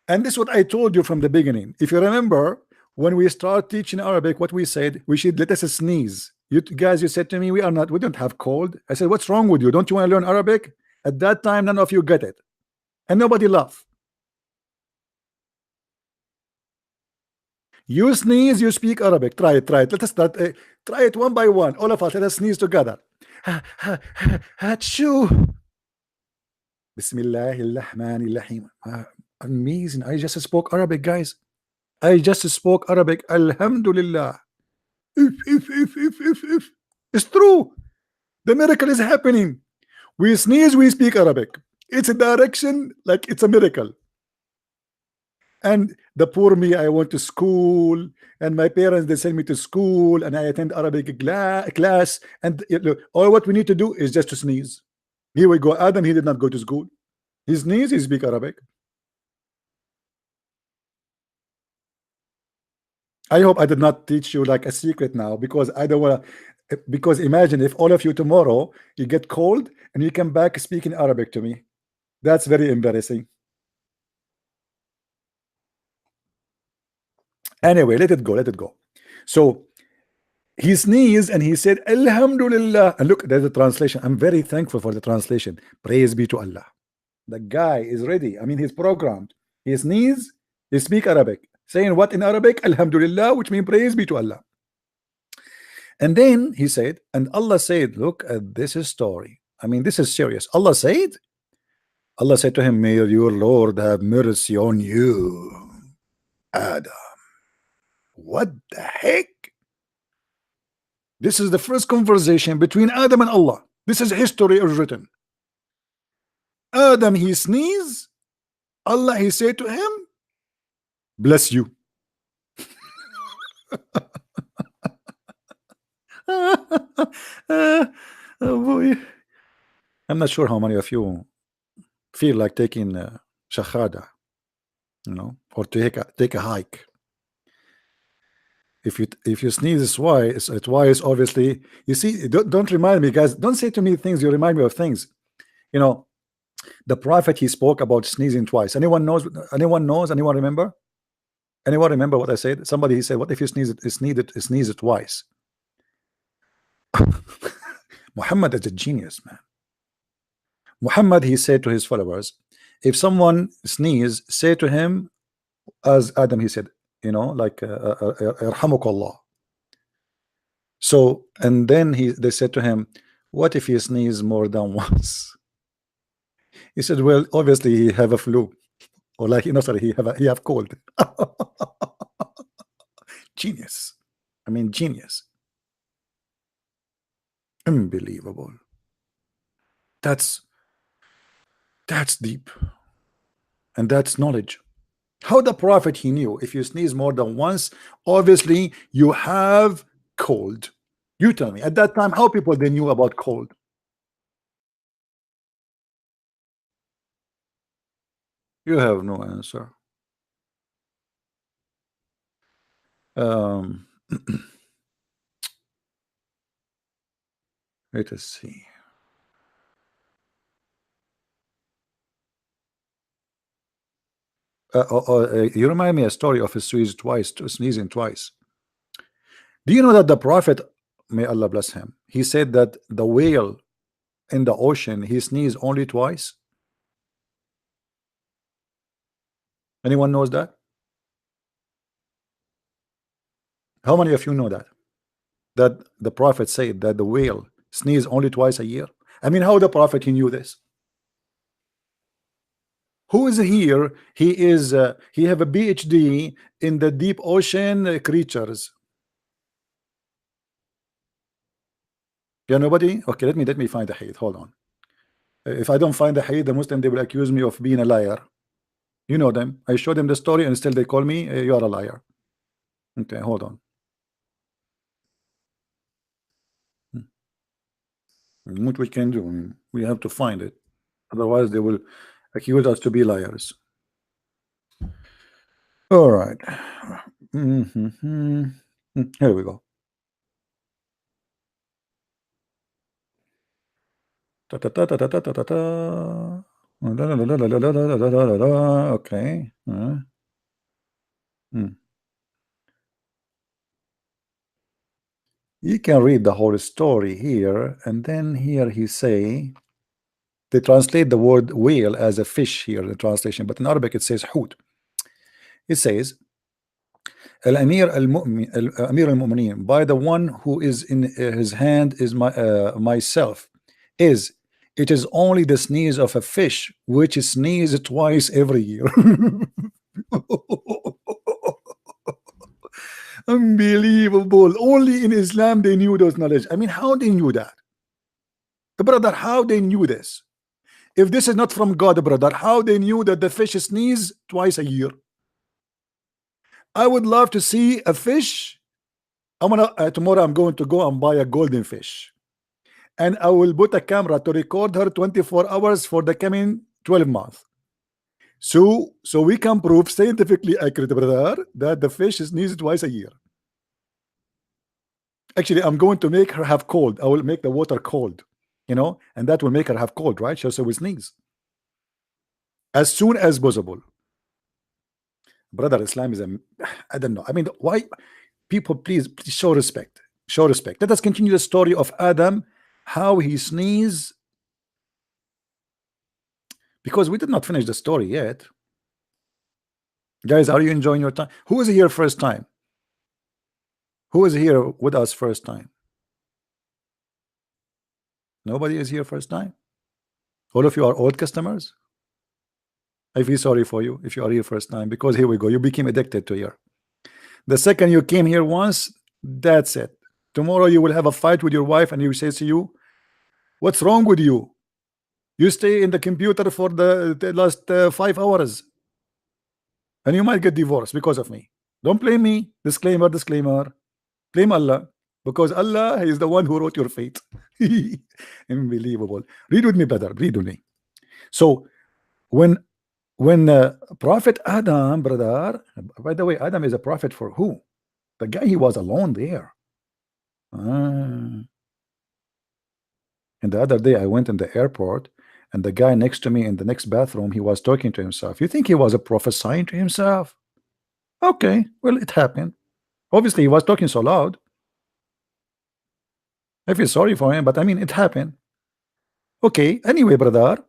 And this is what I told you from the beginning. If you remember, when we start teaching Arabic, what we said, we should let us sneeze. You guys, you said to me, we don't have cold. I said, what's wrong with you? Don't you want to learn Arabic? At that time, none of you get it. And nobody laughed. You sneeze, you speak Arabic. Try it. Let us start. Try it one by one. All of us, let us sneeze together. Achoo. Bismillahirrahmanirrahim. Amazing. I just spoke Arabic, guys. I just spoke Arabic. Alhamdulillah. If. It's true. The miracle is happening. We sneeze, we speak Arabic. It's a direction, like it's a miracle. And the poor me, I went to school, and my parents, they send me to school, and I attend Arabic class, and look, all what we need to do is just to sneeze. Here we go. Adam, he did not go to school. He sneezed, he speak Arabic. I hope I did not teach you like a secret now, because I don't want to. Because imagine if all of you tomorrow you get cold and you come back speaking Arabic to me. That's very embarrassing. Anyway, let it go. Let it go. So he sneezed and he said, Alhamdulillah. And look, there's a translation. I'm very thankful for the translation. Praise be to Allah. The guy is ready. I mean, he's programmed. He sneezes, he speak Arabic. Saying what in Arabic? Alhamdulillah, which means praise be to Allah. And then he said, and Allah said, look at this story. I mean, this is serious. Allah said to him, may your Lord have mercy on you, Adam. What the heck? This is the first conversation between Adam and Allah. This is history is written. Adam, he sneezed. Allah, he said to him, bless you. Oh boy. I'm not sure how many of you feel like taking shahada, you know, or take a hike. If you sneeze twice, obviously. You see, don't remind me, guys. Don't say to me things. You remind me of things. You know, the prophet, he spoke about sneezing twice. Anyone knows? Anyone knows? Anyone remember? Anyone remember what I said? Somebody, he said, what if you sneeze it twice? Muhammad is a genius, man. Muhammad, he said to his followers, if someone sneeze, say to him, as Adam, he said, you know, like Irhamukallah. So, and then they said to him, what if he sneeze more than once? He said, well, obviously he have a flu, or like, you know, sorry, he have cold. Genius. I mean, genius. Unbelievable. That's deep, and that's knowledge. How the prophet, he knew if you sneeze more than once, obviously you have cold. You tell me at that time how people they knew about cold. You have no answer. Let us see. You remind me a story of a sneezing twice. Do you know that the prophet, may Allah bless him, he said that the whale in the ocean, he sneezed only twice? Anyone knows that? How many of you know that? That the prophet said that the whale sneezed only twice a year? I mean, how the prophet, he knew this? Who is here? He have a PhD in the deep ocean creatures. Yeah, nobody? Okay, let me find the hadith. Hold on. If I don't find the hadith, the Muslim, they will accuse me of being a liar. You know them. I show them the story and still they call me you are a liar. Okay, hold on. What we can do? I mean, we have to find it. Otherwise, they will accuse us to be liars. All right. Here we go. Okay. You can read the whole story here, and then here he say, they translate the word whale as a fish here in the translation, but in Arabic it says hoot. It says Al-Amir al-Mu'minin, by the one who is in his hand is myself, it is only the sneeze of a fish which is sneezed twice every year. Unbelievable. Only in Islam they knew those knowledge. I mean, how they knew that? Brother, how they knew this? If this is not from God, brother, how they knew that the fish sneeze twice a year? I would love to see a fish. Tomorrow I'm going to go and buy a golden fish, and I will put a camera to record her 24 hours for the coming 12 months. So we can prove scientifically accurate, brother, that the fish sneezes twice a year. Actually, I'm going to make her have cold. I will make the water cold, you know, and that will make her have cold, right? So we sneeze as soon as possible. Brother, Islam is a, I don't know. I mean, why people, please show respect. Show respect. Let us continue the story of Adam, how he sneezed, because we did not finish the story yet. Guys, are you enjoying your time? Who is here first time? Who is here with us first time? Nobody is here first time? All of you are old customers? I feel sorry for you if you are here first time, because here we go. You became addicted to here. The second you came here once, that's it. Tomorrow you will have a fight with your wife and you say to you, what's wrong with you? You stay in the computer for the last 5 hours and you might get divorced because of me. Don't blame me. Disclaimer, disclaimer. Blame Allah, because Allah is the one who wrote your fate. Unbelievable. Read with me, brother. Read with me. So when Prophet Adam, brother, by the way, Adam is a prophet for who? The guy, he was alone there. And the other day I went in the airport and the guy next to me in the next bathroom, he was talking to himself. You think he was a prophesying to himself? Okay, well, it happened. Obviously he was talking so loud. I feel sorry for him, but I mean, it happened. Okay, anyway, brother,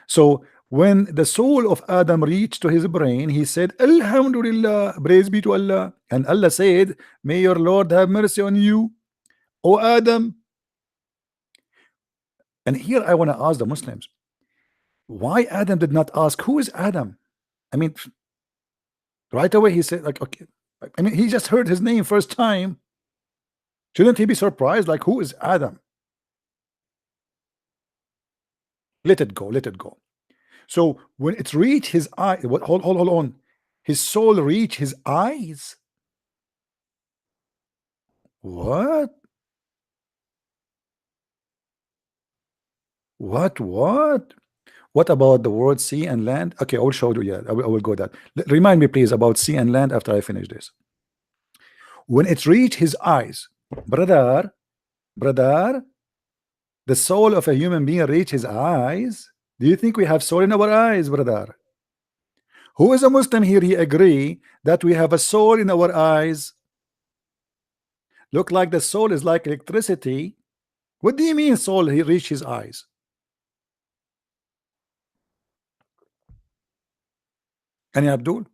so when the soul of Adam reached to his brain, he said, Alhamdulillah, praise be to Allah. And Allah said, may your Lord have mercy on you, O Adam. And here I want to ask the Muslims, why Adam did not ask, who is Adam? I mean, right away he said, like, okay, I mean, he just heard his name first time. Shouldn't he be surprised? Like, who is Adam? Let it go, let it go. So when it reached his eye, hold on, his soul reached his eyes. What? What about the word sea and land? Okay, I will show you. Yeah, I will go that. Remind me, please, about sea and land after I finish this. When it reached his eyes, brother, the soul of a human being reach his eyes. Do you think we have soul in our eyes, brother? Who is a Muslim here? He agree that we have a soul in our eyes. Look like the soul is like electricity. What do you mean soul he reach his eyes? Any Abdul?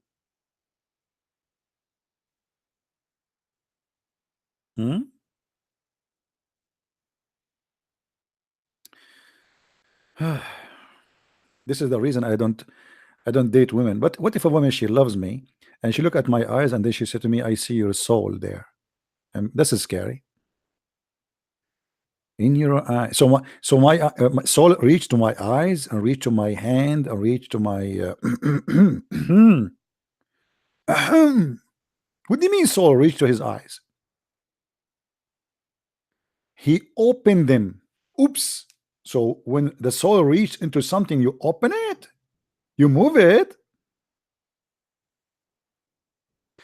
This is the reason I don't date women. But what if a woman, she loves me and she look at my eyes and then she said to me, I see your soul there, and this is scary. In your eye. So my soul reached to my eyes and reached to my hand and reached to my what do you mean soul reached to his eyes? He opened them. Oops. So when the soul reached into something, you open it, you move it.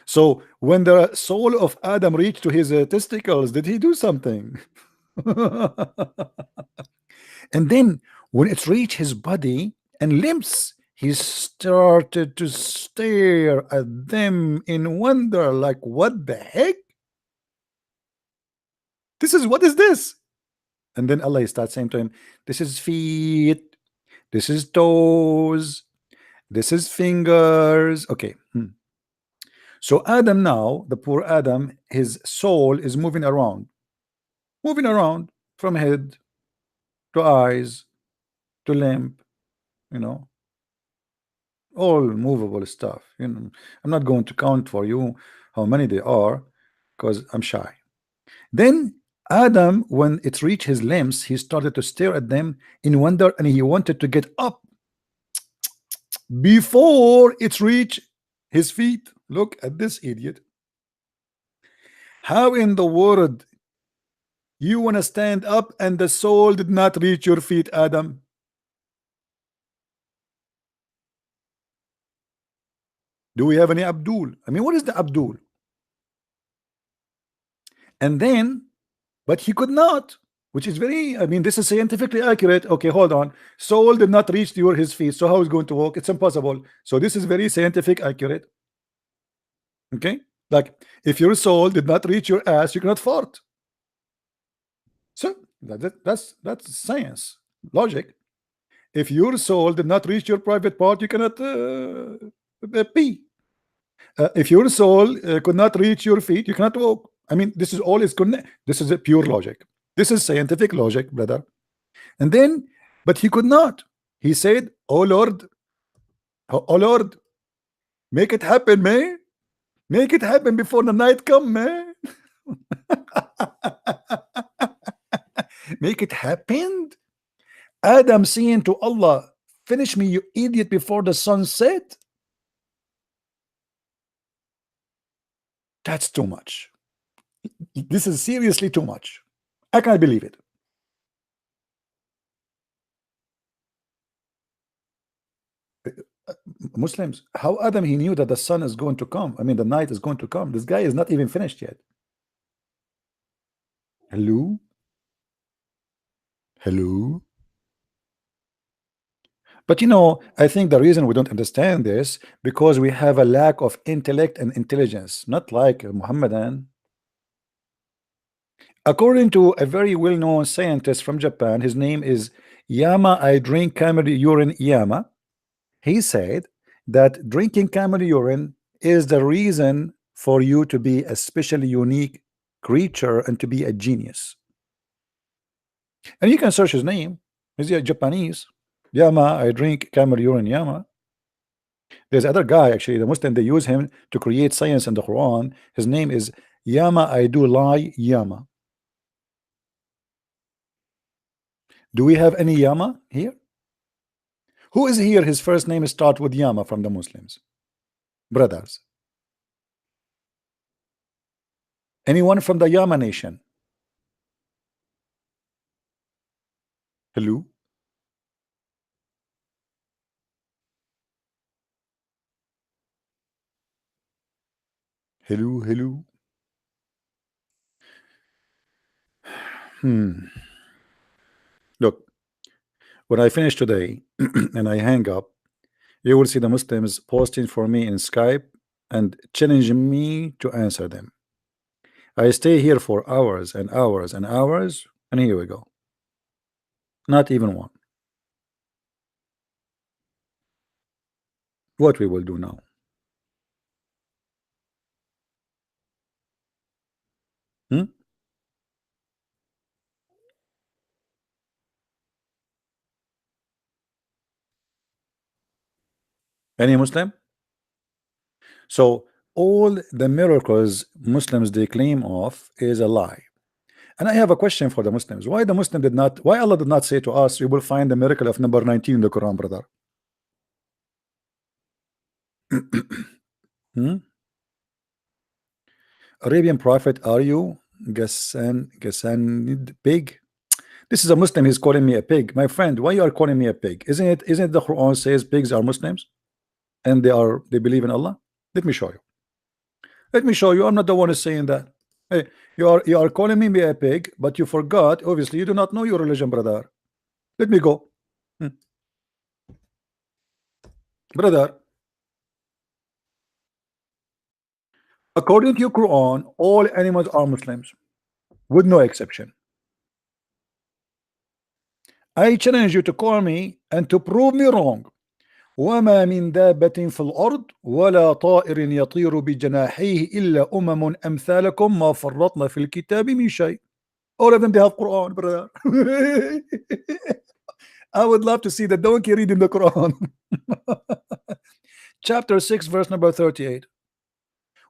So when the soul of Adam reached to his testicles, did he do something? And then when it reached his body and limbs, he started to stare at them in wonder, like, what the heck? What is this? And then Allah starts saying to him, this is feet, this is toes, this is fingers. Okay. So Adam now, the poor Adam, his soul is moving around from head to eyes to limb, you know, all movable stuff. You know, I'm not going to count for you how many they are because I'm shy. Then Adam, when it reached his limbs, he started to stare at them in wonder, and he wanted to get up before it reached his feet. Look at this idiot. How in the world you want to stand up and the soul did not reach your feet, Adam? Do we have any Abdul? I mean, what is the Abdul? And then but he could not, which is very, I mean, this is scientifically accurate. Okay, hold on. Soul did not reach his feet, so how is going to walk? It's impossible. So this is very scientific accurate. Okay, like if your soul did not reach your ass, you cannot fart. So that's science, logic. If your soul did not reach your private part, you cannot pee. If your soul could not reach your feet, you cannot walk. I mean, this is all is connect. This is a pure logic. This is scientific logic, brother. And then, but he could not. He said, "Oh Lord, oh Lord, make it happen, man. Make it happen before the night come, man." Make it happen. Adam saying to Allah, "Finish me, you idiot, before the sun set." That's too much. This is seriously too much. I can't believe it. Muslims, how Adam he knew that the sun is going to come? I mean, the night is going to come. This guy is not even finished yet. Hello? Hello? But you know, I think the reason we don't understand this because we have a lack of intellect and intelligence, not like Muhammadan. According to a very well-known scientist from Japan, his name is Yama. I drink camel urine Yama. He said that drinking camel urine is the reason for you to be a specially unique creature and to be a genius. And you can search his name. He's a Japanese. Yama, I drink camel urine Yama. There's other guy, actually, the Muslim, they use him to create science in the Quran. His name is Yama, I do lie Yama. Do we have any Yama here? Who is here? His first name starts with Yama from the Muslims. Brothers. Anyone from the Yama nation? Hello? Hello, hello. Look, when I finish today and I hang up, you will see the Muslims posting for me in Skype and challenging me to answer them. I stay here for hours and hours and hours, and here we go. Not even one. What we will do now? Any Muslim? So all the miracles Muslims they claim of is a lie. And I have a question for the Muslims. Why Allah did not say to us, you will find the miracle of number 19 in the Quran, brother? Arabian prophet, are you Gassanid pig? This is a Muslim, he's calling me a pig. My friend, why you are calling me a pig? Isn't it the Quran says pigs are Muslims and they believe in Allah? Let me show you. Let me show you. I'm not the one who's saying that. Hey, you are calling me a pig, but you forgot. Obviously, you do not know your religion, brother. Let me go. Brother, according to your Quran, all animals are Muslims, with no exception. I challenge you to call me and to prove me wrong. وما من دابة في الأرض ولا طائر يطير بجناحيه إلا أمثالكم ما فرطنا في الكتاب من شيء. All of them they have Quran, brother. I would love to see the donkey reading the Quran. Chapter 6, verse number 38.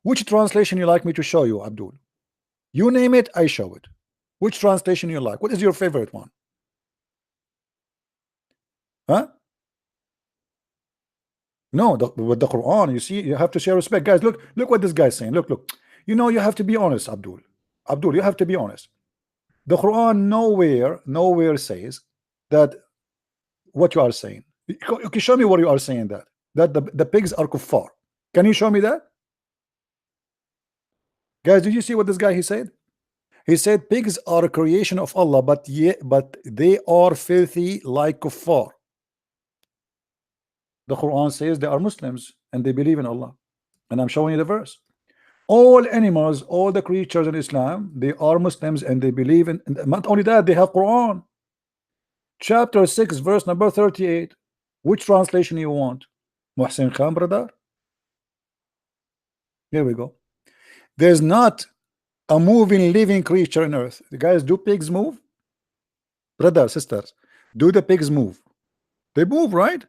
Which translation you like me to show you, Abdul? You name it, I show it. Which translation you like? What is your favorite one? Huh? No, with the Quran, you see, you have to share respect. Guys, look what this guy's saying. Look. You know, you have to be honest, Abdul. Abdul, you have to be honest. The Quran nowhere says that what you are saying. Okay, show me what you are saying that the pigs are kuffar. Can you show me that? Guys, did you see what this guy he said? He said pigs are a creation of Allah, but they are filthy like kuffar. The Quran says they are Muslims and they believe in Allah, and I'm showing you the verse. All animals, all the creatures in Islam, they are Muslims and they believe in, and not only that, they have Quran. Chapter 6, verse number 38. Which translation you want? Muhsin Khan, brother? Here we go. There's not a moving, living creature on earth. The guys, do pigs move? Brothers, sisters, do the pigs move? They move, right?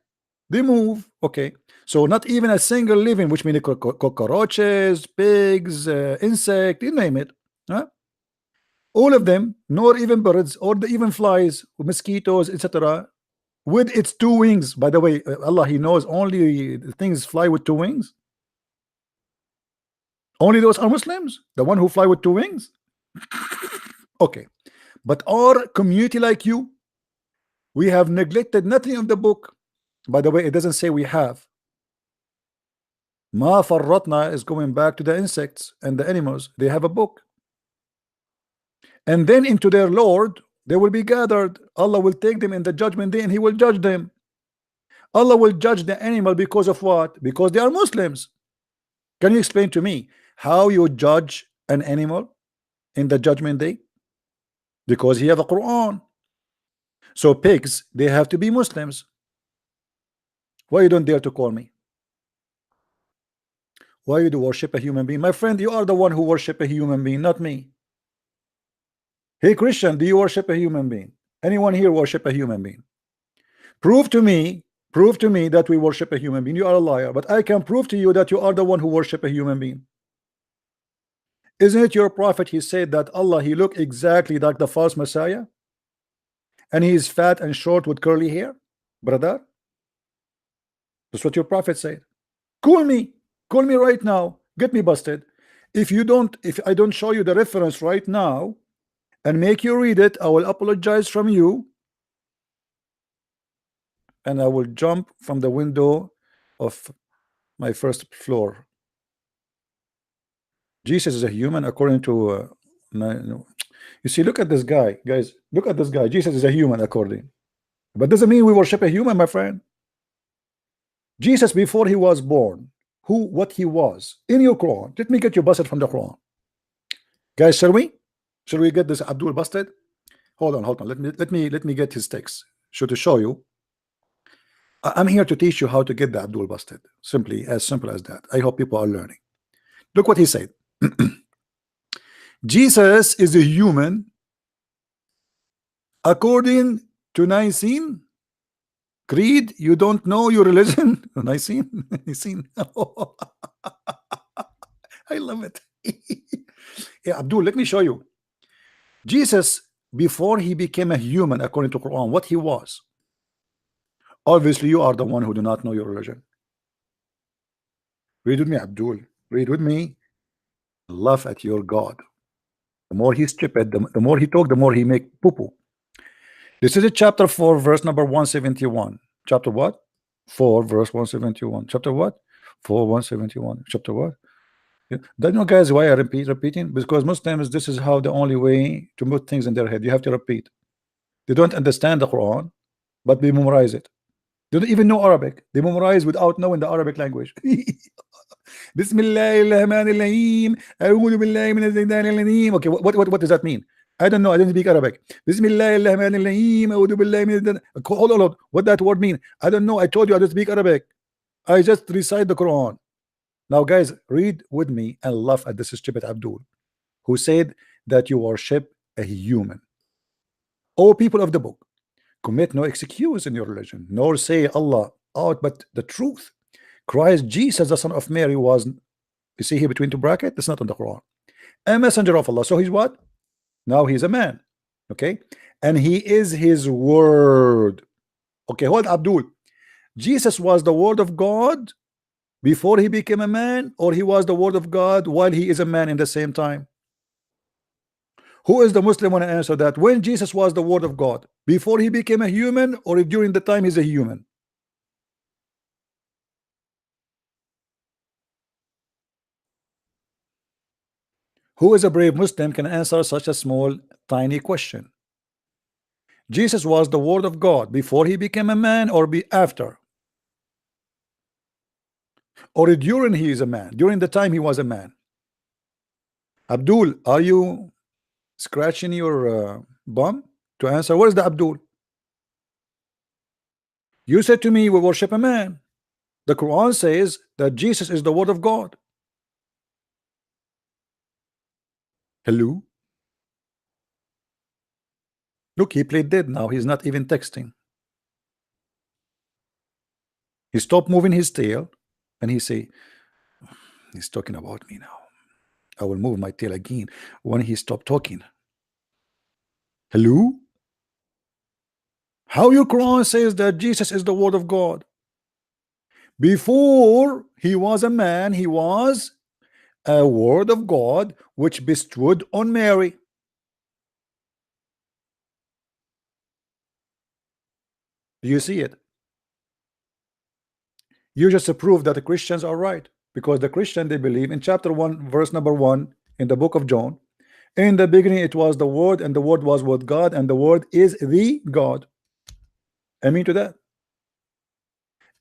They move. Okay. So not even a single living, which means cockroaches, pigs, insect, you name it. Huh? All of them, nor even birds, or even flies, mosquitoes, etc. With its two wings. By the way, Allah, He knows only things fly with two wings. Only those are Muslims, the one who fly with two wings. Okay, but our community like you, we have neglected nothing of the book. By the way, it doesn't say we have. Ma farratna is going back to the insects and the animals. They have a book, and then into their Lord they will be gathered. Allah will take them in the judgment day and He will judge them. Allah will judge the animal because of what? Because they are Muslims. Can you explain to me how you judge an animal in the judgment day? Because he have a Quran. So pigs, they have to be Muslims. Why you don't dare to call me? Why you do worship a human being? My friend, you are the one who worship a human being, not me. Hey Christian, do you worship a human being? Anyone here worship a human being? Prove to me that we worship a human being. You are a liar, but I can prove to you that you are the one who worship a human being. Isn't it your prophet? He said that Allah, He looked exactly like the false Messiah, and he is fat and short with curly hair, brother. That's what your prophet said. Call me right now, get me busted. If I don't show you the reference right now and make you read it, I will apologize from you, and I will jump from the window of my first floor. Jesus is a human according to you see, look at this guy, guys, look at this guy. Jesus is a human according, but doesn't mean we worship a human, my friend. Jesus, before he was born, what he was in your Quran. Let me get you busted from the Quran, guys. Shall we get this Abdul busted? Hold on. Let me get his text to show you. I'm here to teach you how to get the Abdul busted. As simple as that. I hope people are learning. Look what he said. Jesus is a human according to Nicene Creed. You don't know your religion? Nicene. I love it. Yeah, Abdul, let me show you. Jesus, before he became a human according to Quran, what he was. Obviously, you are the one who do not know your religion. Read with me, Abdul. Read with me. Laugh at your God. The more he's stupid, the more he talk, the more he make poo-poo. This is a chapter 4, verse number 171. Chapter what? 4, verse 171. Chapter what? 4, 171. Chapter what? Yeah. Don't you know, guys, why I repeating? Because Muslims, this is how the only way to put things in their head. You have to repeat. They don't understand the Quran, but they memorize it. They don't even know Arabic. They memorize without knowing the Arabic language. Bismillahirrahmanirrahim. Okay, what does that mean? I don't know. I don't speak Arabic. Bismillahirrahmanirrahim. Hold on. What that word mean? I don't know. I told you I don't speak Arabic. I just recite the Quran. Now, guys, read with me and laugh at this stupid Abdul, who said that you worship a human. O people of the book, commit no excuse in your religion, nor say Allah out but the truth. Christ Jesus, the son of Mary, was, you see here between two brackets, that's not on the Quran, a messenger of Allah. So he's what? Now he's a man. Okay, and he is his word. Okay, hold Abdul. Jesus was the word of God before he became a man, or he was the word of God while he is a man in the same time? Who is the Muslim when I answer that? When Jesus was the word of God, before he became a human, or during the time he's a human? Who is a brave Muslim can answer such a small, tiny question? Jesus was the word of God before he became a man, or after? Or during he is a man, during the time he was a man? Abdul, are you scratching your bum to answer? Where's the Abdul? You said to me we worship a man. The Quran says that Jesus is the word of God. Hello? Look, he played dead now. He's not even texting. He stopped moving his tail and he say, he's talking about me now. I will move my tail again when he stopped talking. Hello? How your Quran says that Jesus is the word of God? Before he was a man, he was a word of God which bestowed on Mary. Do you see it? You just prove that the Christians are right, because the Christian, they believe in chapter 1 verse number 1 in the book of John, in the beginning it was the word, and the word was with God, and the word is the God. Amen to that.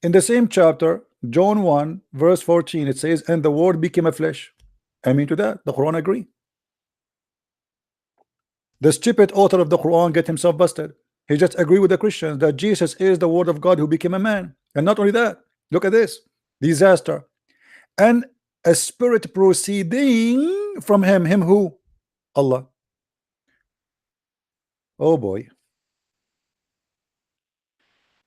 In the same chapter, John 1 verse 14, it says, and the word became a flesh. Amen to that. The Quran agree. The stupid author of the Quran get himself busted. He just agree with the Christians that Jesus is the word of God who became a man. And not only that, look at this disaster. And a spirit proceeding from him. Him who? Allah. Oh boy.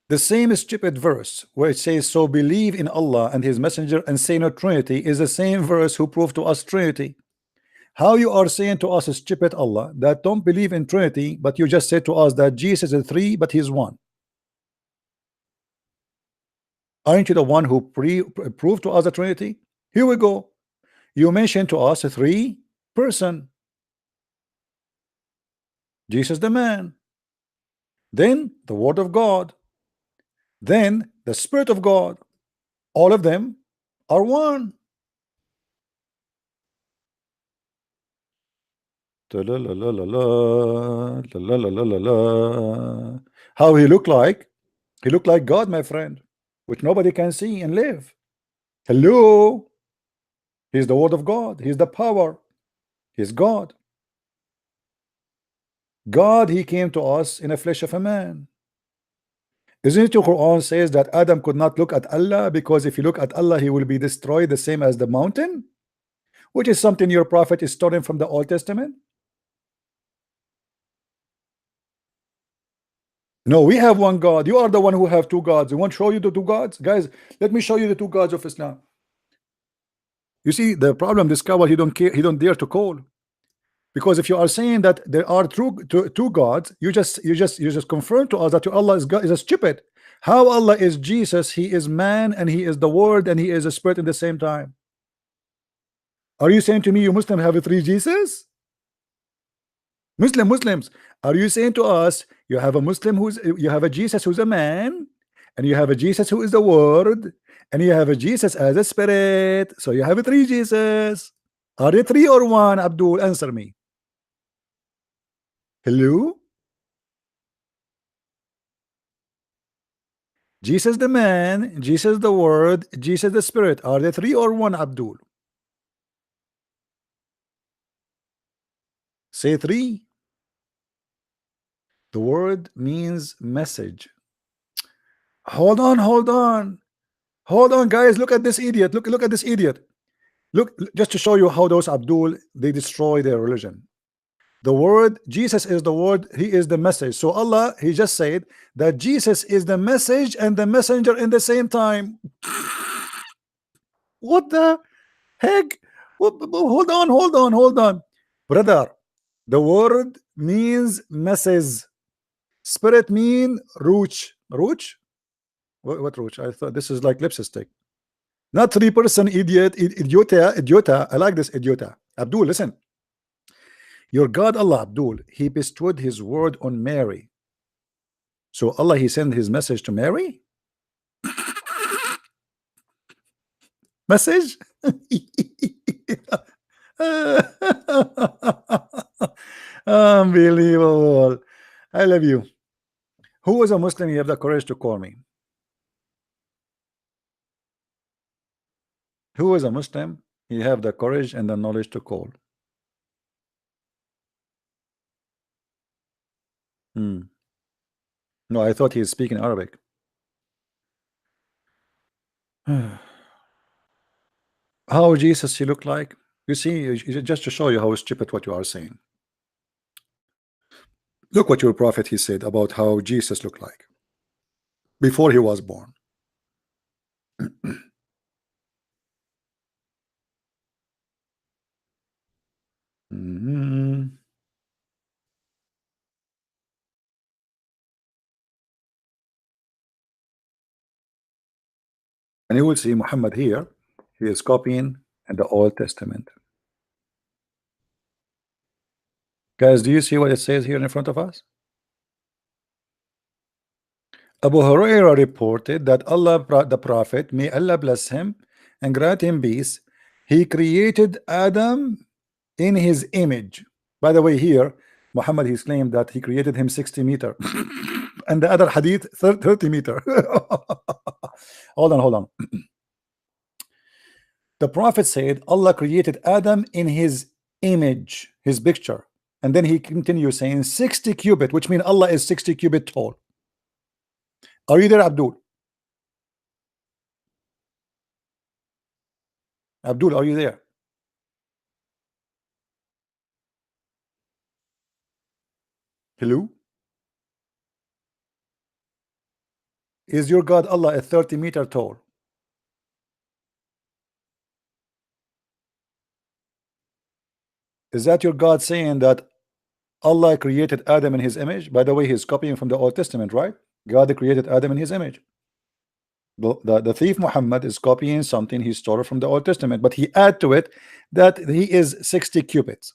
The same stupid verse where it says, so believe in Allah and his messenger and say no Trinity, is the same verse who proved to us Trinity. How you are saying to us, stupid Allah, that don't believe in Trinity, but you just said to us that Jesus is 3 but he's 1? Aren't you the one who proved to us the Trinity? Here we go. You mentioned to us a 3 person. Jesus the man, then the word of God, then the Spirit of God. All of them are one. How he looked like? He looked like God, my friend, which nobody can see and live. Hello? He's the word of God. He's the power. He's God. God, he came to us in a flesh of a man. Isn't it your Quran says that Adam could not look at Allah because if you look at Allah he will be destroyed the same as the mountain, which is something your prophet is stolen from the Old Testament? No, we have one God. You are the one who have 2 gods. You want to show you the 2 gods? Guys, let me show you the 2 gods of Islam. You see the problem, this coward, he don't care, he don't dare to call. Because if you are saying that there are two gods, you just confirm to us that your Allah is God, is a stupid. How Allah is Jesus? He is man and he is the word and he is a spirit at the same time. Are you saying to me you Muslim have 3 Jesus? Muslims, are you saying to us you have a Muslim you have a Jesus who's a man, and you have a Jesus who is the word, and you have a Jesus as a spirit, so you have 3 Jesus? Are they 3 or 1? Abdul, answer me. Hello? Jesus the man, Jesus the word, Jesus the spirit. Are they 3 or 1, Abdul? Say 3. The word means message. Hold on, guys. Look at this idiot. Look at this idiot. Look, just to show you how those Abdul, they destroy their religion. The word, Jesus is the word, he is the message. So Allah, he just said that Jesus is the message and the messenger in the same time. What the heck? Hold on. Brother, the word means message. Spirit mean roach. Roach? What roach? I thought this is like lipstick. Not 3% idiot, idiota. I like this idiota. Abdul, listen. Your God Allah, Abdul, he bestowed his word on Mary. So Allah, he sent his message to Mary? Message? Unbelievable. I love you. Who is a Muslim? You have the courage to call me. Who is a Muslim? You have the courage and the knowledge to call. No, I thought he is speaking Arabic. How Jesus he looked like? You see, just to show you how stupid what you are saying. Look what your prophet he said about how Jesus looked like before he was born. And you will see Muhammad here. He is copying in the Old Testament. Guys, do you see what it says here in front of us? Abu Huraira reported that Allah, the Prophet, may Allah bless him and grant him peace, he created Adam in his image. By the way, here Muhammad he's claimed that he created him 60 meter and the other hadith 30 meter. hold on. The Prophet said Allah created Adam in his image, his picture, and then he continues saying 60 cubit, which means Allah is 60 cubit tall. Are you there, Abdul? Abdul, are you there? Hello? Is your God Allah a 30 meter tall? Is that your God saying that Allah created Adam in his image? By the way, he's copying from the Old Testament, right? God created Adam in his image. The thief Muhammad is copying something he stole from the Old Testament, but he add to it that he is 60 cubits.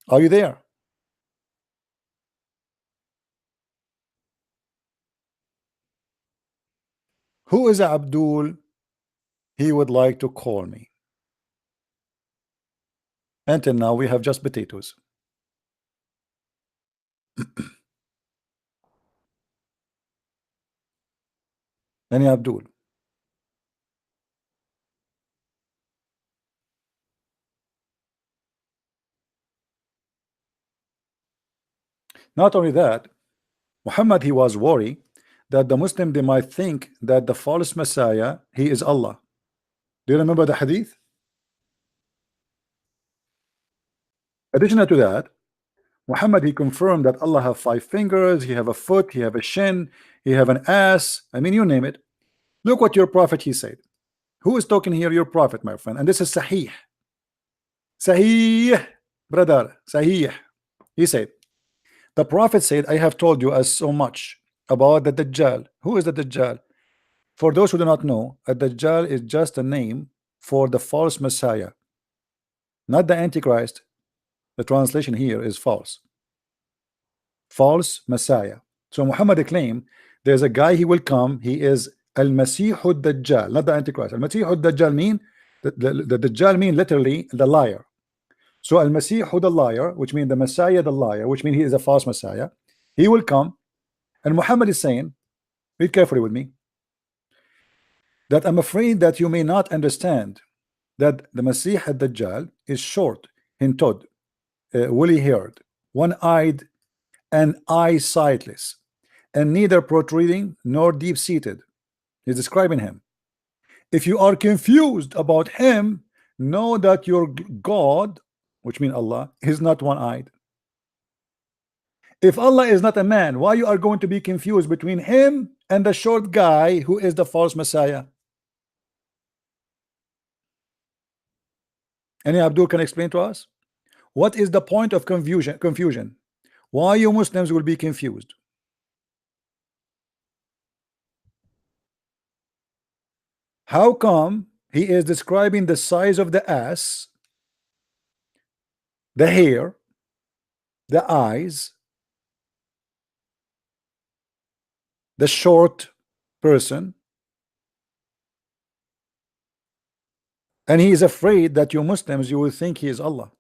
Are you there? Who is Abdul? He would like to call me. Until now, we have just potatoes. Any Abdul? Not only that, Muhammad he was worried that the Muslim they might think that the false Messiah he is Allah. Do you remember the hadith? Additional to that, Muhammad he confirmed that Allah have 5 fingers, he have a foot, he have a shin, he have an ass. I mean, you name it. Look what your prophet he said. Who is talking here? Your prophet, my friend. And this is Sahih. Sahih, brother. Sahih. He said, the prophet said, I have told you as so much about the Dajjal. Who is the Dajjal? For those who do not know, a Dajjal is just a name for the false Messiah, not the Antichrist. The translation here is false. False Messiah. So Muhammad claimed there's a guy he will come. He is Al-Masih Dajjal, not the Antichrist. Al-Masih Dajjal mean the Dajjal mean literally the liar. So Al-Masih the liar, which means the Messiah the liar, which means he is a false Messiah. He will come, and Muhammad is saying, read carefully with me, that I'm afraid that you may not understand that the Masih Dajjal is short, hintod, woolly-haired, one-eyed, and eye-sightless, and neither protruding nor deep-seated. He's describing him. If you are confused about him, know that your God, which means Allah, is not one-eyed. If Allah is not a man, why you are going to be confused between him and the short guy who is the false Messiah? Any Abdul can explain to us? What is the point of confusion? Why you Muslims will be confused? How come he is describing the size of the ass, the hair, the eyes, the short person, and he is afraid that you Muslims, you will think he is Allah.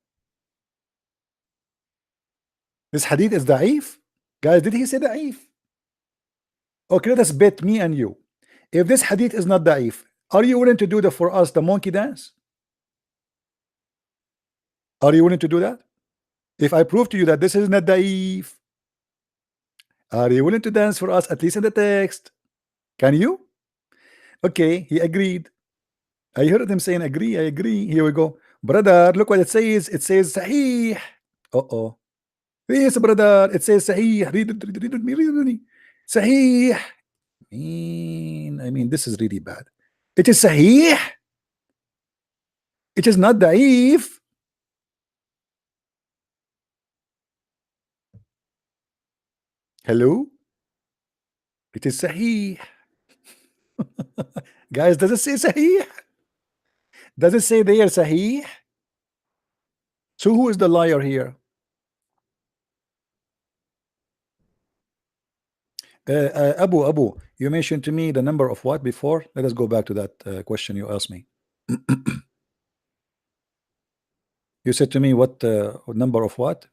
This hadith is da'if. Guys, did he say da'if? Okay, let us bet, me and you. If this hadith is not da'if, are you willing to do the for us the monkey dance? Are you willing to do that? If I prove to you that this is not da'if, are you willing to dance for us, at least in the text? Can you? Okay, he agreed. I heard him saying agree, I agree. Here we go. Brother, look what it says. It says Sahih. Uh-oh. Yes, brother. It says Sahih. Read it, read it, read it, read it. Sahih. I mean, this is really bad. It is Sahih. It is not Da'if. Hello? It is Sahih. Guys, does it say Sahih? Does it say there Sahih? So who is the liar here? Abu, you mentioned to me the number of what before? Let us go back to that question you asked me. You said to me what number of what?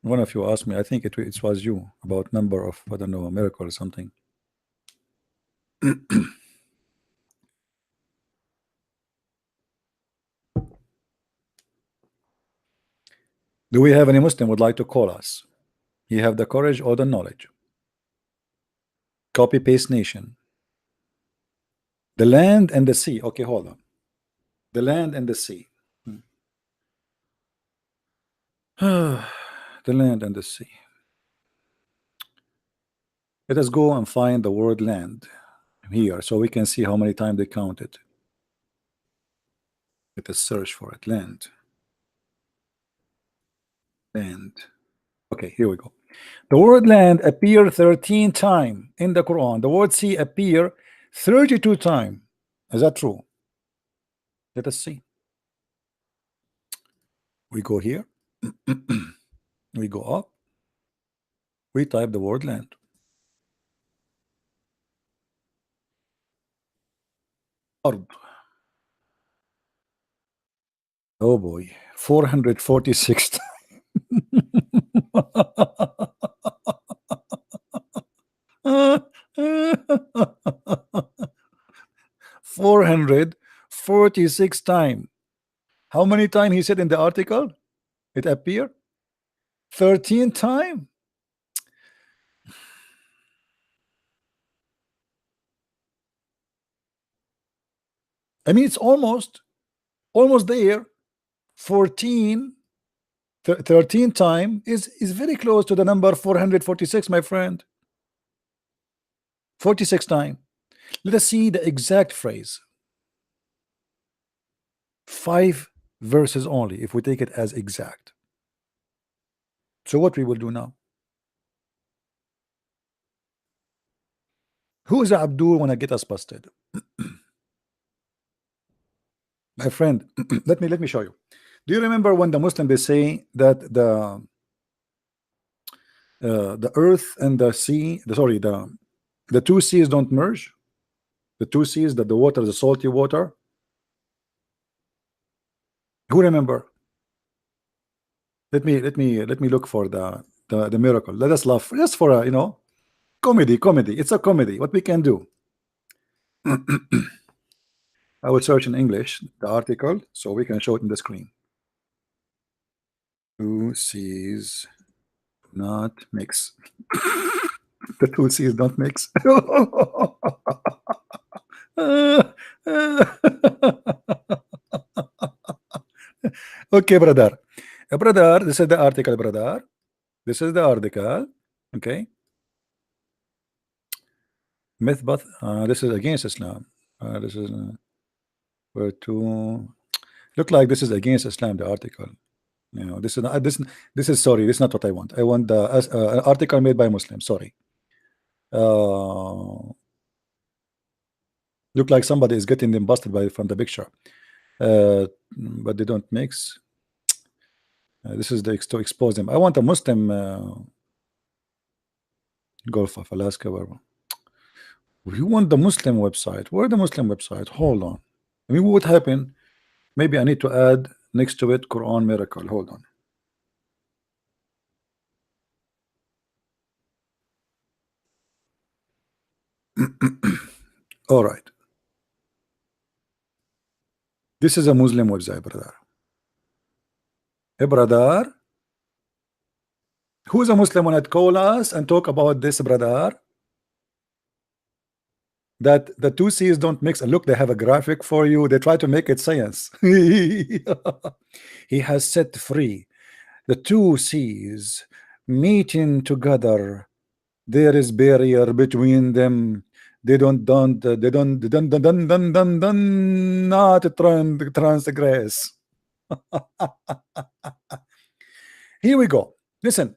One of you asked me, I think it was you, about number of, I don't know, a miracle or something. Do we have any Muslim would like to call us? You have the courage or the knowledge? Copy paste nation. The land and the sea. Okay, hold on. The land and the sea. The land and the sea. Let us go and find the word land here so we can see how many times they count it. Let us search for it. Land. Land. Okay, here we go. The word land appear 13 times in the Quran. The word sea appear 32 times. Is that true? Let us see. We go here. We go up. We type the word land. Ard. Oh boy, 446 times. 446 times. How many times he said in the article? It appeared 13 times. I mean, it's almost there. 13 time is very close to the number 446, my friend. 46 times. Let us see the exact phrase. 5 verses only, if we take it as exact. So what we will do now? Who is Abdul when I get us busted? My friend, let me show you. Do you remember when the Muslim they say that the earth and the sea, the two seas don't merge? The two seas, that the water, the salty water. Who remember? Let me look for the miracle. Let us laugh just for a comedy. It's a comedy. What we can do. I will search in English the article so we can show it in the screen. Two seas not mix. The two seas don't mix. Okay, brother. Brother, this is the article, brother. This is the article. Okay. Myth, but this is against Islam. This is where to look like this is against Islam. The article. This is not, this is sorry. This is not what I want. I want the article made by Muslims. Sorry. Look like somebody is getting them busted from the picture, but they don't mix. This is to expose them. I want a Muslim Gulf of Alaska. We want the Muslim website. Where the Muslim website? Hold on. I mean, what happened? Maybe I need to add next to it Quran miracle. Hold on. All right. This is a Muslim website, brother. Hey, brother. Who's a Muslim when it call us and talk about this, brother? That the two C's don't mix. And look, they have a graphic for you. They try to make it science. He has set free the two C's meeting together. There is barrier between them. They don't not transgress. Here we go. Listen,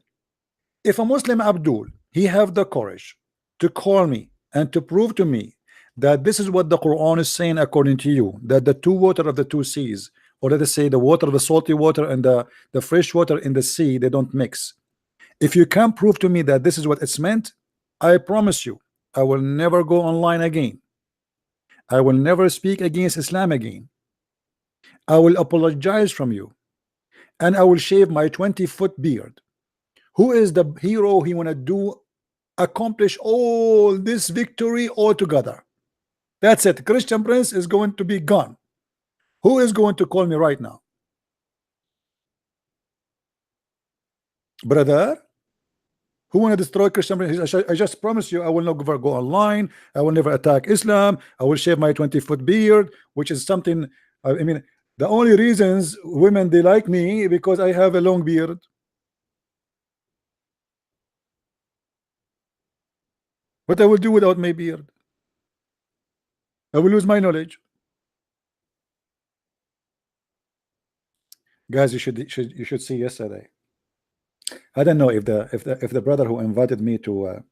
if a Muslim Abdul, he have the courage to call me and to prove to me that this is what the Quran is saying according to you, that the two water of the two seas, or let us say the water, the salty water and the fresh water in the sea, they don't mix. If you can prove to me that this is what it's meant, I promise you, I will never go online again. I will never speak against Islam again. I will apologize from you, and I will shave my 20-foot beard. Who is the hero he want to accomplish all this victory altogether? That's it. Christian Prince is going to be gone. Who is going to call me right now? Brother, who want to destroy Christian Prince? I just promise you, I will never go online. I will never attack Islam. I will shave my 20-foot beard, which is something, I mean, the only reasons women, they like me because I have a long beard. What I will do without my beard? I will lose my knowledge. Guys, you should see yesterday. I don't know if the brother who invited me to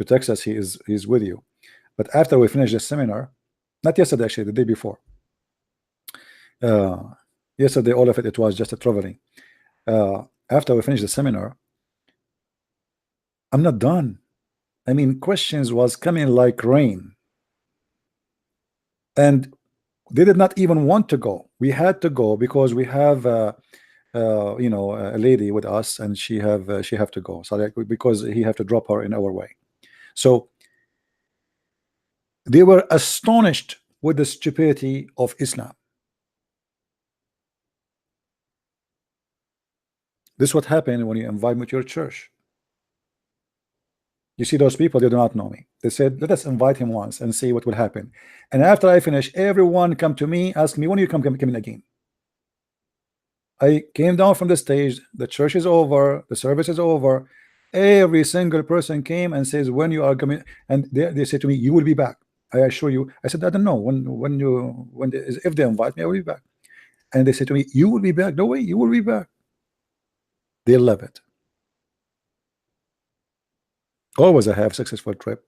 Texas, he's with you. But after we finished the seminar, not yesterday actually, the day before. Yesterday, all of it was just a traveling. After we finished the seminar, I'm not done. I mean, questions was coming like rain, and they did not even want to go. We had to go because we have you know, a lady with us, and she have to go. So like, because he have to drop her in our way. So they were astonished with the stupidity of Islam. This is what happened when you invite me to your church. You see those people, they do not know me. They said, let us invite him once and see what will happen. And after I finish, everyone come to me, ask me, when you come in again? I came down from the stage, the church is over, the service is over. Every single person came and says, when you are coming, and they say to me, you will be back. I assure you. I said, I don't know if they invite me, I will be back. And they say to me, you will be back. No way, you will be back. They love it. Always I have successful trip.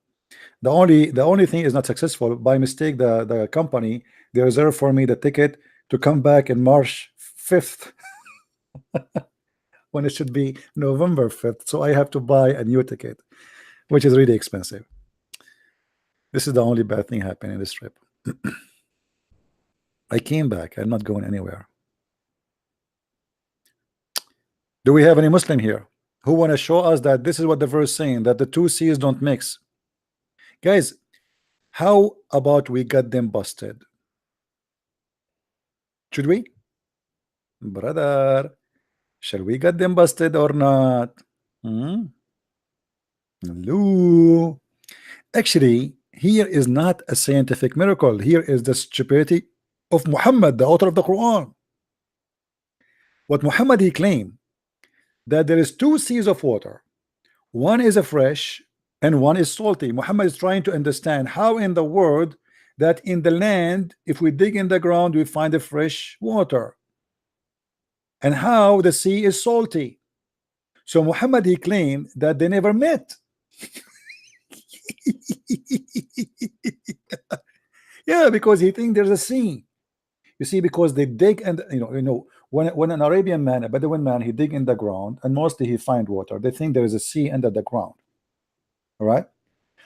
The only thing is not successful. By mistake, the company, they reserved for me the ticket to come back in March 5th when it should be November 5th. So I have to buy a new ticket, which is really expensive. This is the only bad thing happening in this trip. I came back. I'm not going anywhere. Do we have any Muslim here who want to show us that this is what the verse saying, that the two seas don't mix? Guys, how about we get them busted? Should we? Brother, shall we get them busted or not? Hello. Actually, here is not a scientific miracle. Here is the stupidity of Muhammad, the author of the Quran. What Muhammad, he claimed that there is two seas of water. One is a fresh and one is salty. Muhammad is trying to understand how in the world that in the land, if we dig in the ground, we find the fresh water, and how the sea is salty. So Muhammad, he claimed that they never met. Yeah, because he thinks there's a sea. You see, because they dig, and you know when an Arabian man, a Bedouin man, he dig in the ground and mostly he find water, they think there is a sea under the ground. All right.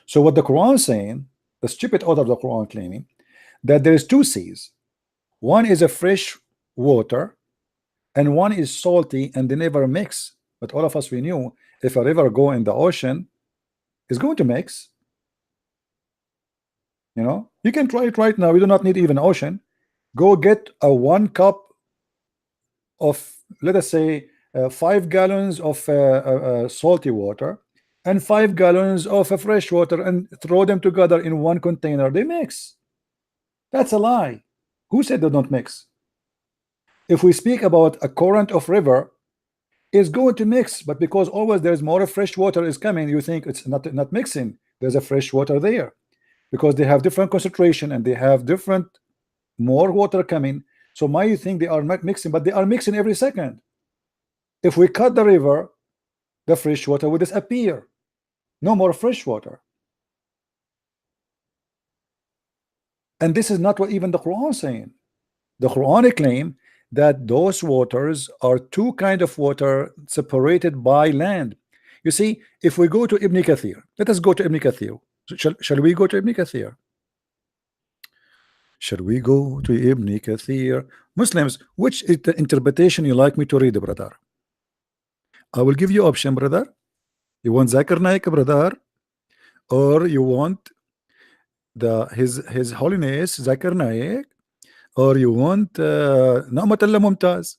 So what the Quran is saying, the stupid author of the Quran, claiming that there is two seas. One is a fresh water and one is salty, and they never mix. But all of us, we knew if a river go in the ocean, it's going to mix. You know, you can try it right now. You do not need even ocean. Go get a 1 cup of, let us say, 5 gallons of salty water and 5 gallons of fresh water, and throw them together in one container. They mix. That's a lie. Who said they don't mix? If we speak about a current of river, it's going to mix, but because always there's more fresh water is coming, you think it's not mixing. There's a fresh water there because they have different concentration and they have different more water coming. So why you think they are not mixing? But they are mixing every second. If we cut the river, the fresh water will disappear. No more fresh water. And this is not what even the Quran is saying. The Quran claim that those waters are two kind of water separated by land. You see, if we go to Ibn Kathir, let us go to Ibn Kathir. Shall we go to Ibn Kathir? Shall we go to Ibn Kathir? Muslims, which is the interpretation you like me to read, brother? I will give you option, brother. You want Zakir Naik, brother, or you want his holiness Zakir Naik, or you want Na'matullah Mumtaz?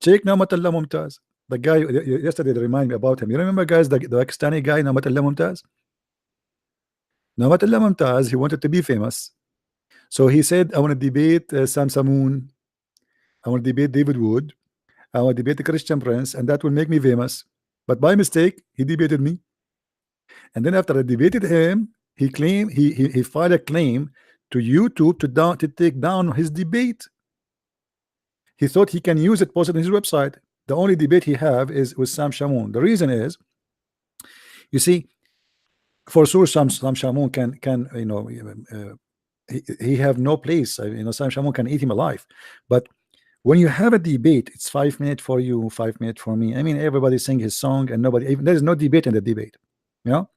Sheikh Na'matullah Mumtaz, the guy yesterday they remind me about him. You remember, guys, the Pakistani guy Na'matullah Mumtaz? Na'matullah Mumtaz, he wanted to be famous, so he said, I want to debate Sam Samoon, I want to debate David Wood, I want to debate the Christian Prince, and that will make me famous. But by mistake, he debated me. And then after I debated him, he claimed he filed a claim to YouTube to take down his debate. He thought he can use it, post it on his website. The only debate he have is with Sam Shamoun. The reason is, you see, for sure Sam Shamoun can you know, he have no place. You know, Sam Shamoun can eat him alive. But when you have a debate, it's 5 minutes for you, 5 minutes for me. I mean, everybody sing his song and nobody, even there is no debate in the debate, you know.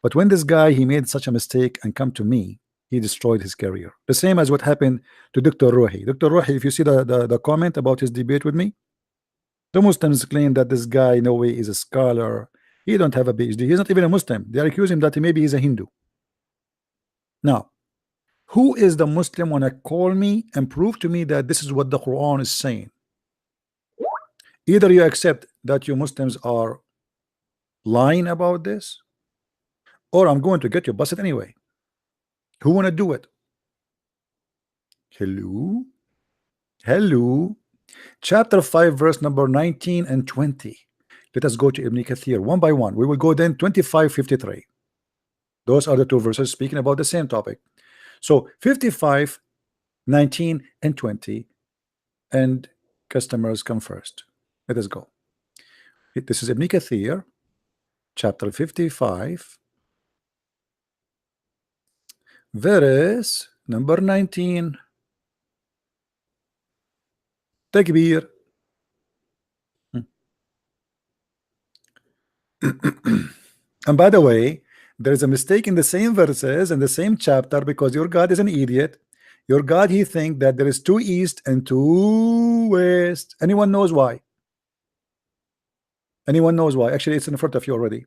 But when this guy, he made such a mistake and come to me, he destroyed his career. The same as what happened to Dr. Rohi. Dr. Rohi, if you see the comment about his debate with me, the Muslims claim that this guy no way is a scholar. He don't have a PhD. He's not even a Muslim. They accuse him that maybe he's a Hindu. Now, who is the Muslim when I call me and prove to me that this is what the Quran is saying? Either you accept that you Muslims are lying about this, or I'm going to get you busted anyway. Who want to do it? Hello. Chapter 5, verse number 19 and 20. Let us go to Ibn Kathir one by one. We will go then 25-53. Those are the two verses speaking about the same topic. So 55, 19 and 20, and customers come first. Let us go. This is Ibn Kathir, chapter 55, verse number 19. Takbir. And by the way, there is a mistake in the same verses in the same chapter, because your God is an idiot. Your God, he think that there is 2 east and 2 west. Anyone knows why? Anyone knows why? Actually, it's in front of you already.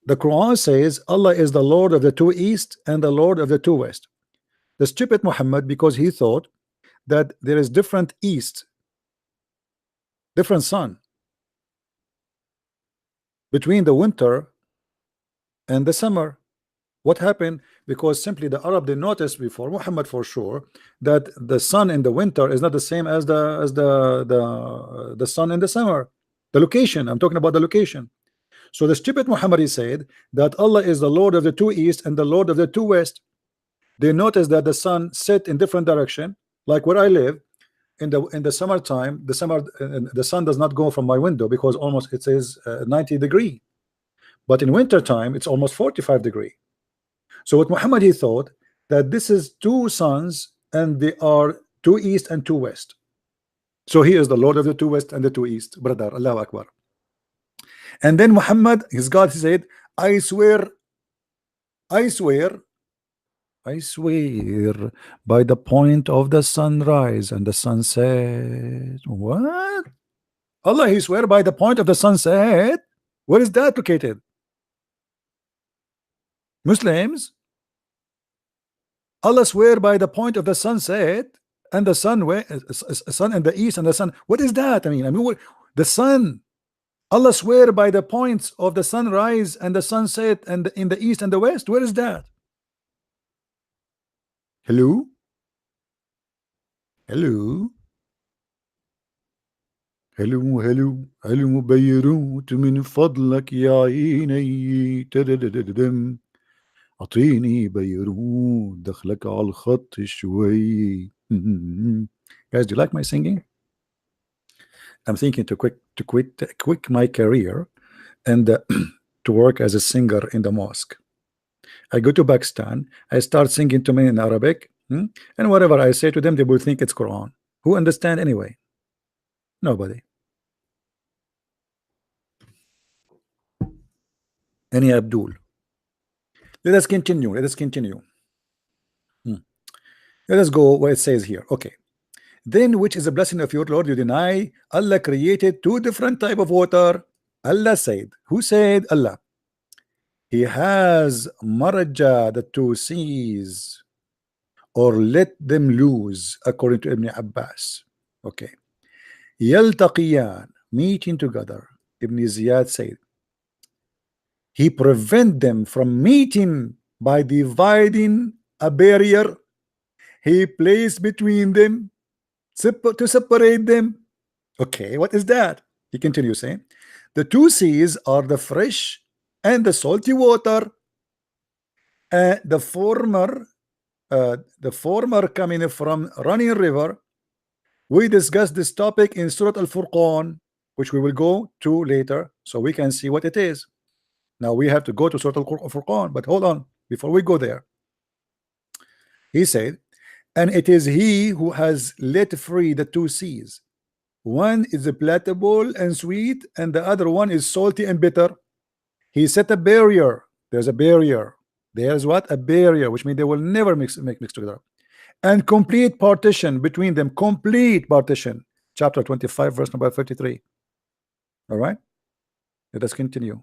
The Quran says Allah is the Lord of the 2 east and the Lord of the 2 west. The stupid Muhammad, because he thought that there is different east, different sun between the winter and the summer. What happened? Because simply the Arab, they noticed before Muhammad for sure that the sun in the winter is not the same as the sun in the summer. The location, I'm talking about the location. So the stupid Muhammad, he said that Allah is the Lord of the 2 east and the Lord of the 2 west. They noticed that the sun set in different direction. Like where I live, in the summertime, the sun does not go from my window because almost it says 90 degree. But in winter time, it's almost 45 degree. So what Muhammad, he thought that this is 2 suns and they are 2 east and 2 west. So he is the Lord of the 2 west and the 2 east, brother. Allahu Akbar. And then Muhammad, his God, he said, I swear I swear by the point of the sunrise and the sunset. What? Allah, he swear by the point of the sunset? Where is that located? Muslims, Allah swear by the point of the sunset and the sun in the east and the sun. What is that? I mean, what, the sun. Allah swear by the points of the sunrise and the sunset and in the east and the west. Where is that? Hello? Hello? hello بيروت من فضلك يا عيني تددددم أعطيني بيروت دخلك على الخط شوي. Guys, do you like my singing? I'm thinking to quit my career and to work as a singer in the mosque. I go to Pakistan, I start singing to men in Arabic, and whatever I say to them, they will think it's Quran. Who understand anyway? Nobody. Any Abdul. Let us continue. Let us go where it says here. Okay. Then which is the blessing of your Lord you deny? Allah created two different type of water. Allah said. Who said? Allah. He has maraja, the two seas, or let them loose, according to Ibn Abbas. Okay. Yaltaqiyan, meeting together. Ibn Ziyad said, he prevent them from meeting by dividing a barrier. He placed between them to separate them. Okay, what is that? He continues saying, the two seas are the fresh and the salty water. The former coming from running river. We discussed this topic in Surah Al-Furqan, which we will go to later, so we can see what it is. Now we have to go to Surah Al-Furqan, but hold on, before we go there. He said, and it is he who has let free the two seas. One is palatable and sweet, and the other one is salty and bitter. He set a barrier. There's a barrier. There's what? A barrier, which means they will never mix together. And complete partition between them. Complete partition. Chapter 25, verse number 53. All right? Let us continue.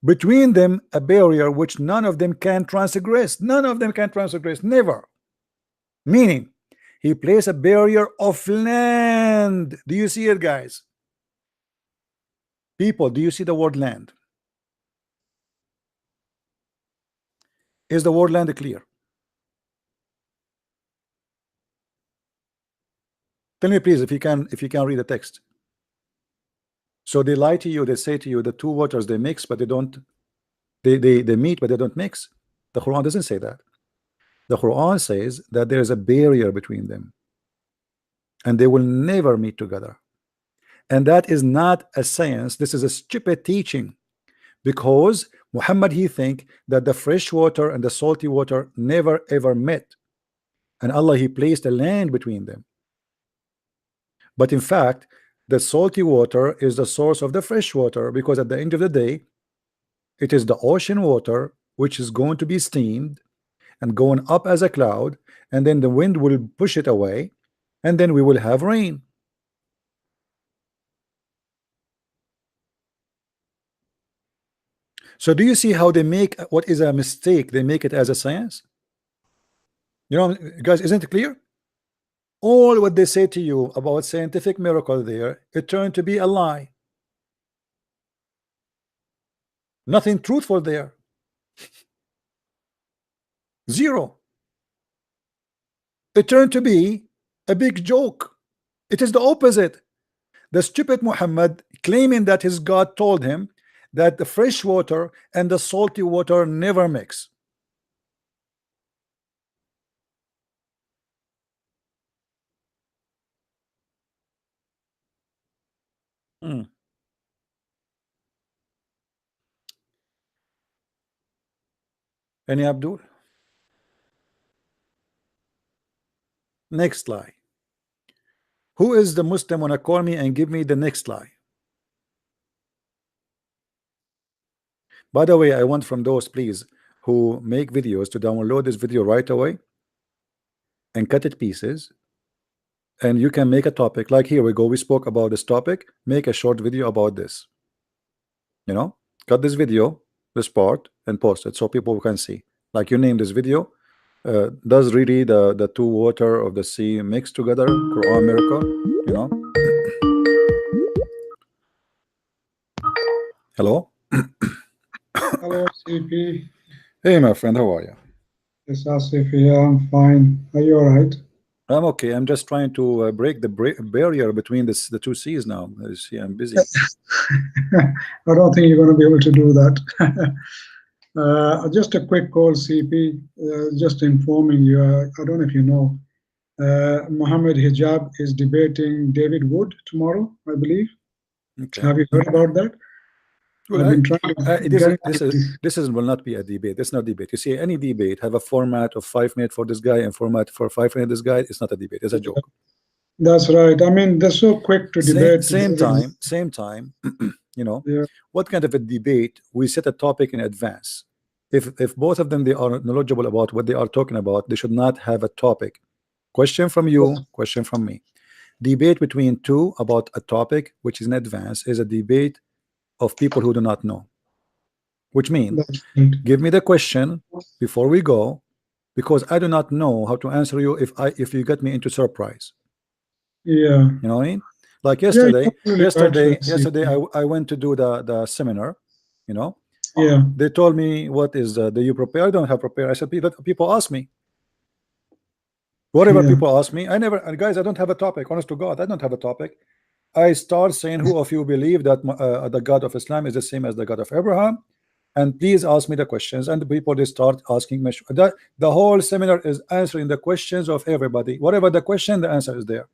Between them a barrier which none of them can transgress. None of them can transgress. Never. Meaning, he placed a barrier of land. Do you see it, guys? People, do you see the word land? Is the word land clear? Tell me please if you can read the text. So they lie to you, they say to you the two waters they mix, but they don't, they meet but they don't mix. The Quran doesn't say that. The Quran says that there is a barrier between them and they will never meet together. And that is not a science. This is a stupid teaching, because Muhammad, he think that the fresh water and the salty water never ever met, and Allah, he placed a land between them. But in fact, the salty water is the source of the fresh water, because at the end of the day, it is the ocean water which is going to be steamed and going up as a cloud, and then the wind will push it away, and then we will have rain. So do you see how they make what is a mistake, they make it as a science? You know, guys, isn't it clear? All what they say to you about scientific miracle there, it turned to be a lie. Nothing truthful there. Zero. It turned to be a big joke. It is the opposite. The stupid Muhammad claiming that his God told him that the fresh water and the salty water never mix. Any Abdul? Next lie. Who is the Muslim wanna call me and give me the next lie? By the way, I want from those, please, who make videos to download this video right away and cut it pieces, and you can make a topic. Like here we go, we spoke about this topic. Make a short video about this. You know, cut this video, this part, and post it so people can see. Like you name this video. Does really the two water of the sea mix together? Quran miracle, you know. Hello. Hello, CP. Hey, my friend, how are you? Yes, Asif here. I'm fine. Are you all right? I'm okay. I'm just trying to break the barrier between the two seas now. You see, I'm busy. I don't think you're going to be able to do that. Just a quick call, CP. Just informing you. I don't know if you know. Mohammed Hijab is debating David Wood tomorrow, I believe. Okay. Have you heard about that? Well, I've been trying to this will not be a debate. It's not debate. You see, any debate have a format of 5 minutes for this guy and format for 5 minutes this guy. It's not a debate. It's a joke. That's right. I mean, they're so quick to debate. Same time. You know, yeah. What kind of a debate? We set a topic in advance. If both of them they are knowledgeable about what they are talking about, they should not have a topic. Question from you, question from me. Debate between two about a topic which is in advance is a debate of people who do not know, which means give me the question before we go, because I do not know how to answer you if you get me into surprise. Yeah, you know what I mean? Like yesterday, I went to do the seminar. You know, yeah, they told me, what is do you prepare? I don't have prepare. I said, people ask me whatever people ask me. I never, guys, I don't have a topic. Honest to God, I don't have a topic. I start saying, who of you believe that the God of Islam is the same as the God of Abraham? And please ask me the questions. And the people, they start asking me. The whole seminar is answering the questions of everybody. Whatever the question, the answer is there.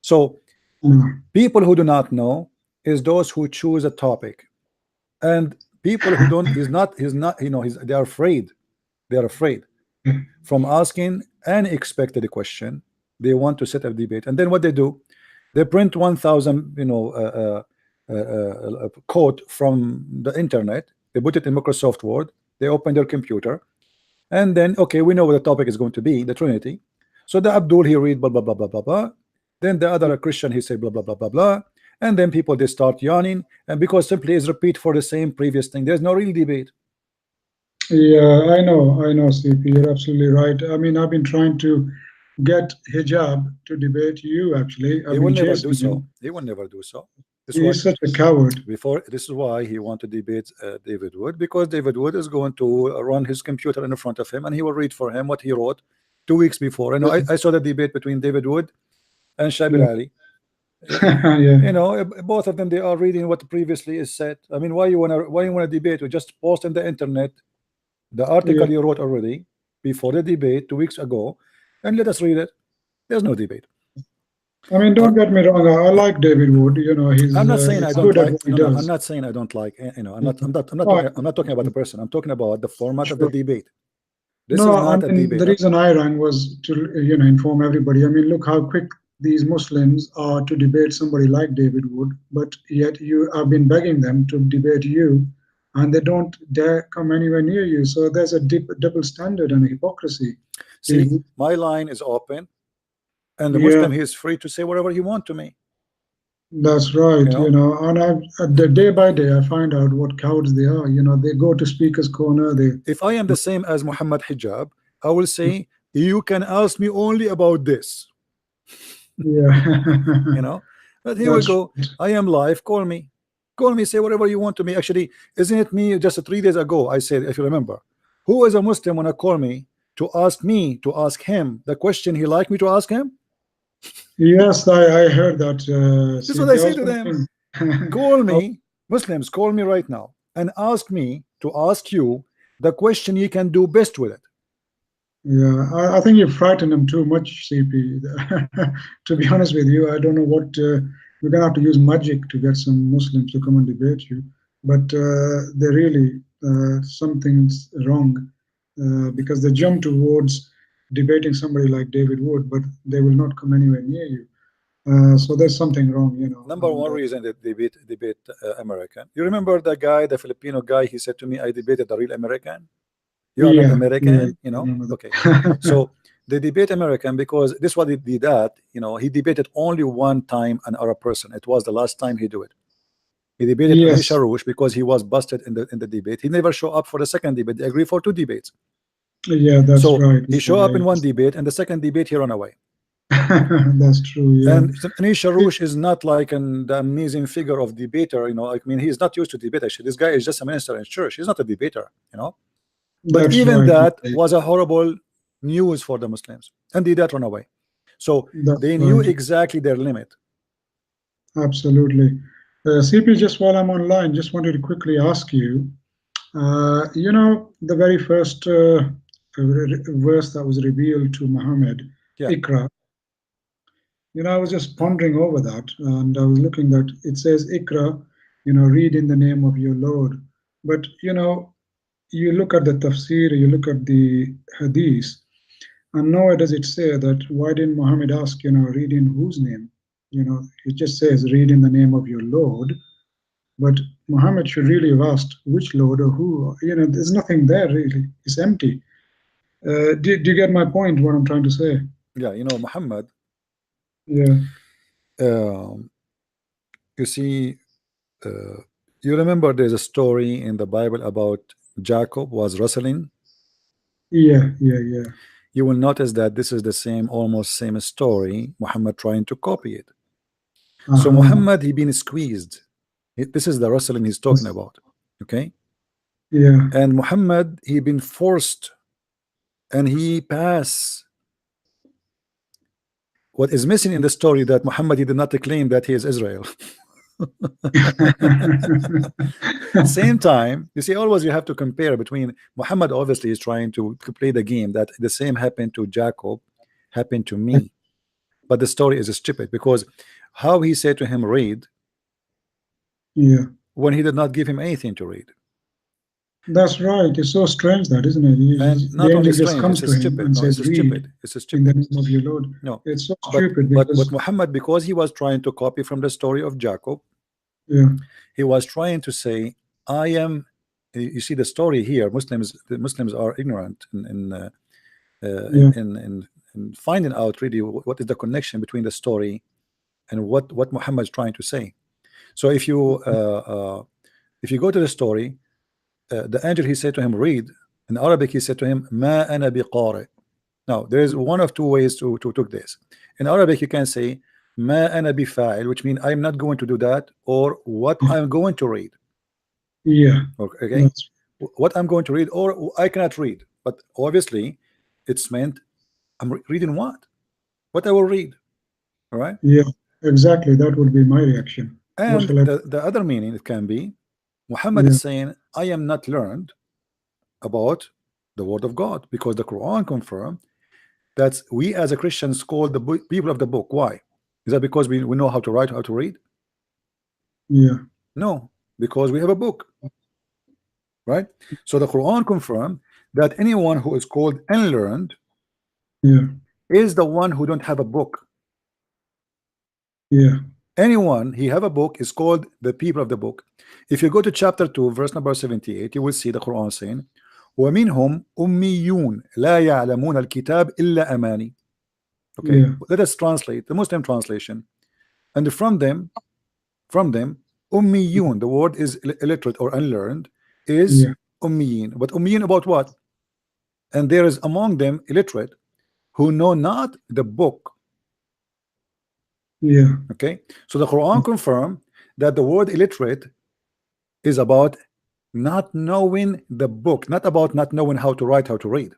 So people who do not know is those who choose a topic, and people who don't they are afraid. They are afraid from asking any expected question. They want to set up debate, and then what they do? They print 1,000, code from the internet. They put it in Microsoft Word. They open their computer, and then okay, we know what the topic is going to be, the Trinity. So the Abdul, he read blah blah blah blah blah blah. Then the other Christian, he say blah blah blah blah blah. And then people, they start yawning, and because simply is repeat for the same previous thing. There's no real debate. Yeah, I know, CP. You're absolutely right. I mean, I've been trying to get Hijab to debate you. Actually, He will never do so. He will never do so. He's such a coward. This is why he want to debate David Wood, because David Wood is going to run his computer in front of him, and he will read for him what he wrote 2 weeks before. You know, I saw the debate between David Wood and Shabir Ali. You know, both of them, they are reading what previously is said. I mean, why you wanna debate? You just post in the internet the article you wrote already before the debate 2 weeks ago, and let us read it. There's no debate. I mean, don't get me wrong. I like David Wood. You know, he's. I'm not saying I don't like. No, I'm not saying I don't like. You know, I'm not talking about the person. I'm talking about the format of the debate. This is not a debate. The reason I ran was to inform everybody. I mean, look how quick these Muslims are to debate somebody like David Wood, but yet you have been begging them to debate you, and they don't dare come anywhere near you. So there's a double standard and a hypocrisy. See, my line is open, and the Muslim, he is free to say whatever he wants to me. That's right. And the day by day I find out what cowards they are. You know, they go to speaker's corner. If I am the same as Muhammad Hijab, I will say, you can ask me only about this. You know, but here we go. I am live. Call me, say whatever you want to me. Actually, isn't it me? Just 3 days ago, I said, if you remember, who is a Muslim wanna call me to ask him the question he like me to ask him? Yes, I heard that. This is what I say to them. Call me, Muslims, call me right now and ask me to ask you the question you can do best with it. Yeah, I think you frighten them too much, CP. To be honest with you, I don't know what we're gonna have to use magic to get some Muslims to come and debate you. But they really something's wrong because they jump towards debating somebody like David Wood, but they will not come anywhere near you. So there's something wrong, you know. Number one reason that they debate American. You remember the guy, the Filipino guy? He said to me, "I debated the real American." You are not American, you know. Okay, so they debate American because this is what he did. That he debated only one time an Arab person. It was the last time he do it. He debated Anisha Roush because he was busted in the debate. He never show up for the second debate. They agreed for 2 debates. Yeah, that's right. He showed up in one debate, and the second debate he ran away. That's true. Yeah. And Anisha Roush is not like the amazing figure of debater. I mean, he's not used to debate. Actually, this guy is just a minister in church. He's not a debater. But even that was a horrible news for the Muslims, and they did run away. So they knew exactly their limit. Absolutely. CP, just while I'm online, just wanted to quickly ask you, the very first verse that was revealed to Muhammad, Iqra, I was just pondering over that, and I was looking that it says Iqra, read in the name of your Lord. But, you look at the tafsir, you look at the hadith, and nowhere does it say that why didn't Muhammad ask, read in whose name? It just says read in the name of your Lord. But Muhammad should really have asked which Lord or who. There's nothing there really. It's empty. Do you get my point, what I'm trying to say? Yeah, Muhammad. Yeah. You see, you remember there's a story in the Bible about Jacob was wrestling. Yeah. You will notice that this is the almost same story. Muhammad trying to copy it. So Muhammad, he been squeezed. This is the wrestling he's talking about. Okay. Yeah. And Muhammad, he been forced, and he passed. What is missing in the story that Muhammad, he did not claim that he is Israel. Same time, you see, always you have to compare between Muhammad. Obviously is trying to play the game that the same happened to Jacob happened to me, but the story is stupid because how he said to him read, when he did not give him anything to read. That's right. It's so strange, that, isn't it? And not only strange, comes to him and says, "Read it's in the name of your Lord." No, it's so stupid. But Muhammad, because he was trying to copy from the story of Jacob, he was trying to say, "I am." You see the story here. The Muslims are ignorant in finding out really what is the connection between the story and what Muhammad is trying to say. So if you go to the story. The angel, he said to him, read. In Arabic, he said to him, Ma ana biqari. Now, there is one of two ways to take this. In Arabic, you can say, Ma ana bifa'il, which means I'm not going to do that, or what I'm going to read. Yeah. Okay. Yes. What I'm going to read, or I cannot read. But obviously, it's meant I'm reading what? What I will read. All right? Yeah, exactly. That would be my reaction. And the other meaning it can be, Muhammad is saying, I am not learned about the word of God, because the Quran confirmed that we as a Christians call the people of the book. Why? Is that because we know how to write, how to read? Yeah. No, because we have a book. Right? So the Quran confirmed that anyone who is called unlearned is the one who don't have a book. Yeah. Anyone he have a book is called the people of the book. If you go to chapter 2 verse number 78, you will see the Quran saying, وَمِنْهُمْ أُمِّيُّونَ لَا يَعْلَمُونَ الْكِتَابِ إِلَّا أَمَانِي. Okay, let us translate the Muslim translation. And from them, ummiyun, the word is illiterate or unlearned, is ummiyin. But ummiyin about what? And there is among them illiterate who know not the book. Okay, so the Quran confirmed that the word illiterate is about not knowing the book, not about not knowing how to write, how to read.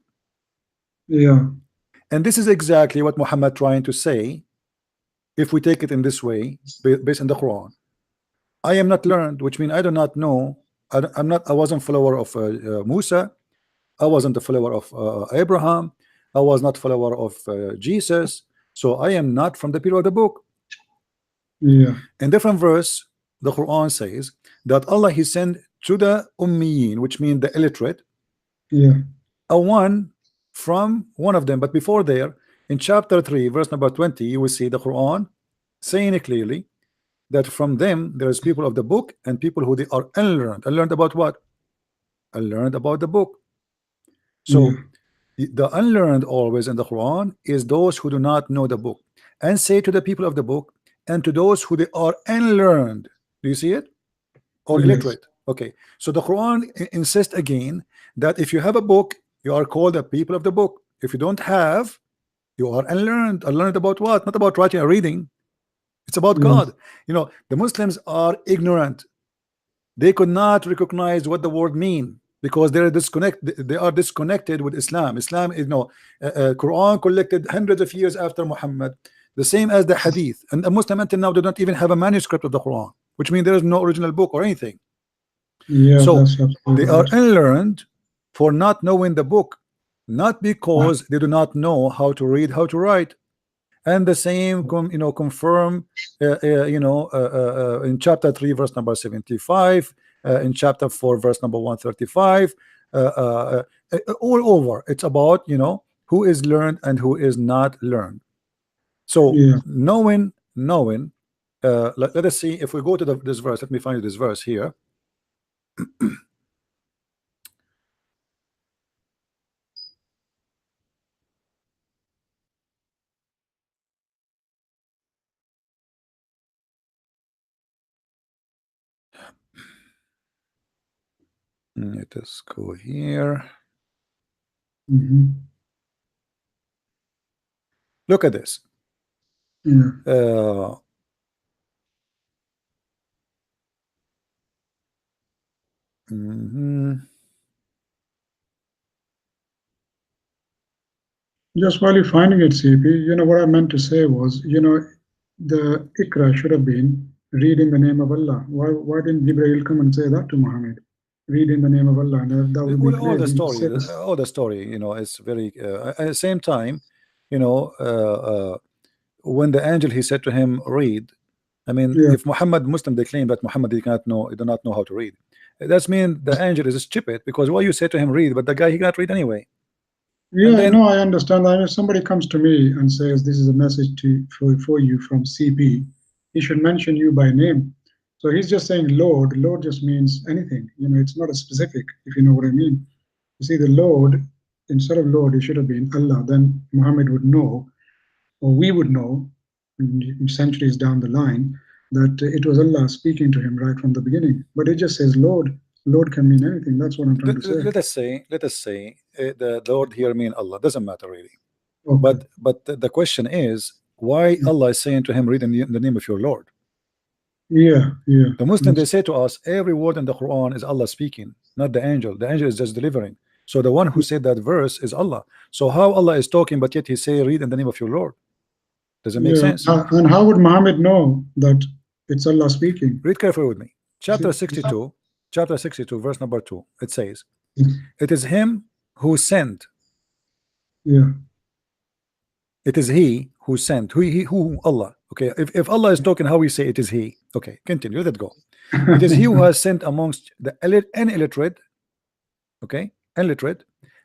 And this is exactly what Muhammad trying to say. If we take it in this way, based on the Quran, I am not learned, which means I do not know. I wasn't follower of Musa. I wasn't a follower of Abraham. I was not follower of Jesus. So I am not from the people of the book. In different verse, the Quran says that Allah He sent to the ummiyin, which means the illiterate, a one from one of them. But before there, in chapter 3 verse number 20, you will see the Quran saying it clearly that from them there is people of the book and people who they are unlearned. Unlearned about what? Unlearned about the book. So the unlearned always in the Quran is those who do not know the book, and say to the people of the book and to those who they are unlearned. Do you see it? Or illiterate. Okay, so the Quran insists again that if you have a book, you are called the people of the book. If you don't have, you are unlearned. Unlearned about what? Not about writing or reading. It's about God. You know, the Muslims are ignorant. They could not recognize what the word mean because they are disconnected with Islam. Islam is Quran collected hundreds of years after Muhammad, the same as the Hadith, and a Muslim until now do not even have a manuscript of the Quran, which means there is no original book or anything. So they are unlearned for not knowing the book, not because they do not know how to read, how to write. And the same confirm in chapter 3 verse number 75, in chapter 4 verse number 135, all over it's about who is learned and who is not learned. So knowing let us see if we go to this verse. Let me find this verse here. Let us go here. Look at this. Just while you're finding it, CP, what I meant to say was, the Iqra should have been read in the name of Allah. Why didn't Jibreel come and say that to Muhammad? Read in the name of Allah. And that would be all the story, it's very at the same time, when the angel he said to him, read. I mean, if Muhammad Muslim, they claim that Muhammad do not know how to read. That means the angel is stupid, because why you say to him read, but the guy he cannot read anyway. No, I understand. If somebody comes to me and says this is a message for you from CP, he should mention you by name. So he's just saying Lord. Lord just means anything. It's not a specific, if you know what I mean. You see, the Lord, instead of Lord, it should have been Allah. Then Muhammad would know, or we would know, centuries down the line, that it was Allah speaking to him right from the beginning. But it just says Lord. Lord can mean anything. That's what I'm trying to say. Let us say the Lord here mean Allah. Doesn't matter really. Okay. But the question is, why Allah is saying to him, read in the name of your Lord? The Muslim, they say to us, every word in the Quran is Allah speaking, not the angel. The angel is just delivering. So the one who said that verse is Allah. So how Allah is talking, but yet he say, read in the name of your Lord? Does it make sense? And how would Muhammad know that it's Allah speaking? Read carefully with me. Chapter 62. Chapter 62, verse number 2, it says, it is him who sent. It is he who sent. Who Allah. Okay, if Allah is talking, how we say it is he. Okay, continue, let it go. It is he who has sent amongst the illiterate,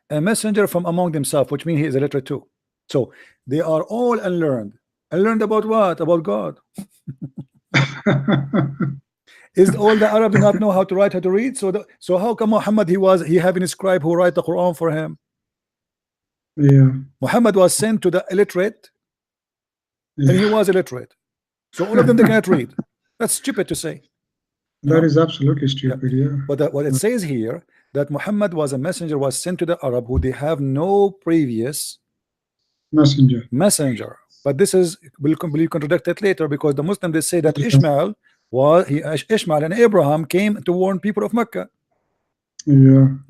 a messenger from among themselves, which means he is illiterate too. So they are all unlearned. Unlearned about what? About God. Is all the Arab not know how to write, how to read? So how come Muhammad he having a scribe who write the Quran for him? Muhammad was sent to the illiterate, and he was illiterate. So all of them they cannot read. That's stupid to say. That is absolutely stupid. But what it says here, that Muhammad was a messenger, was sent to the Arab who they have no previous messenger. But this will be contradicted later, because the Muslim, they say that Ishmael and Abraham came to warn people of Mecca. And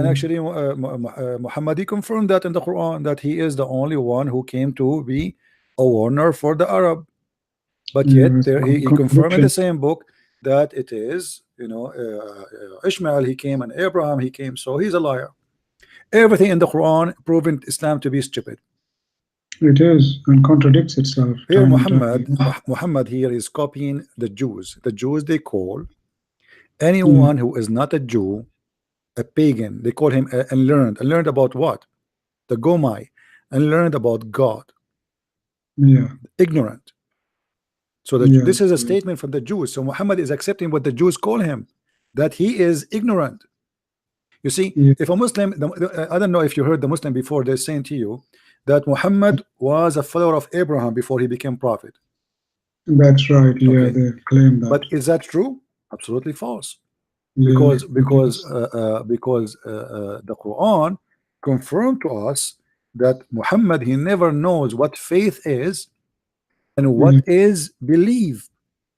actually, Muhammad, he confirmed that in the Quran, that he is the only one who came to be a warner for the Arab. But yet he confirmed in the same book that it is Ishmael he came and Abraham he came. So he's a liar. Everything in the Quran proving Islam to be stupid. It is, and contradicts itself. Here Muhammad here is copying the Jews. The Jews, they call anyone who is not a Jew a pagan. They call him unlearned. Unlearned about what? The Gomai. Unlearned about God. Yeah. Ignorant. So Yeah. this is a statement from the Jews. So Muhammad is accepting what the Jews call him, that he is ignorant. You see, Yeah. if a Muslim, I don't know if you heard the Muslim before, they're saying to you that Muhammad was a follower of Abraham before he became prophet. That's right. Yeah, Okay. they claim that. But is that true? Absolutely false. Yeah, Because it the Quran confirmed to us that Muhammad, he never knows what faith is and what is belief.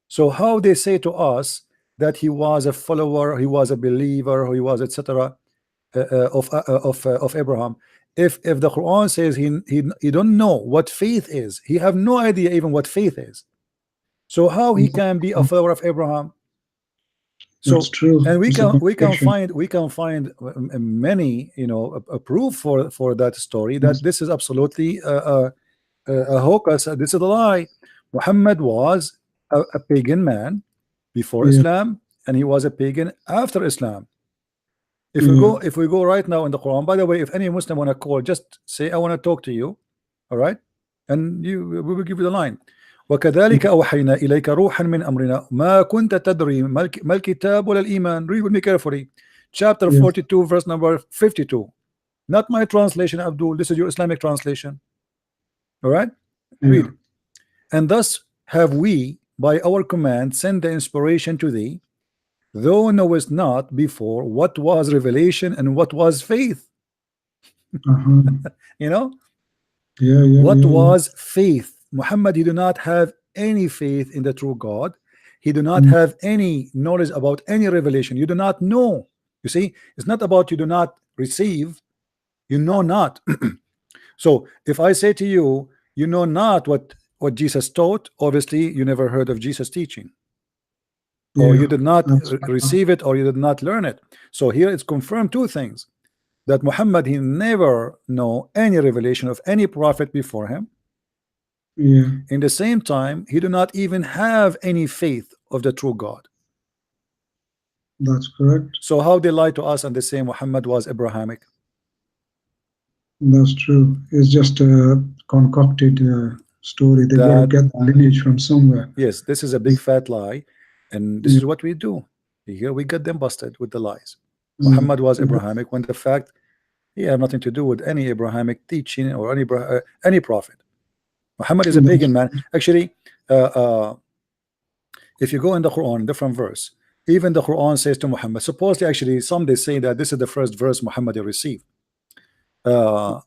So how they say to us that he was a follower, he was a believer, he was etc. Of Abraham, if the Quran says he don't know what faith is, he have no idea even what faith is. So how he can be a follower of Abraham? So, That's true. and we It's a can find many, you know, a proof for that story that this is absolutely a hocus. This is a lie. Muhammad was a pagan man before Islam, and he was a pagan after Islam. If we go right now in the Quran, by the way, if any Muslim want to call, just say I want to talk to you, all right, and we will give you the line. وكذلك أوحينا إليك روحا من أمرنا ما كنت تدري ما الكتاب ولا الإيمان. Read with me carefully. Chapter 42, verse number 52. Not my translation, Abdul. This is your Islamic translation. All right, read. And thus have we, by our command, sent the inspiration to thee, thou knowest not before what was revelation and what was faith. You know, what was faith? Muhammad, he do not have any faith in the true God. He do not have any knowledge about any revelation. You do not know. You see, it's not about you do not receive, you know not. So if I say to you, you know not what Jesus taught, obviously you never heard of Jesus teaching, or you did not receive it, or you did not learn it. So here it's confirmed two things, that Muhammad, he never know any revelation of any prophet before him. In the same time, he do not even have any faith of the true God. That's correct. So how they lie to us and they say Muhammad was Abrahamic? That's true. It's just a concocted story. They got to get the lineage from somewhere. Yes, this is a big fat lie, and this is what we do. Here we get them busted with the lies. Muhammad was Abrahamic, when the fact he had nothing to do with any Abrahamic teaching or any prophet. Muhammad is a pagan man. Actually, if you go in the Quran, different verse, even the Quran says to Muhammad, supposedly, actually, some they say that this is the first verse Muhammad received. Allah,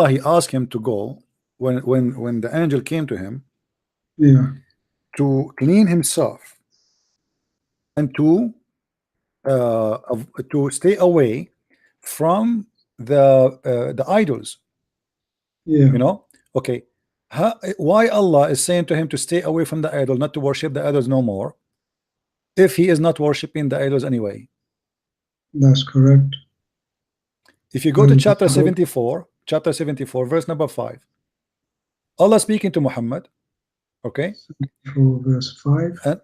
he asked him to go when the angel came to him, to clean himself and to stay away from the idols. You know. Okay, why Allah is saying to him to stay away from the idol, not to worship the idols no more, if he is not worshiping the idols anyway? That's correct. If you go to chapter 74, verse number 5, Allah speaking to Muhammad, okay, verse 5, and,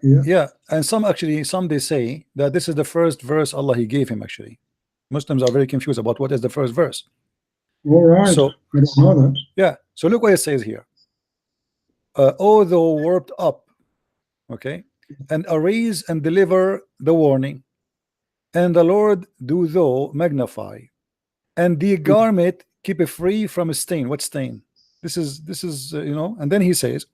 and some they say that this is the first verse Allah he gave him. Actually, Muslims are very confused about what is the first verse. All right, so I don't know that. Yeah, so look what it says here. O thou warped up, okay, and arise and deliver the warning, and the Lord do thou magnify, and the garment keep it free from a stain. What stain? This is you know. And then he says,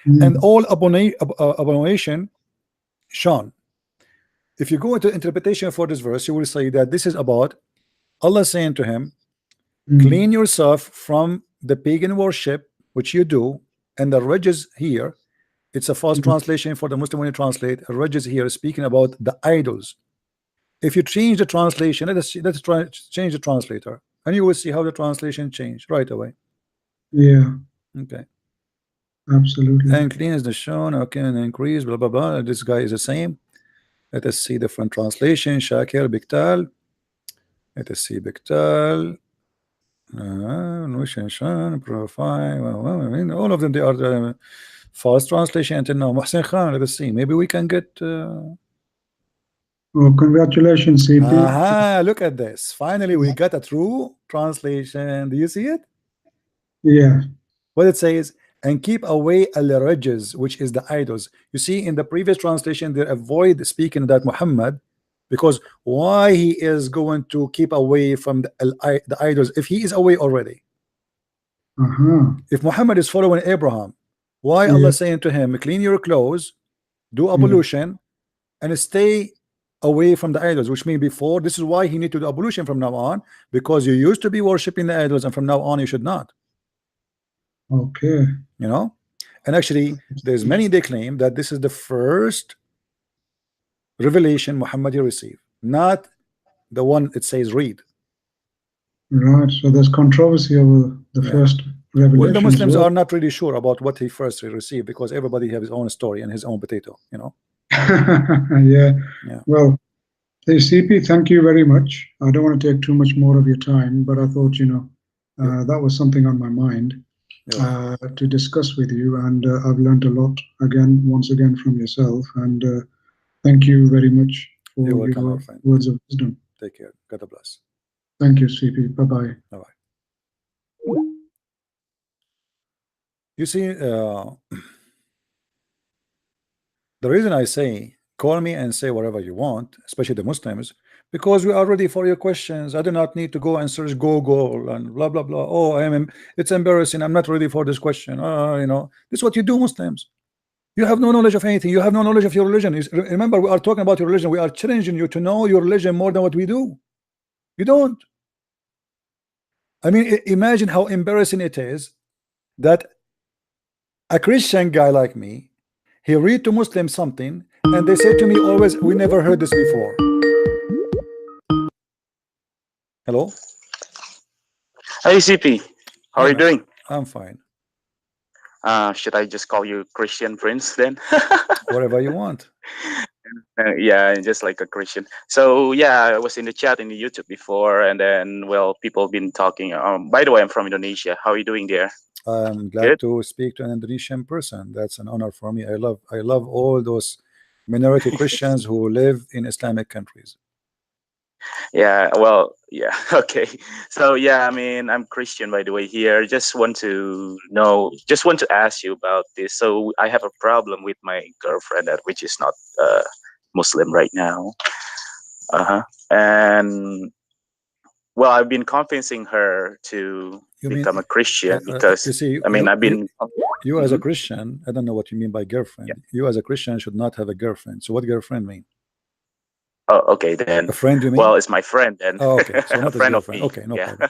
and all abomination shone. If you go into interpretation for this verse, you will say that this is about Allah saying to him, clean yourself from the pagan worship which you do. And the ridges here, it's a false translation for the Muslim when you translate. Ridges here is speaking about the idols. If you change the translation, let's try change the translator, and you will see how the translation changed right away. Yeah. Okay. Absolutely. And clean is the shown. Okay, and increase. Blah blah blah. This guy is the same. Let us see different translation. Shakir Biktal. Let us see Biktal. Profile. I mean, all of them, they are false translation until now. Muhsin Khan, let us see. Maybe we can get. Oh, congratulations, CP. Look at this. Finally, we got a true translation. Do you see it? Yeah. What it says, and keep away al-rajaz, which is the idols. You see, in the previous translation, they avoid speaking that Muhammad, because why he is going to keep away from the idols if he is away already? If Muhammad is following Abraham, why Allah saying to him, clean your clothes, do ablution, and stay away from the idols? Which means before, this is why he need to do ablution from now on, because you used to be worshiping the idols, and from now on you should not. Okay. You know, and actually there's many, they claim that this is the first revelation Muhammad received, not the one it says read. Right, so there's controversy over the first revelation. Well, the Muslims are not really sure about what he first received, because everybody has his own story and his own potato, you know. Yeah. Well, hey, CP, thank you very much. I don't want to take too much more of your time, but I thought, you know, that was something on my mind to discuss with you, and I've learned a lot once again from yourself, and thank you very much for your words of wisdom. Take care. God bless. Thank you, CP. Bye-bye. Bye-bye. You see, the reason I say call me and say whatever you want, especially the Muslims, because we are ready for your questions. I do not need to go and search Google and blah blah blah. Oh, it's embarrassing, I'm not ready for this question. You know, this is what you do, Muslims. You have no knowledge of anything. You have no knowledge of your religion. Remember, we are talking about your religion. We are challenging you to know your religion more than what we do. You don't. I mean, imagine how embarrassing it is that a Christian guy like me, he read to Muslims something, and they say to me always, we never heard this before. Hello? Hey, CP. How are you doing? I'm fine. Should I just call you Christian Prince then? Whatever you want. Yeah, just like a Christian. So yeah, I was in the chat in the YouTube before, and then, well, people have been talking. By the way, I'm from Indonesia. How are you doing there? I'm glad to speak to an Indonesian person. That's an honor for me. I love all those minority Christians who live in Islamic countries. Yeah, well, yeah, okay. So yeah, I mean, I'm Christian, by the way, here. Just want to ask you about this. So I have a problem with my girlfriend, which is not Muslim right now. And well, I've been convincing her to become a Christian because you see, I mean, I've been. You as a Christian, I don't know what you mean by girlfriend. You as a Christian should not have a girlfriend. So what girlfriend mean? Oh, okay then. A friend, you mean? Well, it's my friend then. Oh, okay. So not a friend of me. Okay, no problem.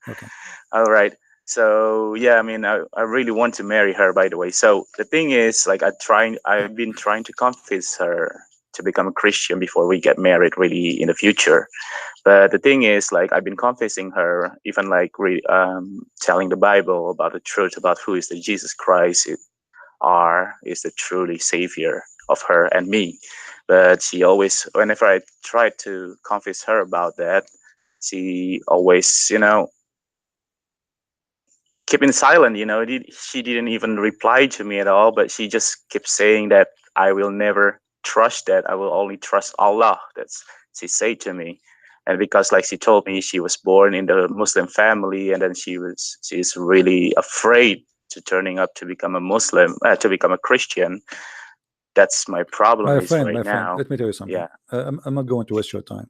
Okay. All right. So yeah, I mean, I really want to marry her, by the way. So the thing is, like, I've been trying to convince her to become a Christian before we get married, really, in the future. But the thing is, like, I've been convincing her, even like telling the Bible about the truth about who is the Jesus Christ is the truly savior of her and me. But she always, whenever I tried to convince her about that, she always, you know, keeping silent. You know, she didn't even reply to me at all. But she just kept saying that I will never trust that. I will only trust Allah. That's she said to me. And because, like, she told me she was born in the Muslim family, and then she's really afraid to turning up to become a Muslim, to become a Christian. That's my problem my friend, now. Let me tell you something. Yeah. I'm not going to waste your time.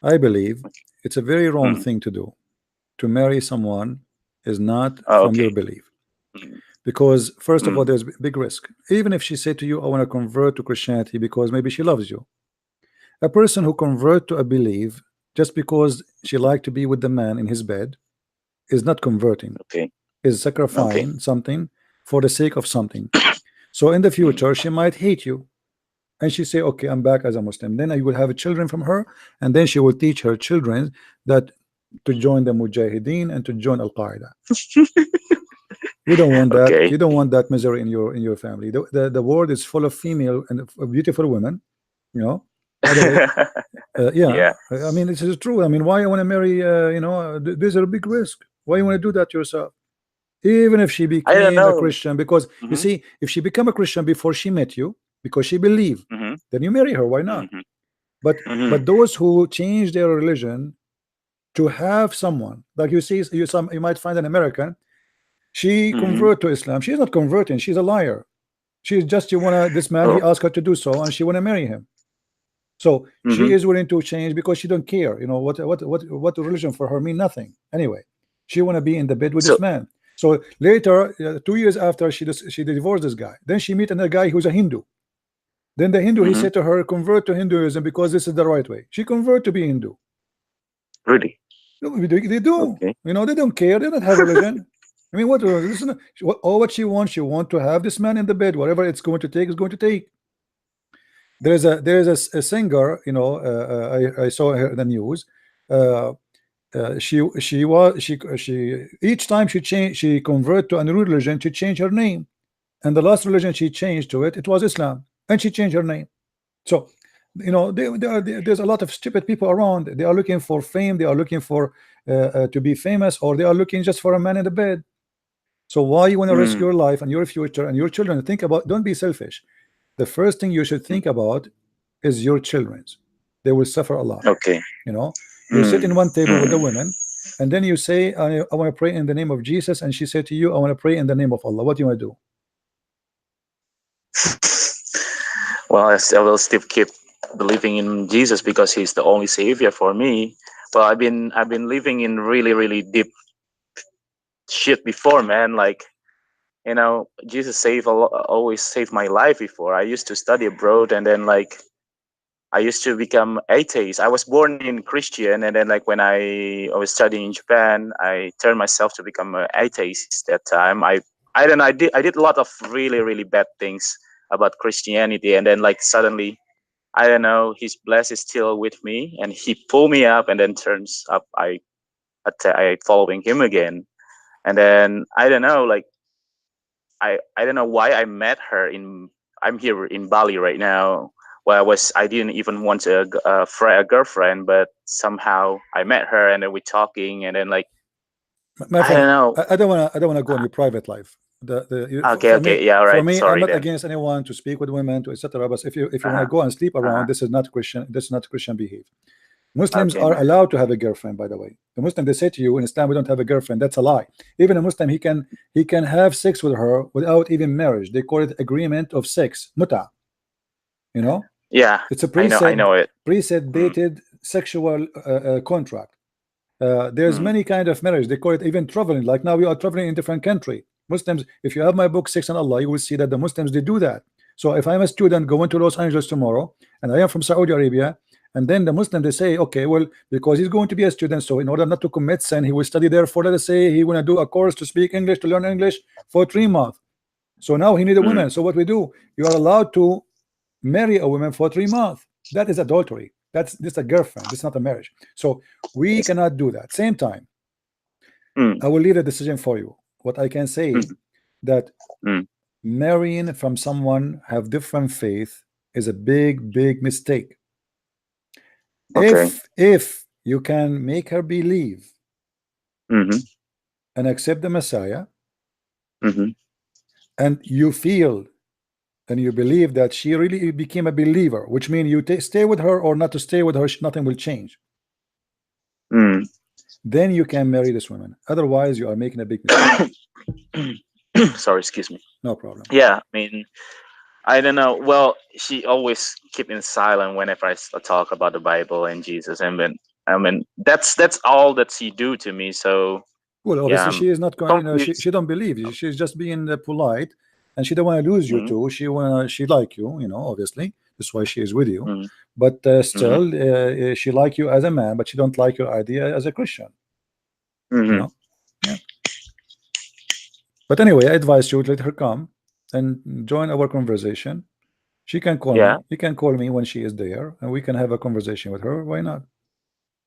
I believe it's a very wrong thing to do. To marry someone is not from your belief. Because first of all, there's big risk. Even if she said to you, I want to convert to Christianity because maybe she loves you. A person who converts to a belief just because she liked to be with the man in his bed is not converting. Is sacrificing something for the sake of something. So in the future, she might hate you, and she say, okay, I'm back as a Muslim. Then I will have children from her, and then she will teach her children that to join the Mujahideen and to join Al-Qaeda. You don't want that. You don't want that misery in your family. The world is full of female and beautiful women, you know. Yeah. I mean, this is true. I mean, why you want to marry? You know, there's a big risk. Why you want to do that yourself? Even if she became a Christian, because you see, if she become a Christian before she met you, because she believed, then you marry her. Why not? But those who change their religion to have someone, like you see, you might find an American, She convert to Islam. She's not converting. She's a liar. She's just this man. He asked her to do so, and she wanna marry him. So she is willing to change because she don't care. You know what religion for her mean nothing anyway. She wanna be in the bed with this man. So later, 2 years after, she divorced this guy. Then she meet another guy who's a Hindu. Then the Hindu, he said to her, convert to Hinduism because this is the right way. She convert to be Hindu. Really? They do. Okay. You know, they don't care. They don't have religion. I mean, what she wants to have this man in the bed. Whatever it's going to take is going to take. There's a singer. You know, I saw her in the news. She each time she convert to a new religion, she changed her name, and the last religion she changed to it was Islam, and she changed her name. So, you know, there's a lot of stupid people around. They are looking for fame. They are looking for to be famous, or they are looking just for a man in the bed. So why you want to risk your life and your future and your children? Think about. Don't be selfish. The first thing you should think about is your children's. They will suffer a lot. Okay. You know, you sit in one table with the women, and then you say, I want to pray in the name of Jesus, and she said to you, I want to pray in the name of Allah. What do you want to do? Well, I will still keep believing in Jesus because he's the only savior for me. But I've been living in really deep shit before, man. Like, you know, Jesus always saved my life before. I used to study abroad, and then like I used to become atheist. I was born in Christian, and then like when I was studying in Japan, I turned myself to become an atheist. That time, I did a lot of really bad things about Christianity, and then like suddenly, I don't know, His bless is still with me, and He pulled me up, and then turns up I following Him again, and then I don't know, like I don't know why I met her I'm here in Bali right now. Where I didn't even want a girlfriend, but somehow I met her, and then we're talking, and then like My friend, I don't know. I don't want to go in your private life. Okay, yeah, all right. For me, sorry, I'm not then. against anyone to speak with women, to etc. But if you want to go and sleep around, this is not Christian. This is not Christian behavior. Muslims are allowed to have a girlfriend. By the way, the Muslim, they say to you in Islam, we don't have a girlfriend. That's a lie. Even a Muslim, he can have sex with her without even marriage. They call it agreement of sex, muta. You know. Yeah, it's a I know it. Preset dated sexual contract. There's many kind of marriage. They call it even traveling. Like now we are traveling in different country. Muslims, if you have my book Sex and Allah, you will see that the Muslims, they do that. So if I'm a student going to Los Angeles tomorrow, and I am from Saudi Arabia, and then the Muslim, they say, okay, well, because he's going to be a student, so in order not to commit sin, he will study there for, let us say, he want to do a course to speak English, to learn English for 3 months. So now he need a woman. So what we do, you are allowed to marry a woman for 3 months. That is adultery. This is a girlfriend. This is not a marriage. So we cannot do that. Same time, I will leave the decision for you. What I can say is that marrying from someone have different faith is a big mistake. Okay. If you can make her believe and accept the Messiah, and you feel and you believe that she really became a believer, which means you stay with her or not to stay with her, nothing will change. Then you can marry this woman. Otherwise, you are making a big mistake. Sorry, excuse me. No problem. Yeah, I mean, I don't know. Well, she always keeping silent whenever I talk about the Bible and Jesus, and then I mean that's all that she do to me. So well, obviously she is not going. She don't believe you. She's just being polite. And she don't want to lose you too. She like you, you know. Obviously, that's why she is with you. But still, she like you as a man, but she don't like your idea as a Christian. You know? Yeah. But anyway, I advise you to let her come and join our conversation. She can call me. You can call me when she is there, and we can have a conversation with her. Why not?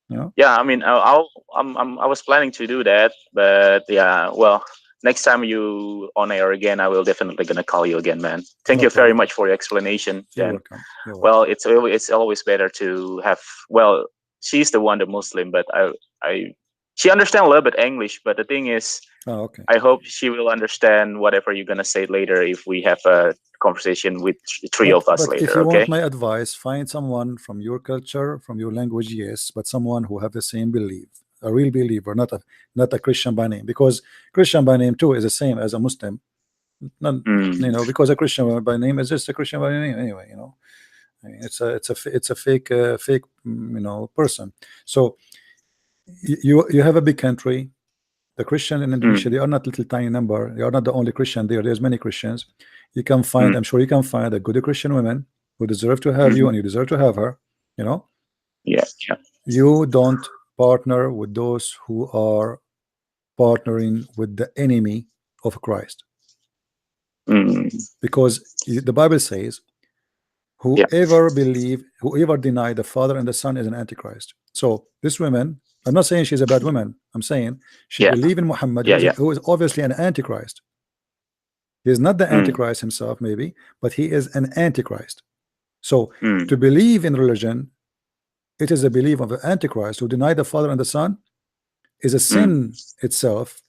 You know? Yeah, I mean, I was planning to do that, but yeah, well. Next time you on air again, I will definitely gonna call you again, man. Thank you very much for your explanation. You're welcome. Well, it's always better to have. Well, she's the one, the Muslim, but she understands a little bit English. But the thing is, I hope she will understand whatever you're gonna say later if we have a conversation with the three of us later. If you okay? want my advice, find someone from your culture, from your language, yes, but someone who have the same belief. a real believer, not a Christian by name, because Christian by name too is the same as a Muslim. Not, you know, because a Christian by name is just a Christian by name anyway. You know, I mean, it's a fake fake you know, person. So you have a big country. The Christian in Indonesia, they are not little tiny number. They are not the only Christian there. There's many Christians. You can find, I'm sure you can find a good Christian woman who deserve to have you, and you deserve to have her. You know. Yeah. You don't partner with those who are partnering with the enemy of Christ. Because the Bible says, whoever deny the Father and the Son is an antichrist. So this woman, I'm not saying she's a bad woman, I'm saying she believes in Muhammad, who is obviously an antichrist. He is not the antichrist himself, maybe, but he is an antichrist. So to believe in religion, it is a belief of an antichrist who deny the Father and the Son, is a sin itself,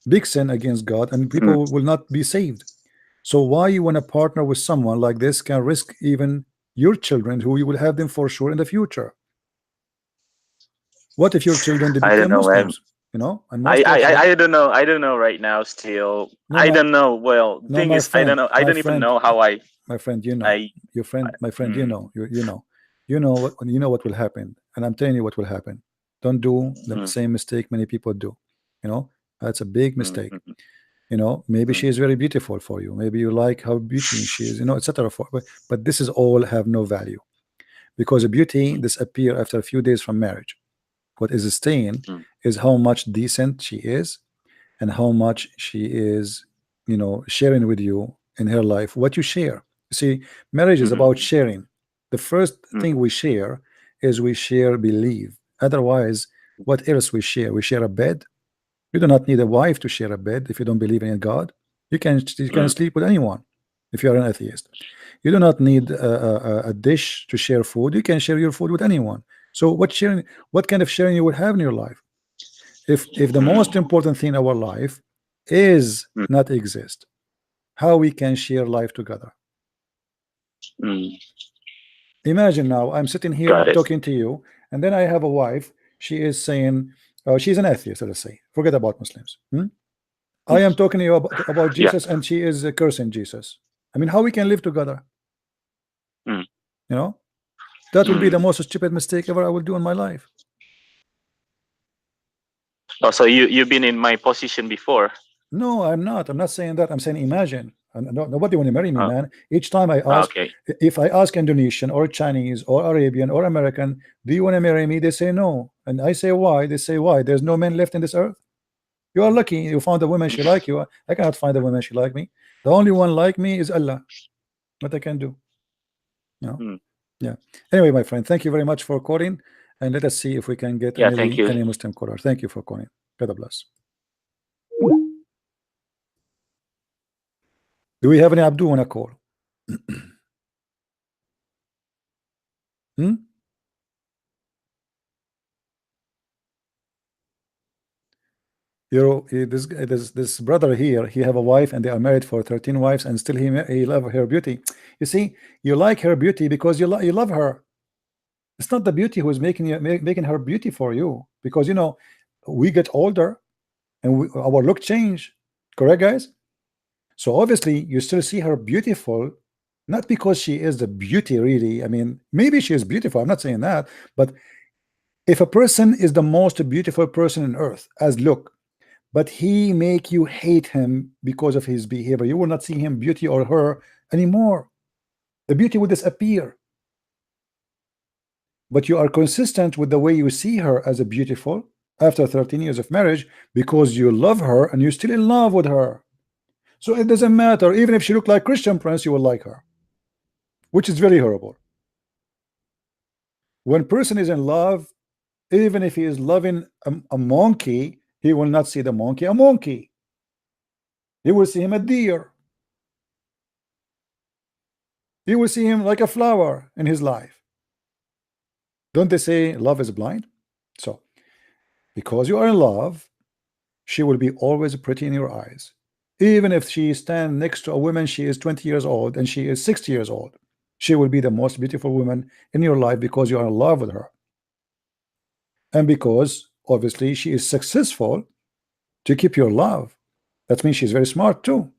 big sin against God, and people will not be saved. So why you want to partner with someone like this can risk even your children, who you will have them for sure in the future? What if your children become Muslims? You know, and I don't know. I don't know right now. Still, I don't know. Well, thing is, I don't know. I don't even know how I. My friend, you know, my friend, you know, you know what will happen, and I'm telling you what will happen. Don't do the same mistake many people do. You know, that's a big mistake. You know, maybe she is very beautiful for you. Maybe you like how beautiful she is. You know, etc. But this is all have no value, because a beauty disappear after a few days from marriage. What is staying is how much decent she is, and how much she is, you know, sharing with you in her life. What you share. See, marriage is about sharing. The first thing we share is we share belief. Otherwise, what else we share? We share a bed. You do not need a wife to share a bed if you don't believe in God. You can sleep with anyone if you are an atheist. You do not need a dish to share food. You can share your food with anyone. So what kind of sharing you would have in your life? If the most important thing in our life is not exist, how we can share life together? Imagine now I'm sitting here talking to you, and then I have a wife. She is saying, she's an atheist, let's say. Forget about Muslims. I am talking to you about Jesus, and she is cursing Jesus. I mean, how we can live together? You know, that would be the most stupid mistake ever I will do in my life. Oh, so you've been in my position before? No, I'm not. I'm not saying that. I'm saying imagine. Nobody want to marry me, man. Each time I ask, if I ask Indonesian or Chinese or Arabian or American, do you want to marry me? They say no. And I say why? They say why? There's no men left in this earth. You are lucky you found a woman she like you. I cannot find a woman she like me. The only one like me is Allah. What I can do, you know? Yeah. Anyway, my friend, thank you very much for calling, and let us see if we can get any Muslim caller. Thank you for calling. God bless. Do we have any Abdu on a call? You know, this brother here, he have a wife, and they are married for 13 wives, and still he love her beauty. You see, you like her beauty because you love her. It's not the beauty who is making her beauty for you, because you know we get older and our look change. Correct, guys? So obviously you still see her beautiful, not because she is the beauty really. I mean, maybe she is beautiful, I'm not saying that, but if a person is the most beautiful person on earth as look, but he make you hate him because of his behavior, you will not see him beauty or her anymore. The beauty will disappear. But you are consistent with the way you see her as a beautiful after 13 years of marriage, because you love her and you're still in love with her. So it doesn't matter, even if she look like Christian Prince, you will like her, which is very horrible. When person is in love, even if he is loving a monkey, he will not see the monkey a monkey. He will see him a deer. He will see him like a flower in his life. Don't they say love is blind? So because you are in love, she will be always pretty in your eyes. Even if she stands next to a woman, she is 20 years old and she is 60 years old, she will be the most beautiful woman in your life, because you are in love with her. And because obviously she is successful to keep your love. That means she's very smart too.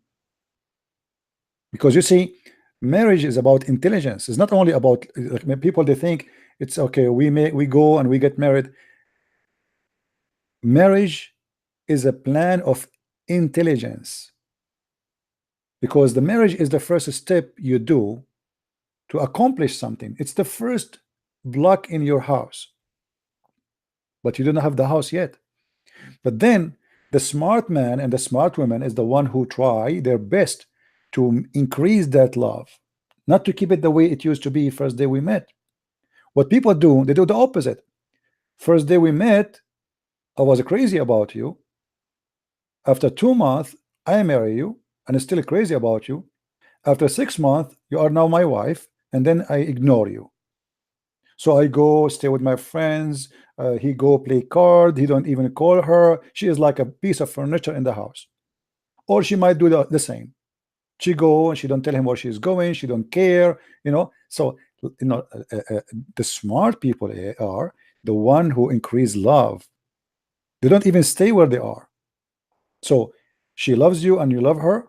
Because you see, marriage is about intelligence. It's not only about, like, people, they think it's okay, we go and we get married. Marriage is a plan of intelligence, because the marriage is the first step you do to accomplish something. It's the first block in your house, but you don't have the house yet. But then the smart man and the smart woman is the one who try their best to increase that love, not to keep it the way it used to be first day we met. What people do, they do the opposite. First day we met, I was crazy about you. After 2 months, I marry you and I'm still crazy about you. After 6 months, you are now my wife, and then I ignore you. So I go stay with my friends. He go play card. He don't even call her. She is like a piece of furniture in the house. Or she might do the same. She go and she don't tell him where she's going. She don't care, you know. So, you know, the smart people are the one who increase love. They don't even stay where they are. So she loves you and you love her.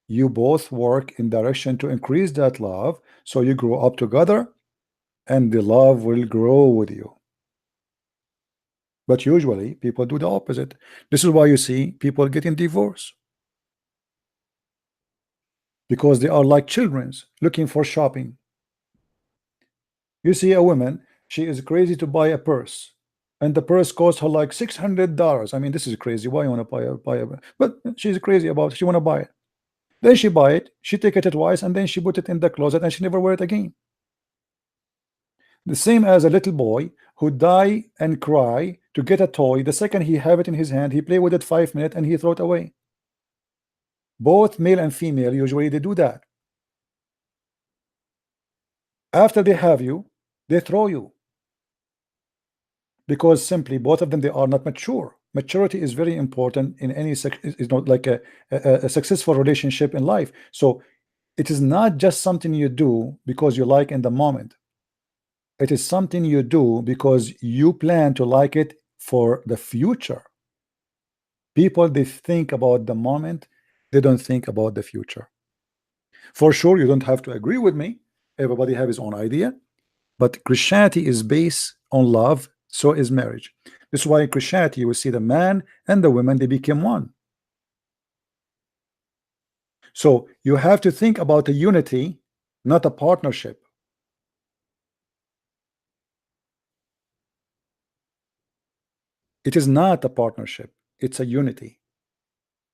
You both work in direction to increase that love, so you grow up together and the love will grow with you. But usually people do the opposite. This is why you see people getting divorced, because they are like children looking for shopping. You see a woman, she is crazy to buy a purse, and the purse costs her like $600. I mean, this is crazy. Why you want to buy a but she's crazy about it. She want to buy it. Then she buy it, she take it twice, and then she put it in the closet and she never wear it again. The same as a little boy who die and cry to get a toy. The second he have it in his hand, he play with it 5 minutes and he throw it away. Both male and female, usually they do that. After they have you, they throw you, because simply both of them, they are not mature. Maturity is very important in any is not like a successful relationship in life. So it is not just something you do because you like in the moment. It is something you do because you plan to like it for the future. People, they think about the moment, they don't think about the future. For sure, you don't have to agree with me. Everybody have his own idea, but Christianity is based on love. So is marriage. This is why in Christianity you will see the man and the woman, they became one. So you have to think about a unity, not a partnership. It is not a partnership, it's a unity.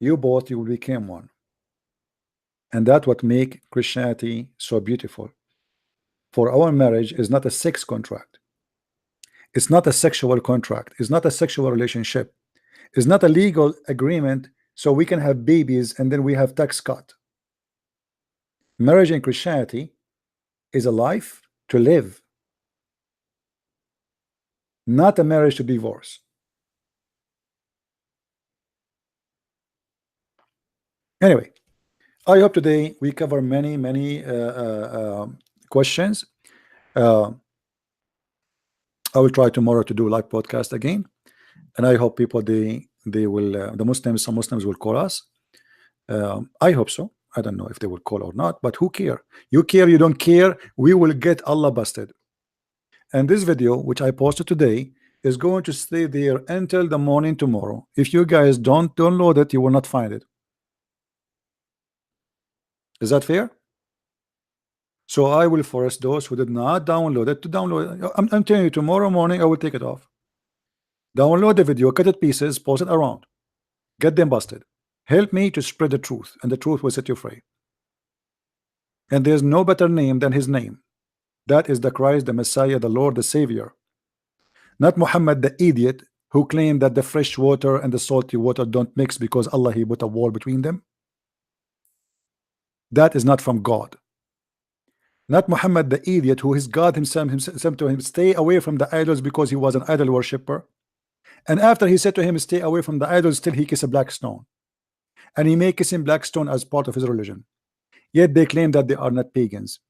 You both, you will become one. And that's what make Christianity so beautiful. For our marriage is not a sex contract. It's not a sexual contract. It's not a sexual relationship. It's not a legal agreement so we can have babies and then we have tax cut. Marriage in Christianity is a life to live, not a marriage to divorce. Anyway, I hope today we cover many questions. I will try tomorrow to do live podcast again, and I hope people they will some Muslims will call us. I hope so. I don't know if they will call or not, but who care? You care, you don't care, we will get Allah busted. And this video which I posted today is going to stay there until the morning tomorrow. If you guys don't download it, you will not find it. Is that fair? So I will force those who did not download it to download it. I'm telling you, tomorrow morning I will take it off. Download the video, cut it pieces, post it around, get them busted. Help me to spread the truth, and the truth will set you free. And there's no better name than his name. That is the Christ, the Messiah, the Lord, the Savior. Not Muhammad, the idiot who claimed that the fresh water and the salty water don't mix because Allah, he put a wall between them. That is not from God. Not Muhammad, the idiot who his God himself said to him, stay away from the idols, because he was an idol worshipper. And after he said to him, stay away from the idols, still he kissed a black stone. And he may kissing black stone as part of his religion. Yet they claim that they are not pagans.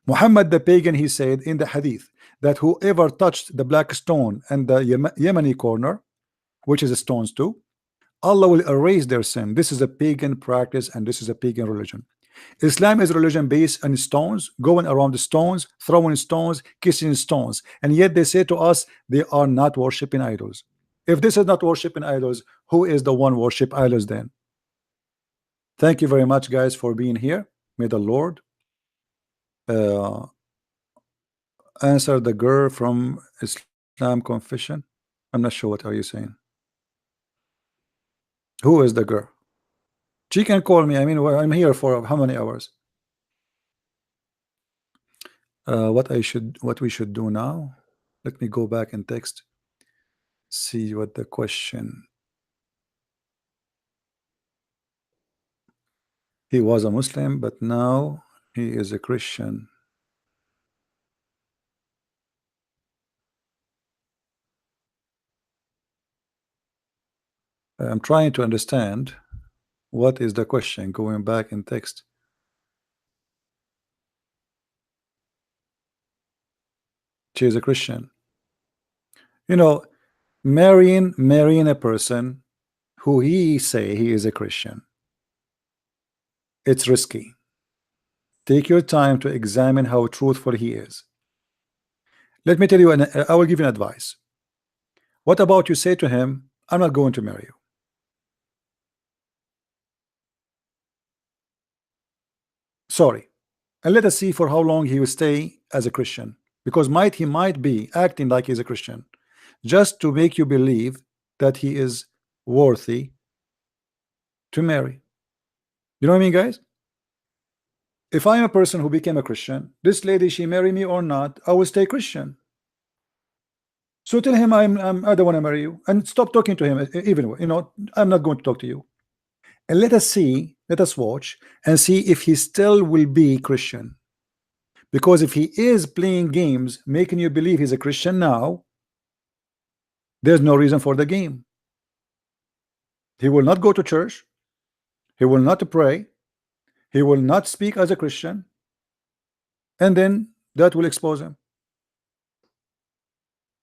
Muhammad the pagan, he said in the hadith that whoever touched the black stone and the Yemeni corner, which is stones too, Allah will erase their sin. This is a pagan practice and this is a pagan religion. Islam is a religion based on stones, going around the stones, throwing stones, kissing stones, and yet they say to us they are not worshiping idols. If this is not worshiping idols, who is the one worship idols then? Thank you very much, guys, for being here. May the Lord answer the girl from Islam confession. I'm not sure what are you saying. Who is the girl? She can call me. I mean, I'm here for how many hours? What we should do now? Let me go back and text. See what the question. He was a Muslim, but now he is a Christian. I'm trying to understand what is the question. Going back in text. She is a Christian. You know, marrying a person who he say he is a Christian, it's risky. Take your time to examine how truthful he is. Let me tell you, I will give you an advice. What about you say to him, I'm not going to marry you. Sorry. And let us see for how long he will stay as a Christian. Because he might be acting like he's a Christian just to make you believe that he is worthy to marry. You know what I mean, guys? If I'm a person who became a Christian, this lady, she marry me or not, I will stay Christian. So tell him I don't want to marry you, and stop talking to him. Even, you know, I'm not going to talk to you. And let us watch and see if he still will be Christian. Because if he is playing games, making you believe he's a Christian now, there's no reason for the game. He will not go to church. He will not pray. He will not speak as a Christian. And then that will expose him.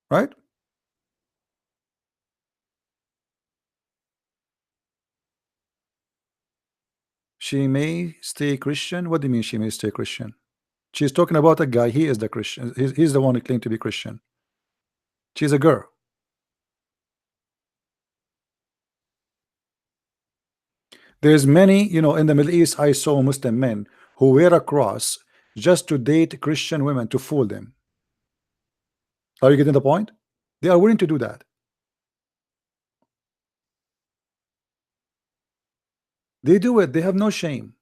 Right? She may stay Christian. What do you mean she may stay Christian? She's talking about a guy. He is the Christian. He's the one who claimed to be Christian. She's a girl. There's many, you know, in the Middle East, I saw Muslim men who wear a cross just to date Christian women to fool them. Are you getting the point? They are willing to do that. They do it. They have no shame.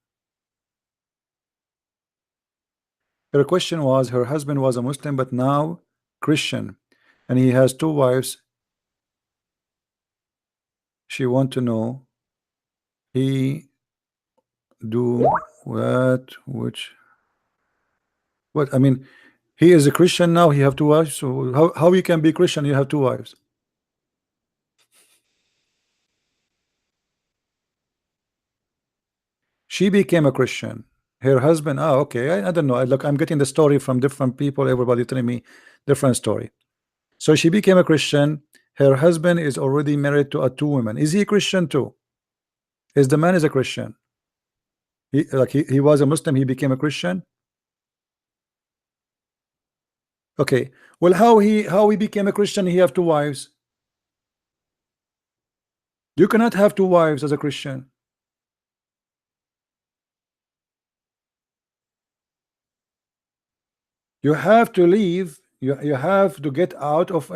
Her question was, her husband was a Muslim, but now Christian, and he has 2 wives. She want to know, he do what, what? I mean, he is a Christian now. He have 2 wives. So how you can be Christian? You have 2 wives. She became a Christian. Her husband, okay, I don't know. Look, I'm getting the story from different people. Everybody telling me different story. So she became a Christian. Her husband is already married to 2 women. Is he a Christian too? Is the man is a Christian? He was a Muslim. He became a Christian. Okay. Well, how he became a Christian? He have 2 wives. You cannot have 2 wives as a Christian. You have to leave. You have to get out of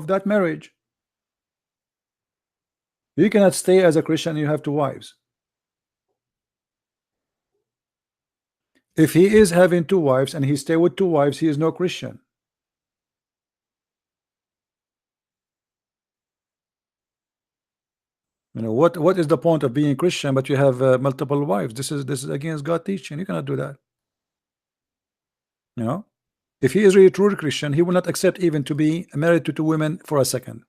that marriage. You cannot stay as a Christian. You have 2 wives. If he is having 2 wives and he stay with 2 wives, he is no Christian. You know what is the point of being Christian but you have multiple wives? This is against God teaching. You cannot do that. You know, if he is really true Christian, he will not accept even to be married to 2 women for a second.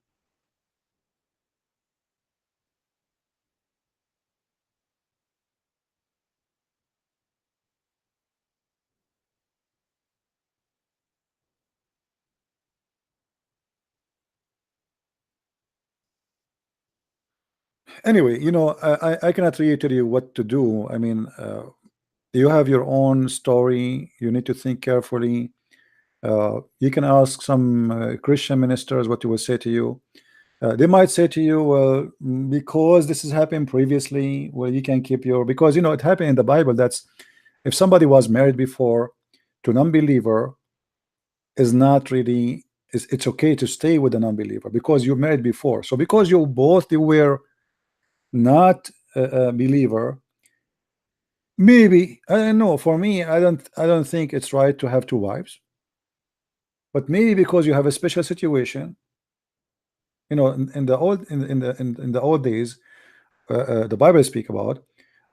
Anyway, you know, I cannot really tell you what to do. I mean, you have your own story. You need to think carefully. You can ask some Christian ministers what they will say to you. They might say to you, well, because this has happened previously, well, you can keep your, because you know it happened in the Bible. That's if somebody was married before to an unbeliever, is not really, it's okay to stay with an unbeliever because you married before. So because you both were not a believer, maybe, I don't know, for me, I don't think it's right to have two wives. But maybe because you have a special situation, you know, in the old days, the Bible speak about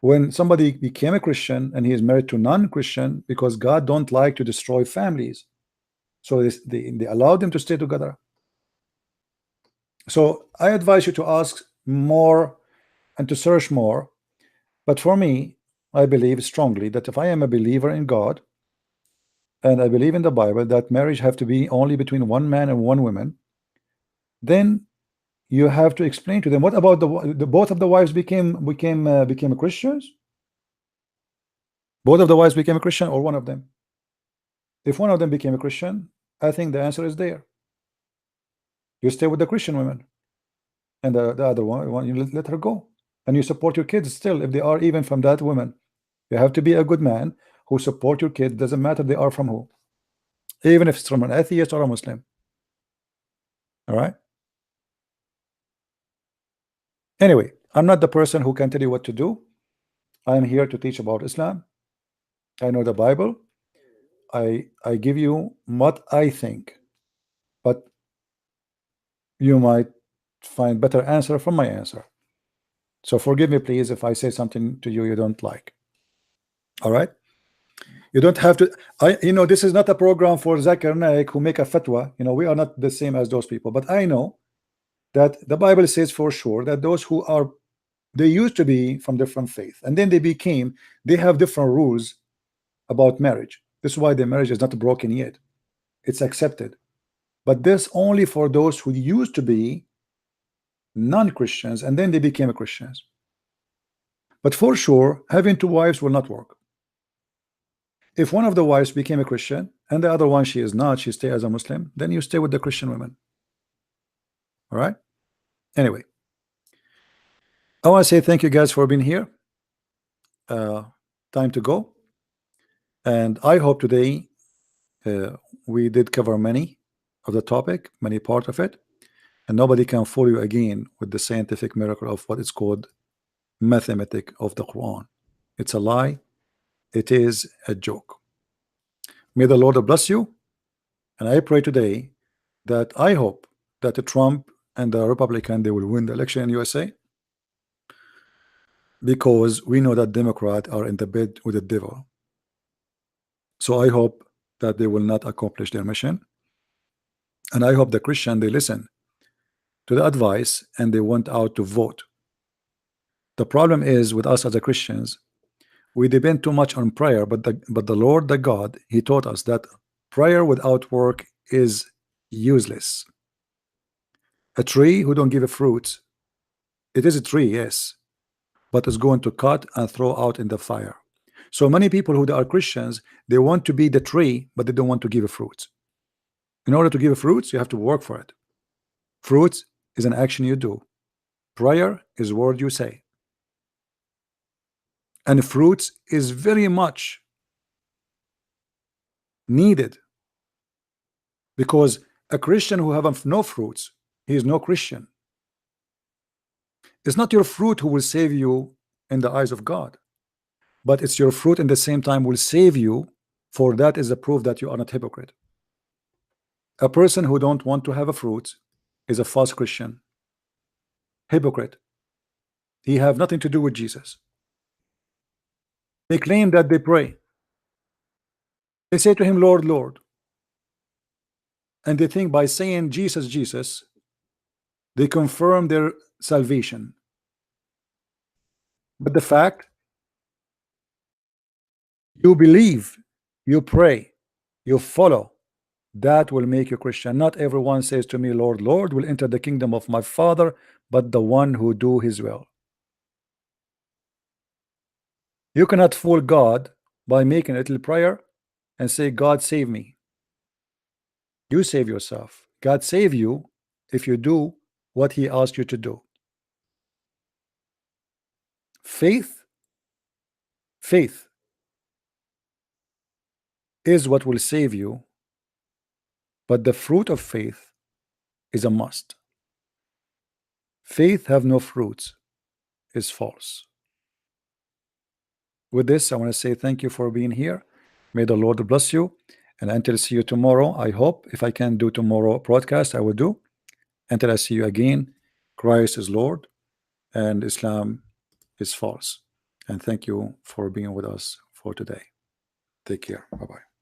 when somebody became a Christian and he is married to non-Christian, because God don't like to destroy families, so they allowed them to stay together. So I advise you to ask more and to search more. But for me, I believe strongly that if I am a believer in God and I believe in the Bible that marriage have to be only between one man and one woman, then you have to explain to them, what about the both of the wives became Christians? Both of the wives became a Christian, or one of them? If one of them became a Christian, I think the answer is there. You stay with the Christian women, and the other one you let her go, and you support your kids still if they are even from that woman. You have to be a good man who support your kids. Doesn't matter they are from who, even if it's from an atheist or a Muslim. All right. Anyway, I'm not the person who can tell you what to do. I'm here to teach about Islam. I know the Bible. I give you what I think, but you might find better answer from my answer. So forgive me, please, if I say something to you you don't like. All right. You don't have to. You know, this is not a program for Zakir Naik who make a fatwa. You know, we are not the same as those people. But I know that the Bible says for sure that those who are, they used to be from different faith, and then they have different rules about marriage. This is why the marriage is not broken yet. It's accepted. But this only for those who used to be non-Christians and then they became Christians. But for sure, having two wives will not work. If one of the wives became a Christian and the other one she is not, she stay as a Muslim, then you stay with the Christian women. All right. Anyway, I want to say thank you guys for being here. Time to go. And I hope today we did cover many of the topic, many part of it, and nobody can fool you again with the scientific miracle of what is called mathematic of the Quran. It's a lie. It is a joke. May the Lord bless you. And I pray today that I hope that the Trump and the Republican, they will win the election in USA, because we know that Democrats are in the bed with the devil. So I hope that they will not accomplish their mission. And I hope the Christian, they listen to the advice and they went out to vote. The problem is with us as a Christians, we depend too much on prayer, but the Lord, the God, he taught us that prayer without work is useless. A tree who don't give a fruit, it is a tree, yes, but it's going to cut and throw out in the fire. So many people who are Christians, they want to be the tree, but they don't want to give a fruit. In order to give a fruit, you have to work for it. Fruit is an action you do. Prayer is a word you say. And fruits is very much needed, because a Christian who have no fruits, he is no Christian. It's not your fruit who will save you in the eyes of God, but it's your fruit in the same time will save you, for that is a proof that you are not hypocrite. A person who don't want to have a fruit is a false Christian, hypocrite. He have nothing to do with Jesus. They claim that they pray. They say to him, Lord, Lord. And they think by saying Jesus, Jesus, they confirm their salvation. But the fact, you believe, you pray, you follow, that will make you Christian. Not everyone says to me, Lord, Lord, will enter the kingdom of my Father, but the one who do his will. You cannot fool God by making a little prayer and say, God save me. You save yourself. God save you if you do what he asked you to do. Faith is what will save you, but the fruit of faith is a must. Faith have no fruits is false. With this, I want to say thank you for being here. May the Lord bless you, and until see you tomorrow, I hope if I can do tomorrow broadcast, I will do. Until I see you again, Christ is Lord and Islam is false. And thank you for being with us for today. Take care. Bye-bye.